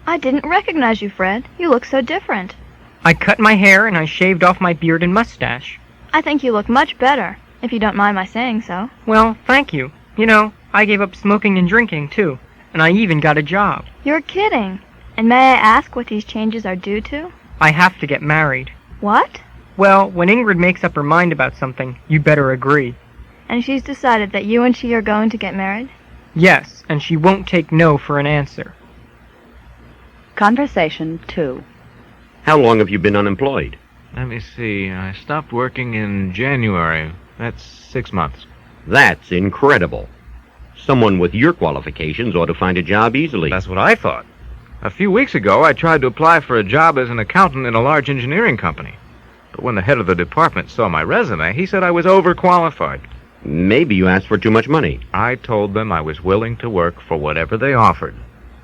I didn't recognize you, Fred. You look so different. I cut my hair and I shaved off my beard and mustache. I think you look much better, if you don't mind my saying so. Well, thank you. You know, I gave up smoking and drinking, too. And I even got a job. You're kidding. And may I ask what these changes are due to? I have to get married. What? Well, when Ingrid makes up her mind about something, you'd better agree. And she's decided that you and she are going to get married? Yes, and she won't take no for an answer. Conversation 2. How long have you been unemployed? Let me see. I stopped working in January. That's 6 months. That's incredible. Someone with your qualifications ought to find a job easily. That's what I thought. A few weeks ago, I tried to apply for a job as an accountant in a large engineering company. But when the head of the department saw my resume, he said I was overqualified. Maybe you asked for too much money. I told them I was willing to work for whatever they offered.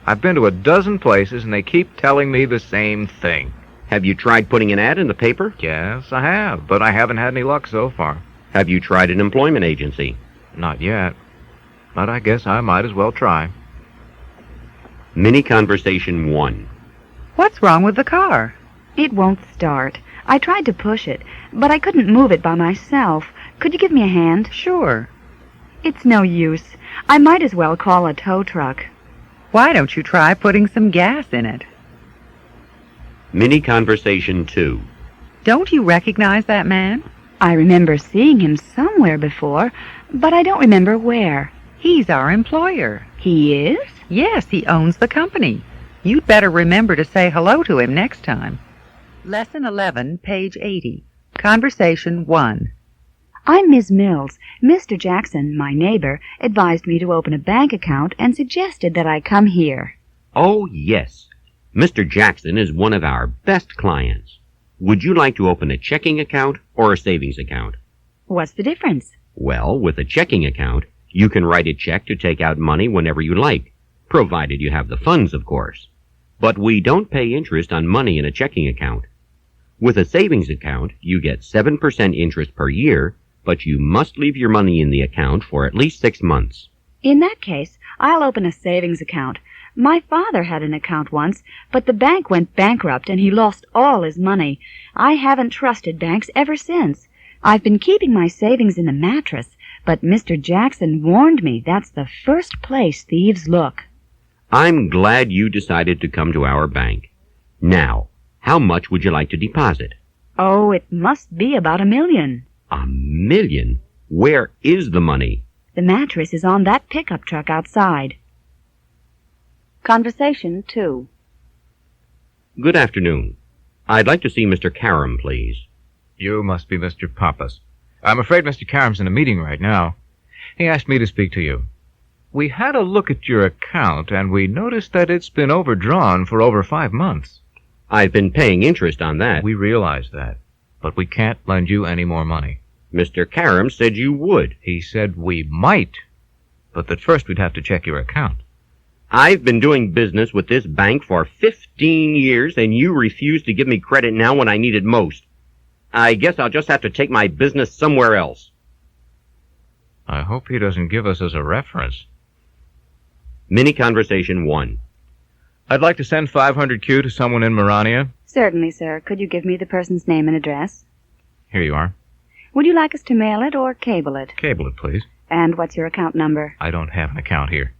I've been to a dozen places, and they keep telling me the same thing. Have you tried putting an ad in the paper? Yes, I have, but I haven't had any luck so far. Have you tried an employment agency? Not yet, but I guess I might as well try. Mini Conversation 1. What's wrong with the car? It won't start. I tried to push it, but I couldn't move it by myself. Could you give me a hand? Sure. It's no use. I might as well call a tow truck. Why don't you try putting some gas in it? Mini Conversation 2. Don't you recognize that man? I remember seeing him somewhere before, but I don't remember where. He's our employer. He is? Yes, he owns the company. You'd better remember to say hello to him next time. Lesson 11, page 80. Conversation 1. I'm Miss Mills. Mr. Jackson, my neighbor, advised me to open a bank account and suggested that I come here. Oh, yes. Mr. Jackson is one of our best clients. Would you like to open a checking account or a savings account? What's the difference? Well, with a checking account, you can write a check to take out money whenever you like, provided you have the funds, of course. But we don't pay interest on money in a checking account. With a savings account, you get 7% interest per year, but you must leave your money in the account for at least 6 months. In that case, I'll open a savings account. My father had an account once, but the bank went bankrupt and he lost all his money. I haven't trusted banks ever since. I've been keeping my savings in the mattress, but Mr. Jackson warned me that's the first place thieves look. I'm glad you decided to come to our bank. Now, how much would you like to deposit? Oh, it must be about $1 million. $1 million? Where is the money? The mattress is on that pickup truck outside. Conversation 2. Good afternoon. I'd like to see Mr. Karam, please. You must be Mr. Pappas. I'm afraid Mr. Karam's in a meeting right now. He asked me to speak to you. We had a look at your account, and we noticed that it's been overdrawn for over 5 months. I've been paying interest on that. We realize that, but we can't lend you any more money. Mr. Karam said you would. He said we might, but that first we'd have to check your account. I've been doing business with this bank for 15 years, and you refuse to give me credit now when I need it most. I guess I'll just have to take my business somewhere else. I hope he doesn't give us as a reference. Mini Conversation 1. I'd like to send 500Q to someone in Marania. Certainly, sir. Could you give me the person's name and address? Here you are. Would you like us to mail it or cable it? Cable it, please. And what's your account number? I don't have an account here.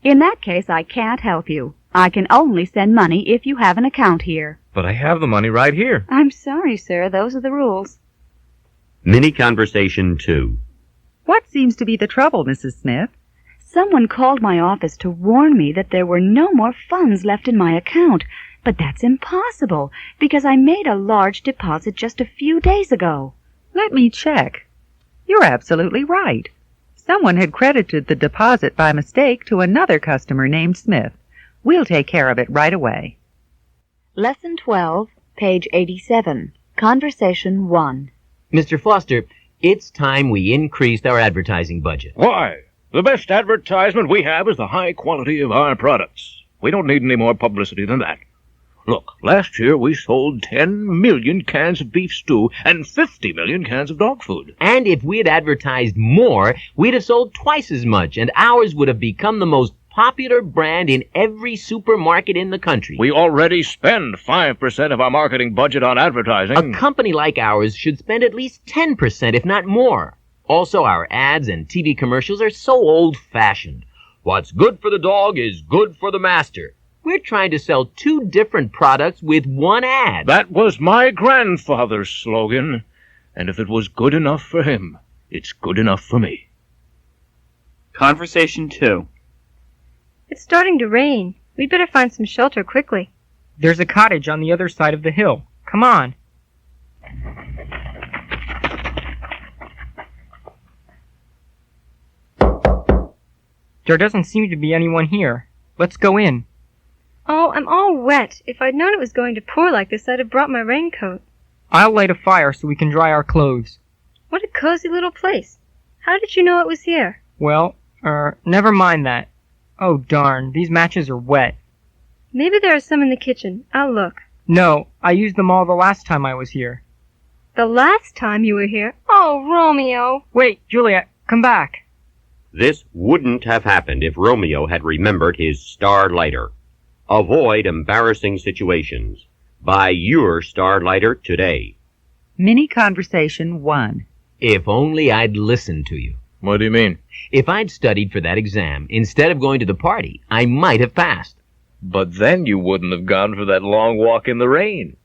In that case, I can't help you. I can only send money if you have an account here. But I have the money right here. I'm sorry, sir. Those are the rules. Mini Conversation 2. What seems to be the trouble, Mrs. Smith? Someone called my office to warn me that there were no more funds left in my account. But that's impossible, because I made a large deposit just a few days ago. Let me check. You're absolutely right. Someone had credited the deposit by mistake to another customer named Smith. We'll take care of it right away. Lesson 12, page 87. Conversation 1. Mr. Foster, it's time we increased our advertising budget. Why? The best advertisement we have is the high quality of our products. We don't need any more publicity than that. Look, last year we sold 10 million cans of beef stew and 50 million cans of dog food. And if we had advertised more, we'd have sold twice as much, and ours would have become the most popular brand in every supermarket in the country. We already spend 5% of our marketing budget on advertising. A company like ours should spend at least 10%, if not more. Also, our ads and TV commercials are so old-fashioned. What's good for the dog is good for the master. We're trying to sell 2 different products with 1 ad. That was my grandfather's slogan. And if it was good enough for him, it's good enough for me. Conversation 2. It's starting to rain. We'd better find some shelter quickly. There's a cottage on the other side of the hill. Come on. There doesn't seem to be anyone here. Let's go in. Oh, I'm all wet. If I'd known it was going to pour like this, I'd have brought my raincoat. I'll light a fire so we can dry our clothes. What a cozy little place. How did you know it was here? Well, never mind that. Oh, darn, these matches are wet. Maybe there are some in the kitchen. I'll look. No, I used them all the last time I was here. The last time you were here? Oh, Romeo! Wait, Juliet, come back. This wouldn't have happened if Romeo had remembered his Starlighter. Avoid embarrassing situations. Buy your Starlighter today. Mini Conversation 1. If only I'd listened to you. What do you mean? If I'd studied for that exam, instead of going to the party, I might have passed. But then you wouldn't have gone for that long walk in the rain.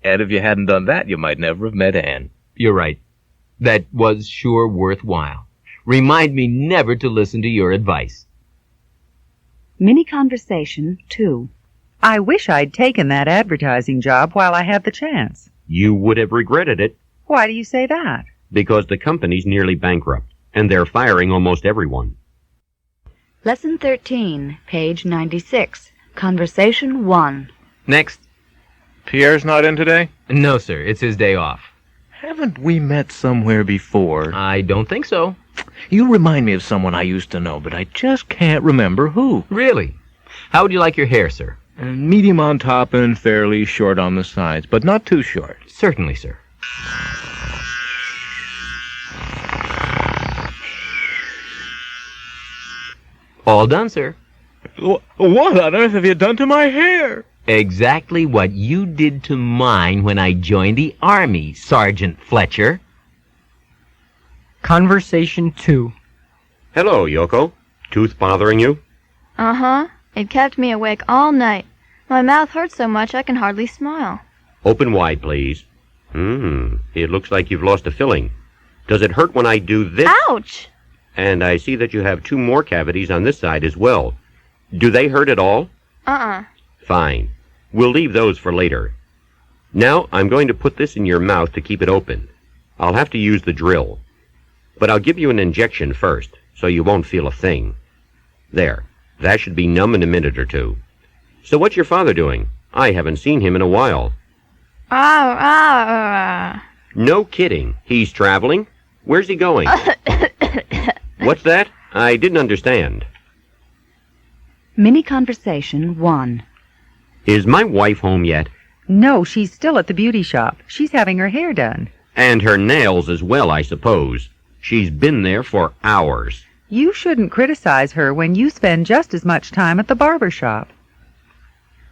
And if you hadn't done that, you might never have met Anne. You're right. That was sure worthwhile. Remind me never to listen to your advice. Mini Conversation 2. I wish I'd taken that advertising job while I had the chance. You would have regretted it. Why do you say that? Because the company's nearly bankrupt, and they're firing almost everyone. Lesson 13, page 96. Conversation 1. Next. Pierre's not in today? No, sir. It's his day off. Haven't we met somewhere before? I don't think so. You remind me of someone I used to know, but I just can't remember who. Really? How would you like your hair, sir? Medium on top and fairly short on the sides, but not too short. Certainly, sir. All done, sir. What on earth have you done to my hair? Exactly what you did to mine when I joined the Army, Sergeant Fletcher. Conversation 2. Hello, Yoko. Tooth bothering you? Uh-huh. It kept me awake all night. My mouth hurts so much I can hardly smile. Open wide, please. It looks like you've lost a filling. Does it hurt when I do this? Ouch! And I see that you have 2 more cavities on this side as well. Do they hurt at all? Uh-uh. Fine. We'll leave those for later. Now I'm going to put this in your mouth to keep it open. I'll have to use the drill. But I'll give you an injection first, so you won't feel a thing. There. That should be numb in a minute or 2. So what's your father doing? I haven't seen him in a while. No kidding. He's traveling? Where's he going? What's that? I didn't understand. Mini Conversation 1. Is my wife home yet? No, she's still at the beauty shop. She's having her hair done. And her nails as well, I suppose. She's been there for hours. You shouldn't criticize her when you spend just as much time at the barber shop.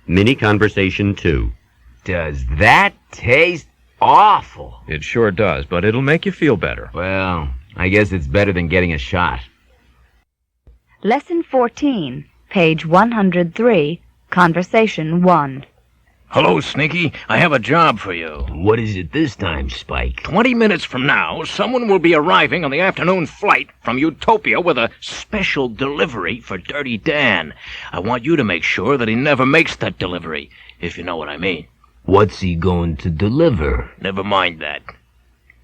Mini Conversation 2. Does that taste awful? It sure does, but it'll make you feel better. Well, I guess it's better than getting a shot. Lesson 14, page 103, Conversation 1. Hello, Sneaky. I have a job for you. What is it this time, Spike? 20 minutes from now, someone will be arriving on the afternoon flight from Utopia with a special delivery for Dirty Dan. I want you to make sure that he never makes that delivery, if you know what I mean. What's he going to deliver? Never mind that.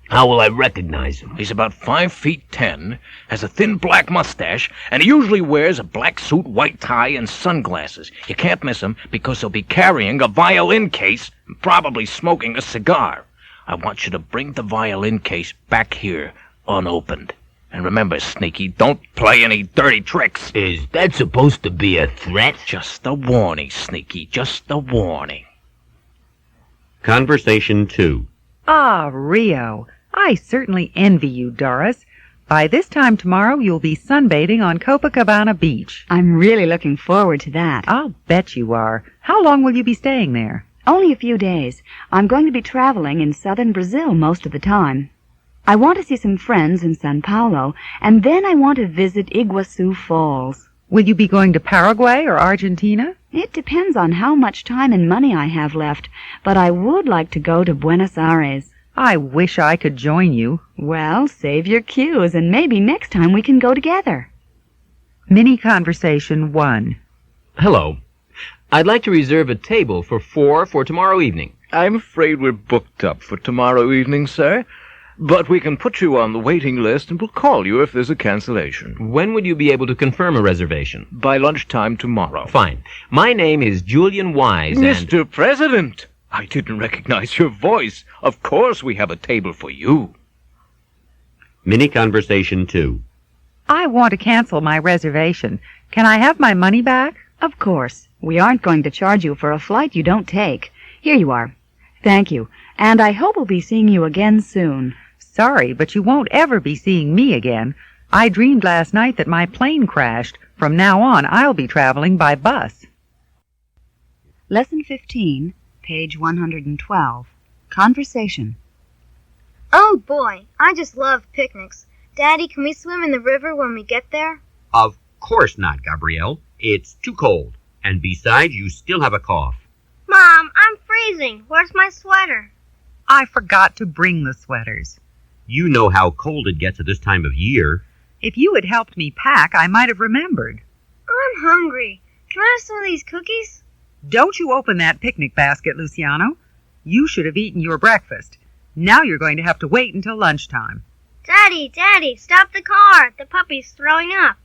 How will I recognize him? He's about 5'10", has a thin black mustache, and he usually wears a black suit, white tie, and sunglasses. You can't miss him because he'll be carrying a violin case and probably smoking a cigar. I want you to bring the violin case back here unopened. And remember, Sneaky, don't play any dirty tricks. Is that supposed to be a threat? Just a warning, Sneaky, just a warning. Conversation 2. Ah, Rio. I certainly envy you, Doris. By this time tomorrow, you'll be sunbathing on Copacabana Beach. I'm really looking forward to that. I'll bet you are. How long will you be staying there? Only a few days. I'm going to be traveling in southern Brazil most of the time. I want to see some friends in Sao Paulo, and then I want to visit Iguazu Falls. Will you be going to Paraguay or Argentina? It depends on how much time and money I have left, but I would like to go to Buenos Aires. I wish I could join you. Well, save your cues, and maybe next time we can go together. Mini Conversation 1. Hello. I'd like to reserve a table for 4 for tomorrow evening. I'm afraid we're booked up for tomorrow evening, sir. But we can put you on the waiting list and we'll call you if there's a cancellation. When would you be able to confirm a reservation? By lunchtime tomorrow. Fine. My name is Julian Wise, Mr. President! I didn't recognize your voice. Of course we have a table for you. Mini Conversation 2. I want to cancel my reservation. Can I have my money back? Of course. We aren't going to charge you for a flight you don't take. Here you are. Thank you. And I hope we'll be seeing you again soon. Sorry, but you won't ever be seeing me again. I dreamed last night that my plane crashed. From now on, I'll be traveling by bus. Lesson 15, page 112. Conversation. Oh boy, I just love picnics. Daddy, can we swim in the river when we get there? Of course not, Gabrielle. It's too cold. And besides, you still have a cough. Mom, I'm freezing. Where's my sweater? I forgot to bring the sweaters. You know how cold it gets at this time of year. If you had helped me pack, I might have remembered. I'm hungry. Can I have some of these cookies? Don't you open that picnic basket, Luciano. You should have eaten your breakfast. Now you're going to have to wait until lunchtime. Daddy, stop the car. The puppy's throwing up.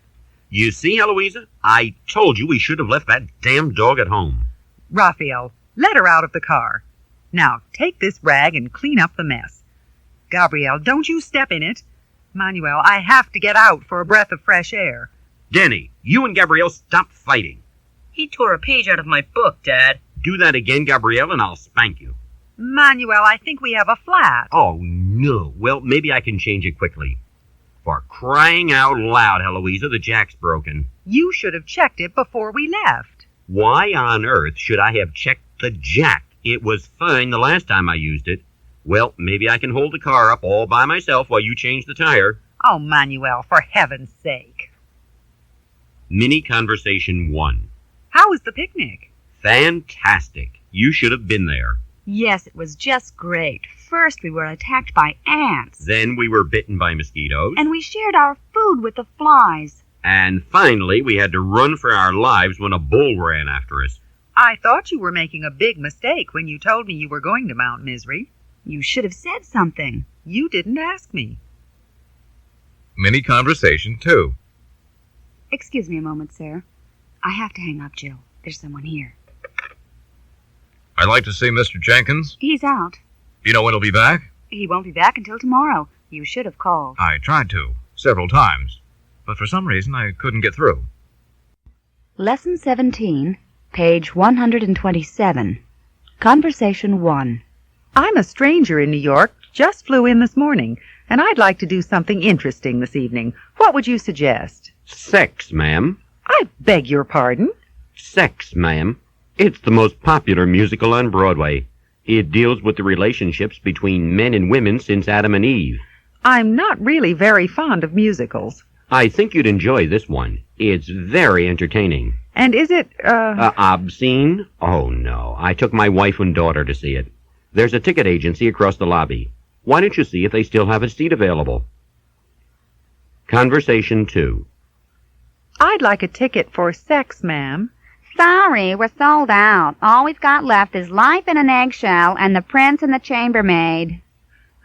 You see, Eloisa? I told you we should have left that damn dog at home. Raphael, let her out of the car. Now, take this rag and clean up the mess. Gabrielle, don't you step in it. Manuel, I have to get out for a breath of fresh air. Denny, you and Gabrielle stop fighting. He tore a page out of my book, Dad. Do that again, Gabrielle, and I'll spank you. Manuel, I think we have a flat. Oh, no. Well, maybe I can change it quickly. For crying out loud, Heloisa, the jack's broken. You should have checked it before we left. Why on earth should I have checked the jack? It was fine the last time I used it. Well, maybe I can hold the car up all by myself while you change the tire. Oh, Manuel, for heaven's sake. Mini Conversation 1. How was the picnic? Fantastic. You should have been there. Yes, it was just great. First we were attacked by ants. Then we were bitten by mosquitoes. And we shared our food with the flies. And finally, we had to run for our lives when a bull ran after us. I thought you were making a big mistake when you told me you were going to Mount Misery. You should have said something. You didn't ask me. Mini Conversation 2. Excuse me a moment, sir. I have to hang up, Jill. There's someone here. I'd like to see Mr. Jenkins. He's out. You know when he'll be back? He won't be back until tomorrow. You should have called. I tried to, several times, but for some reason I couldn't get through. Lesson 17, page 127. Conversation 1. I'm a stranger in New York, just flew in this morning, and I'd like to do something interesting this evening. What would you suggest? Sex, ma'am. I beg your pardon? Sex, ma'am. It's the most popular musical on Broadway. It deals with the relationships between men and women since Adam and Eve. I'm not really very fond of musicals. I think you'd enjoy this one. It's very entertaining. And is it, obscene? Oh, no. I took my wife and daughter to see it. There's a ticket agency across the lobby. Why don't you see if they still have a seat available? Conversation 2. I'd like a ticket for Sex, ma'am. Sorry, we're sold out. All we've got left is Life in an Eggshell and The Prince and the Chambermaid.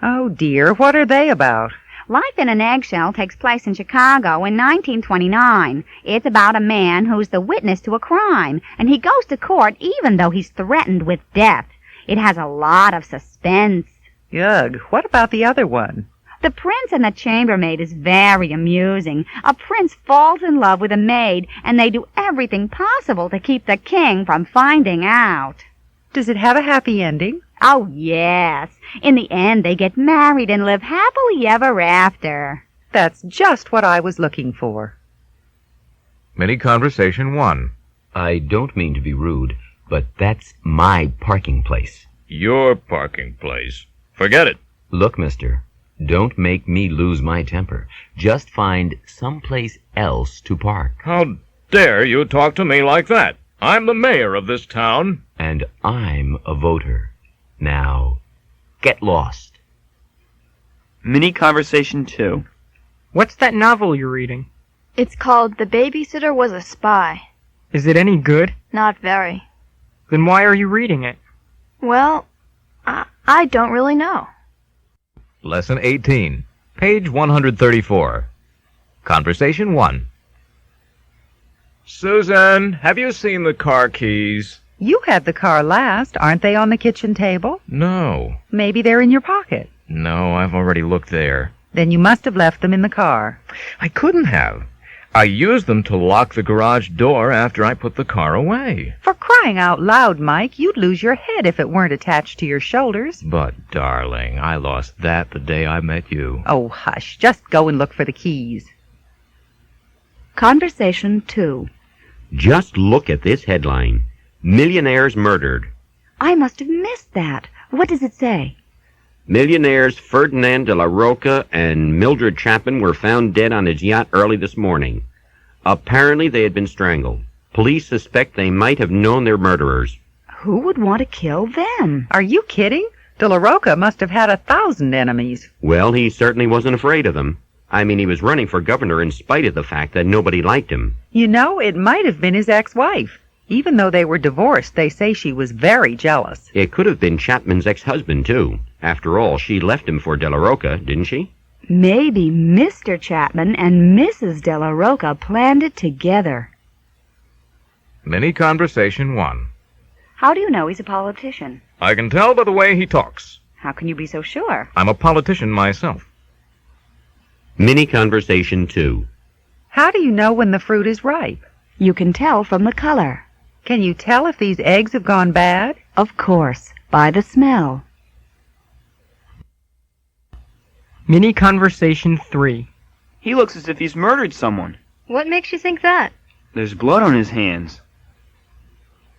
Oh, dear. What are they about? Life in an Eggshell takes place in Chicago in 1929. It's about a man who's the witness to a crime, and he goes to court even though he's threatened with death. It has a lot of suspense. Ugh. What about the other one? The Prince and the Chambermaid is very amusing. A prince falls in love with a maid, and they do everything possible to keep the king from finding out. Does it have a happy ending? Oh, yes. In the end, they get married and live happily ever after. That's just what I was looking for. Mini Conversation 1. I don't mean to be rude, but that's my parking place. Your parking place. Forget it. Look, mister, don't make me lose my temper. Just find someplace else to park. How dare you talk to me like that? I'm the mayor of this town. And I'm a voter. Now, get lost. Mini Conversation 2. What's that novel you're reading? It's called The Babysitter Was a Spy. Is it any good? Not very. Then why are you reading it? Well, I don't really know. Lesson 18, page 134. Conversation 1. Susan, have you seen the car keys? You had the car last. Aren't they on the kitchen table? No. Maybe they're in your pocket. No, I've already looked there. Then you must have left them in the car. I couldn't have. I used them to lock the garage door after I put the car away. For crying out loud, Mike, you'd lose your head if it weren't attached to your shoulders. But, darling, I lost that the day I met you. Oh, hush. Just go and look for the keys. Conversation 2. Just look at this headline. Millionaires murdered. I must have missed that. What does it say? Millionaires Ferdinand de la Roca and Mildred Chapman were found dead on his yacht early this morning. Apparently they had been strangled. Police suspect they might have known their murderers. Who would want to kill them? Are you kidding? De la Roca must have had 1,000 enemies. Well, he certainly wasn't afraid of them. I mean, he was running for governor in spite of the fact that nobody liked him. You know, it might have been his ex-wife. Even though they were divorced, they say she was very jealous. It could have been Chapman's ex-husband, too. After all, she left him for De La Roca, didn't she? Maybe Mr. Chapman and Mrs. De La Roca planned it together. Mini Conversation 1. How do you know he's a politician? I can tell by the way he talks. How can you be so sure? I'm a politician myself. Mini Conversation 2. How do you know when the fruit is ripe? You can tell from the color. Can you tell if these eggs have gone bad? Of course, by the smell. Mini Conversation 3. He looks as if he's murdered someone. What makes you think that? There's blood on his hands.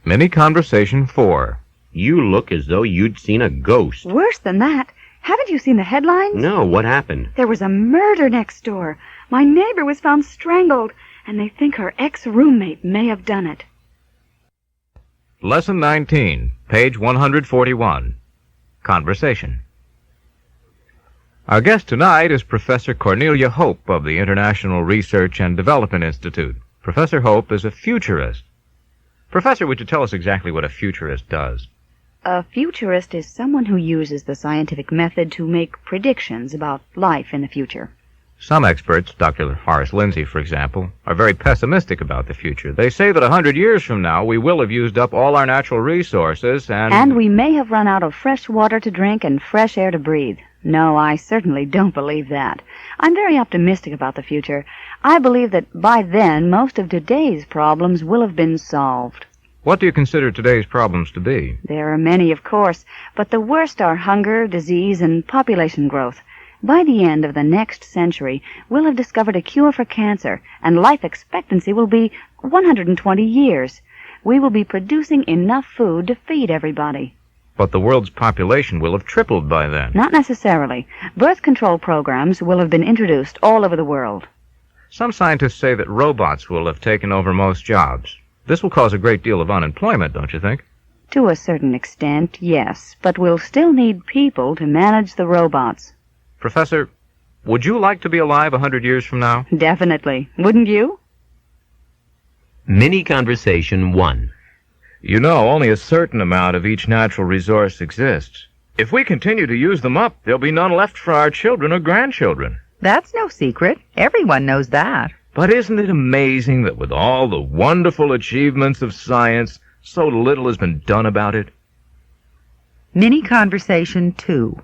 Mini Conversation 4. You look as though you'd seen a ghost. Worse than that. Haven't you seen the headlines? No, what happened? There was a murder next door. My neighbor was found strangled, and they think her ex-roommate may have done it. Lesson 19, page 141. Conversation. Our guest tonight is Professor Cornelia Hope of the International Research and Development Institute. Professor Hope is a futurist. Professor, would you tell us exactly what a futurist does? A futurist is someone who uses the scientific method to make predictions about life in the future. Some experts, Dr. Horace Lindsay, for example, are very pessimistic about the future. They say that 100 years from now we will have used up all our natural resources And we may have run out of fresh water to drink and fresh air to breathe. No, I certainly don't believe that. I'm very optimistic about the future. I believe that by then most of today's problems will have been solved. What do you consider today's problems to be? There are many, of course, but the worst are hunger, disease, and population growth. By the end of the next century, we'll have discovered a cure for cancer, and life expectancy will be 120 years. We will be producing enough food to feed everybody. But the world's population will have tripled by then. Not necessarily. Birth control programs will have been introduced all over the world. Some scientists say that robots will have taken over most jobs. This will cause a great deal of unemployment, don't you think? To a certain extent, yes, but we'll still need people to manage the robots. Professor, would you like to be alive 100 years from now? Definitely. Wouldn't you? Mini Conversation 1. You know, only a certain amount of each natural resource exists. If we continue to use them up, there'll be none left for our children or grandchildren. That's no secret. Everyone knows that. But isn't it amazing that with all the wonderful achievements of science, so little has been done about it? Mini Conversation 2.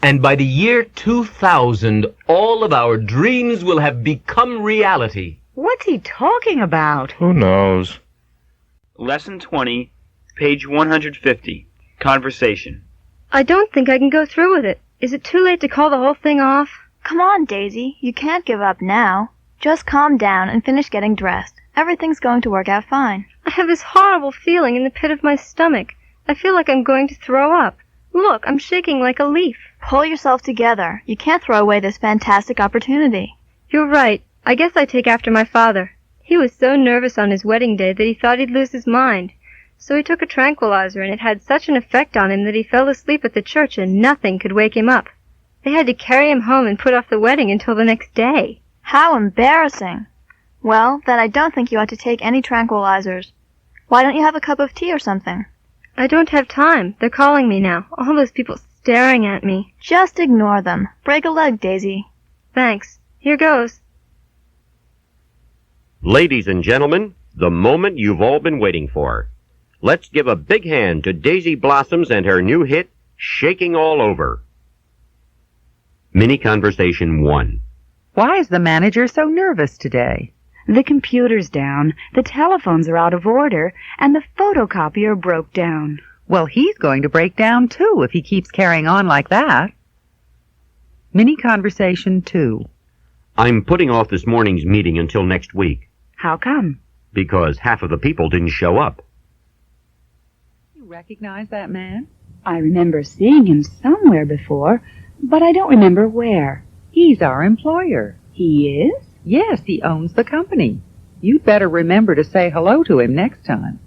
And by the year 2000, all of our dreams will have become reality. What's he talking about? Who knows? Lesson 20, page 150. Conversation. I don't think I can go through with it. Is it too late to call the whole thing off? Come on, Daisy. You can't give up now. Just calm down and finish getting dressed. Everything's going to work out fine. I have this horrible feeling in the pit of my stomach. I feel like I'm going to throw up. Look, I'm shaking like a leaf. Pull yourself together. You can't throw away this fantastic opportunity. You're right. I guess I take after my father. He was so nervous on his wedding day that he thought he'd lose his mind. So he took a tranquilizer, and it had such an effect on him that he fell asleep at the church and nothing could wake him up. They had to carry him home and put off the wedding until the next day. How embarrassing. Well, then I don't think you ought to take any tranquilizers. Why don't you have a cup of tea or something? I don't have time. They're calling me now. All those people staring at me. Just ignore them. Break a leg, Daisy. Thanks. Here goes. Ladies and gentlemen, the moment you've all been waiting for. Let's give a big hand to Daisy Blossoms and her new hit, Shaking All Over. Mini Conversation 1. Why is the manager so nervous today? The computer's down, the telephones are out of order, and the photocopier broke down. Well, he's going to break down, too, if he keeps carrying on like that. Mini Conversation 2. I'm putting off this morning's meeting until next week. How come? Because half of the people didn't show up. You recognize that man? I remember seeing him somewhere before, but I don't remember where. He's our employer. He is? Yes, he owns the company. You'd better remember to say hello to him next time.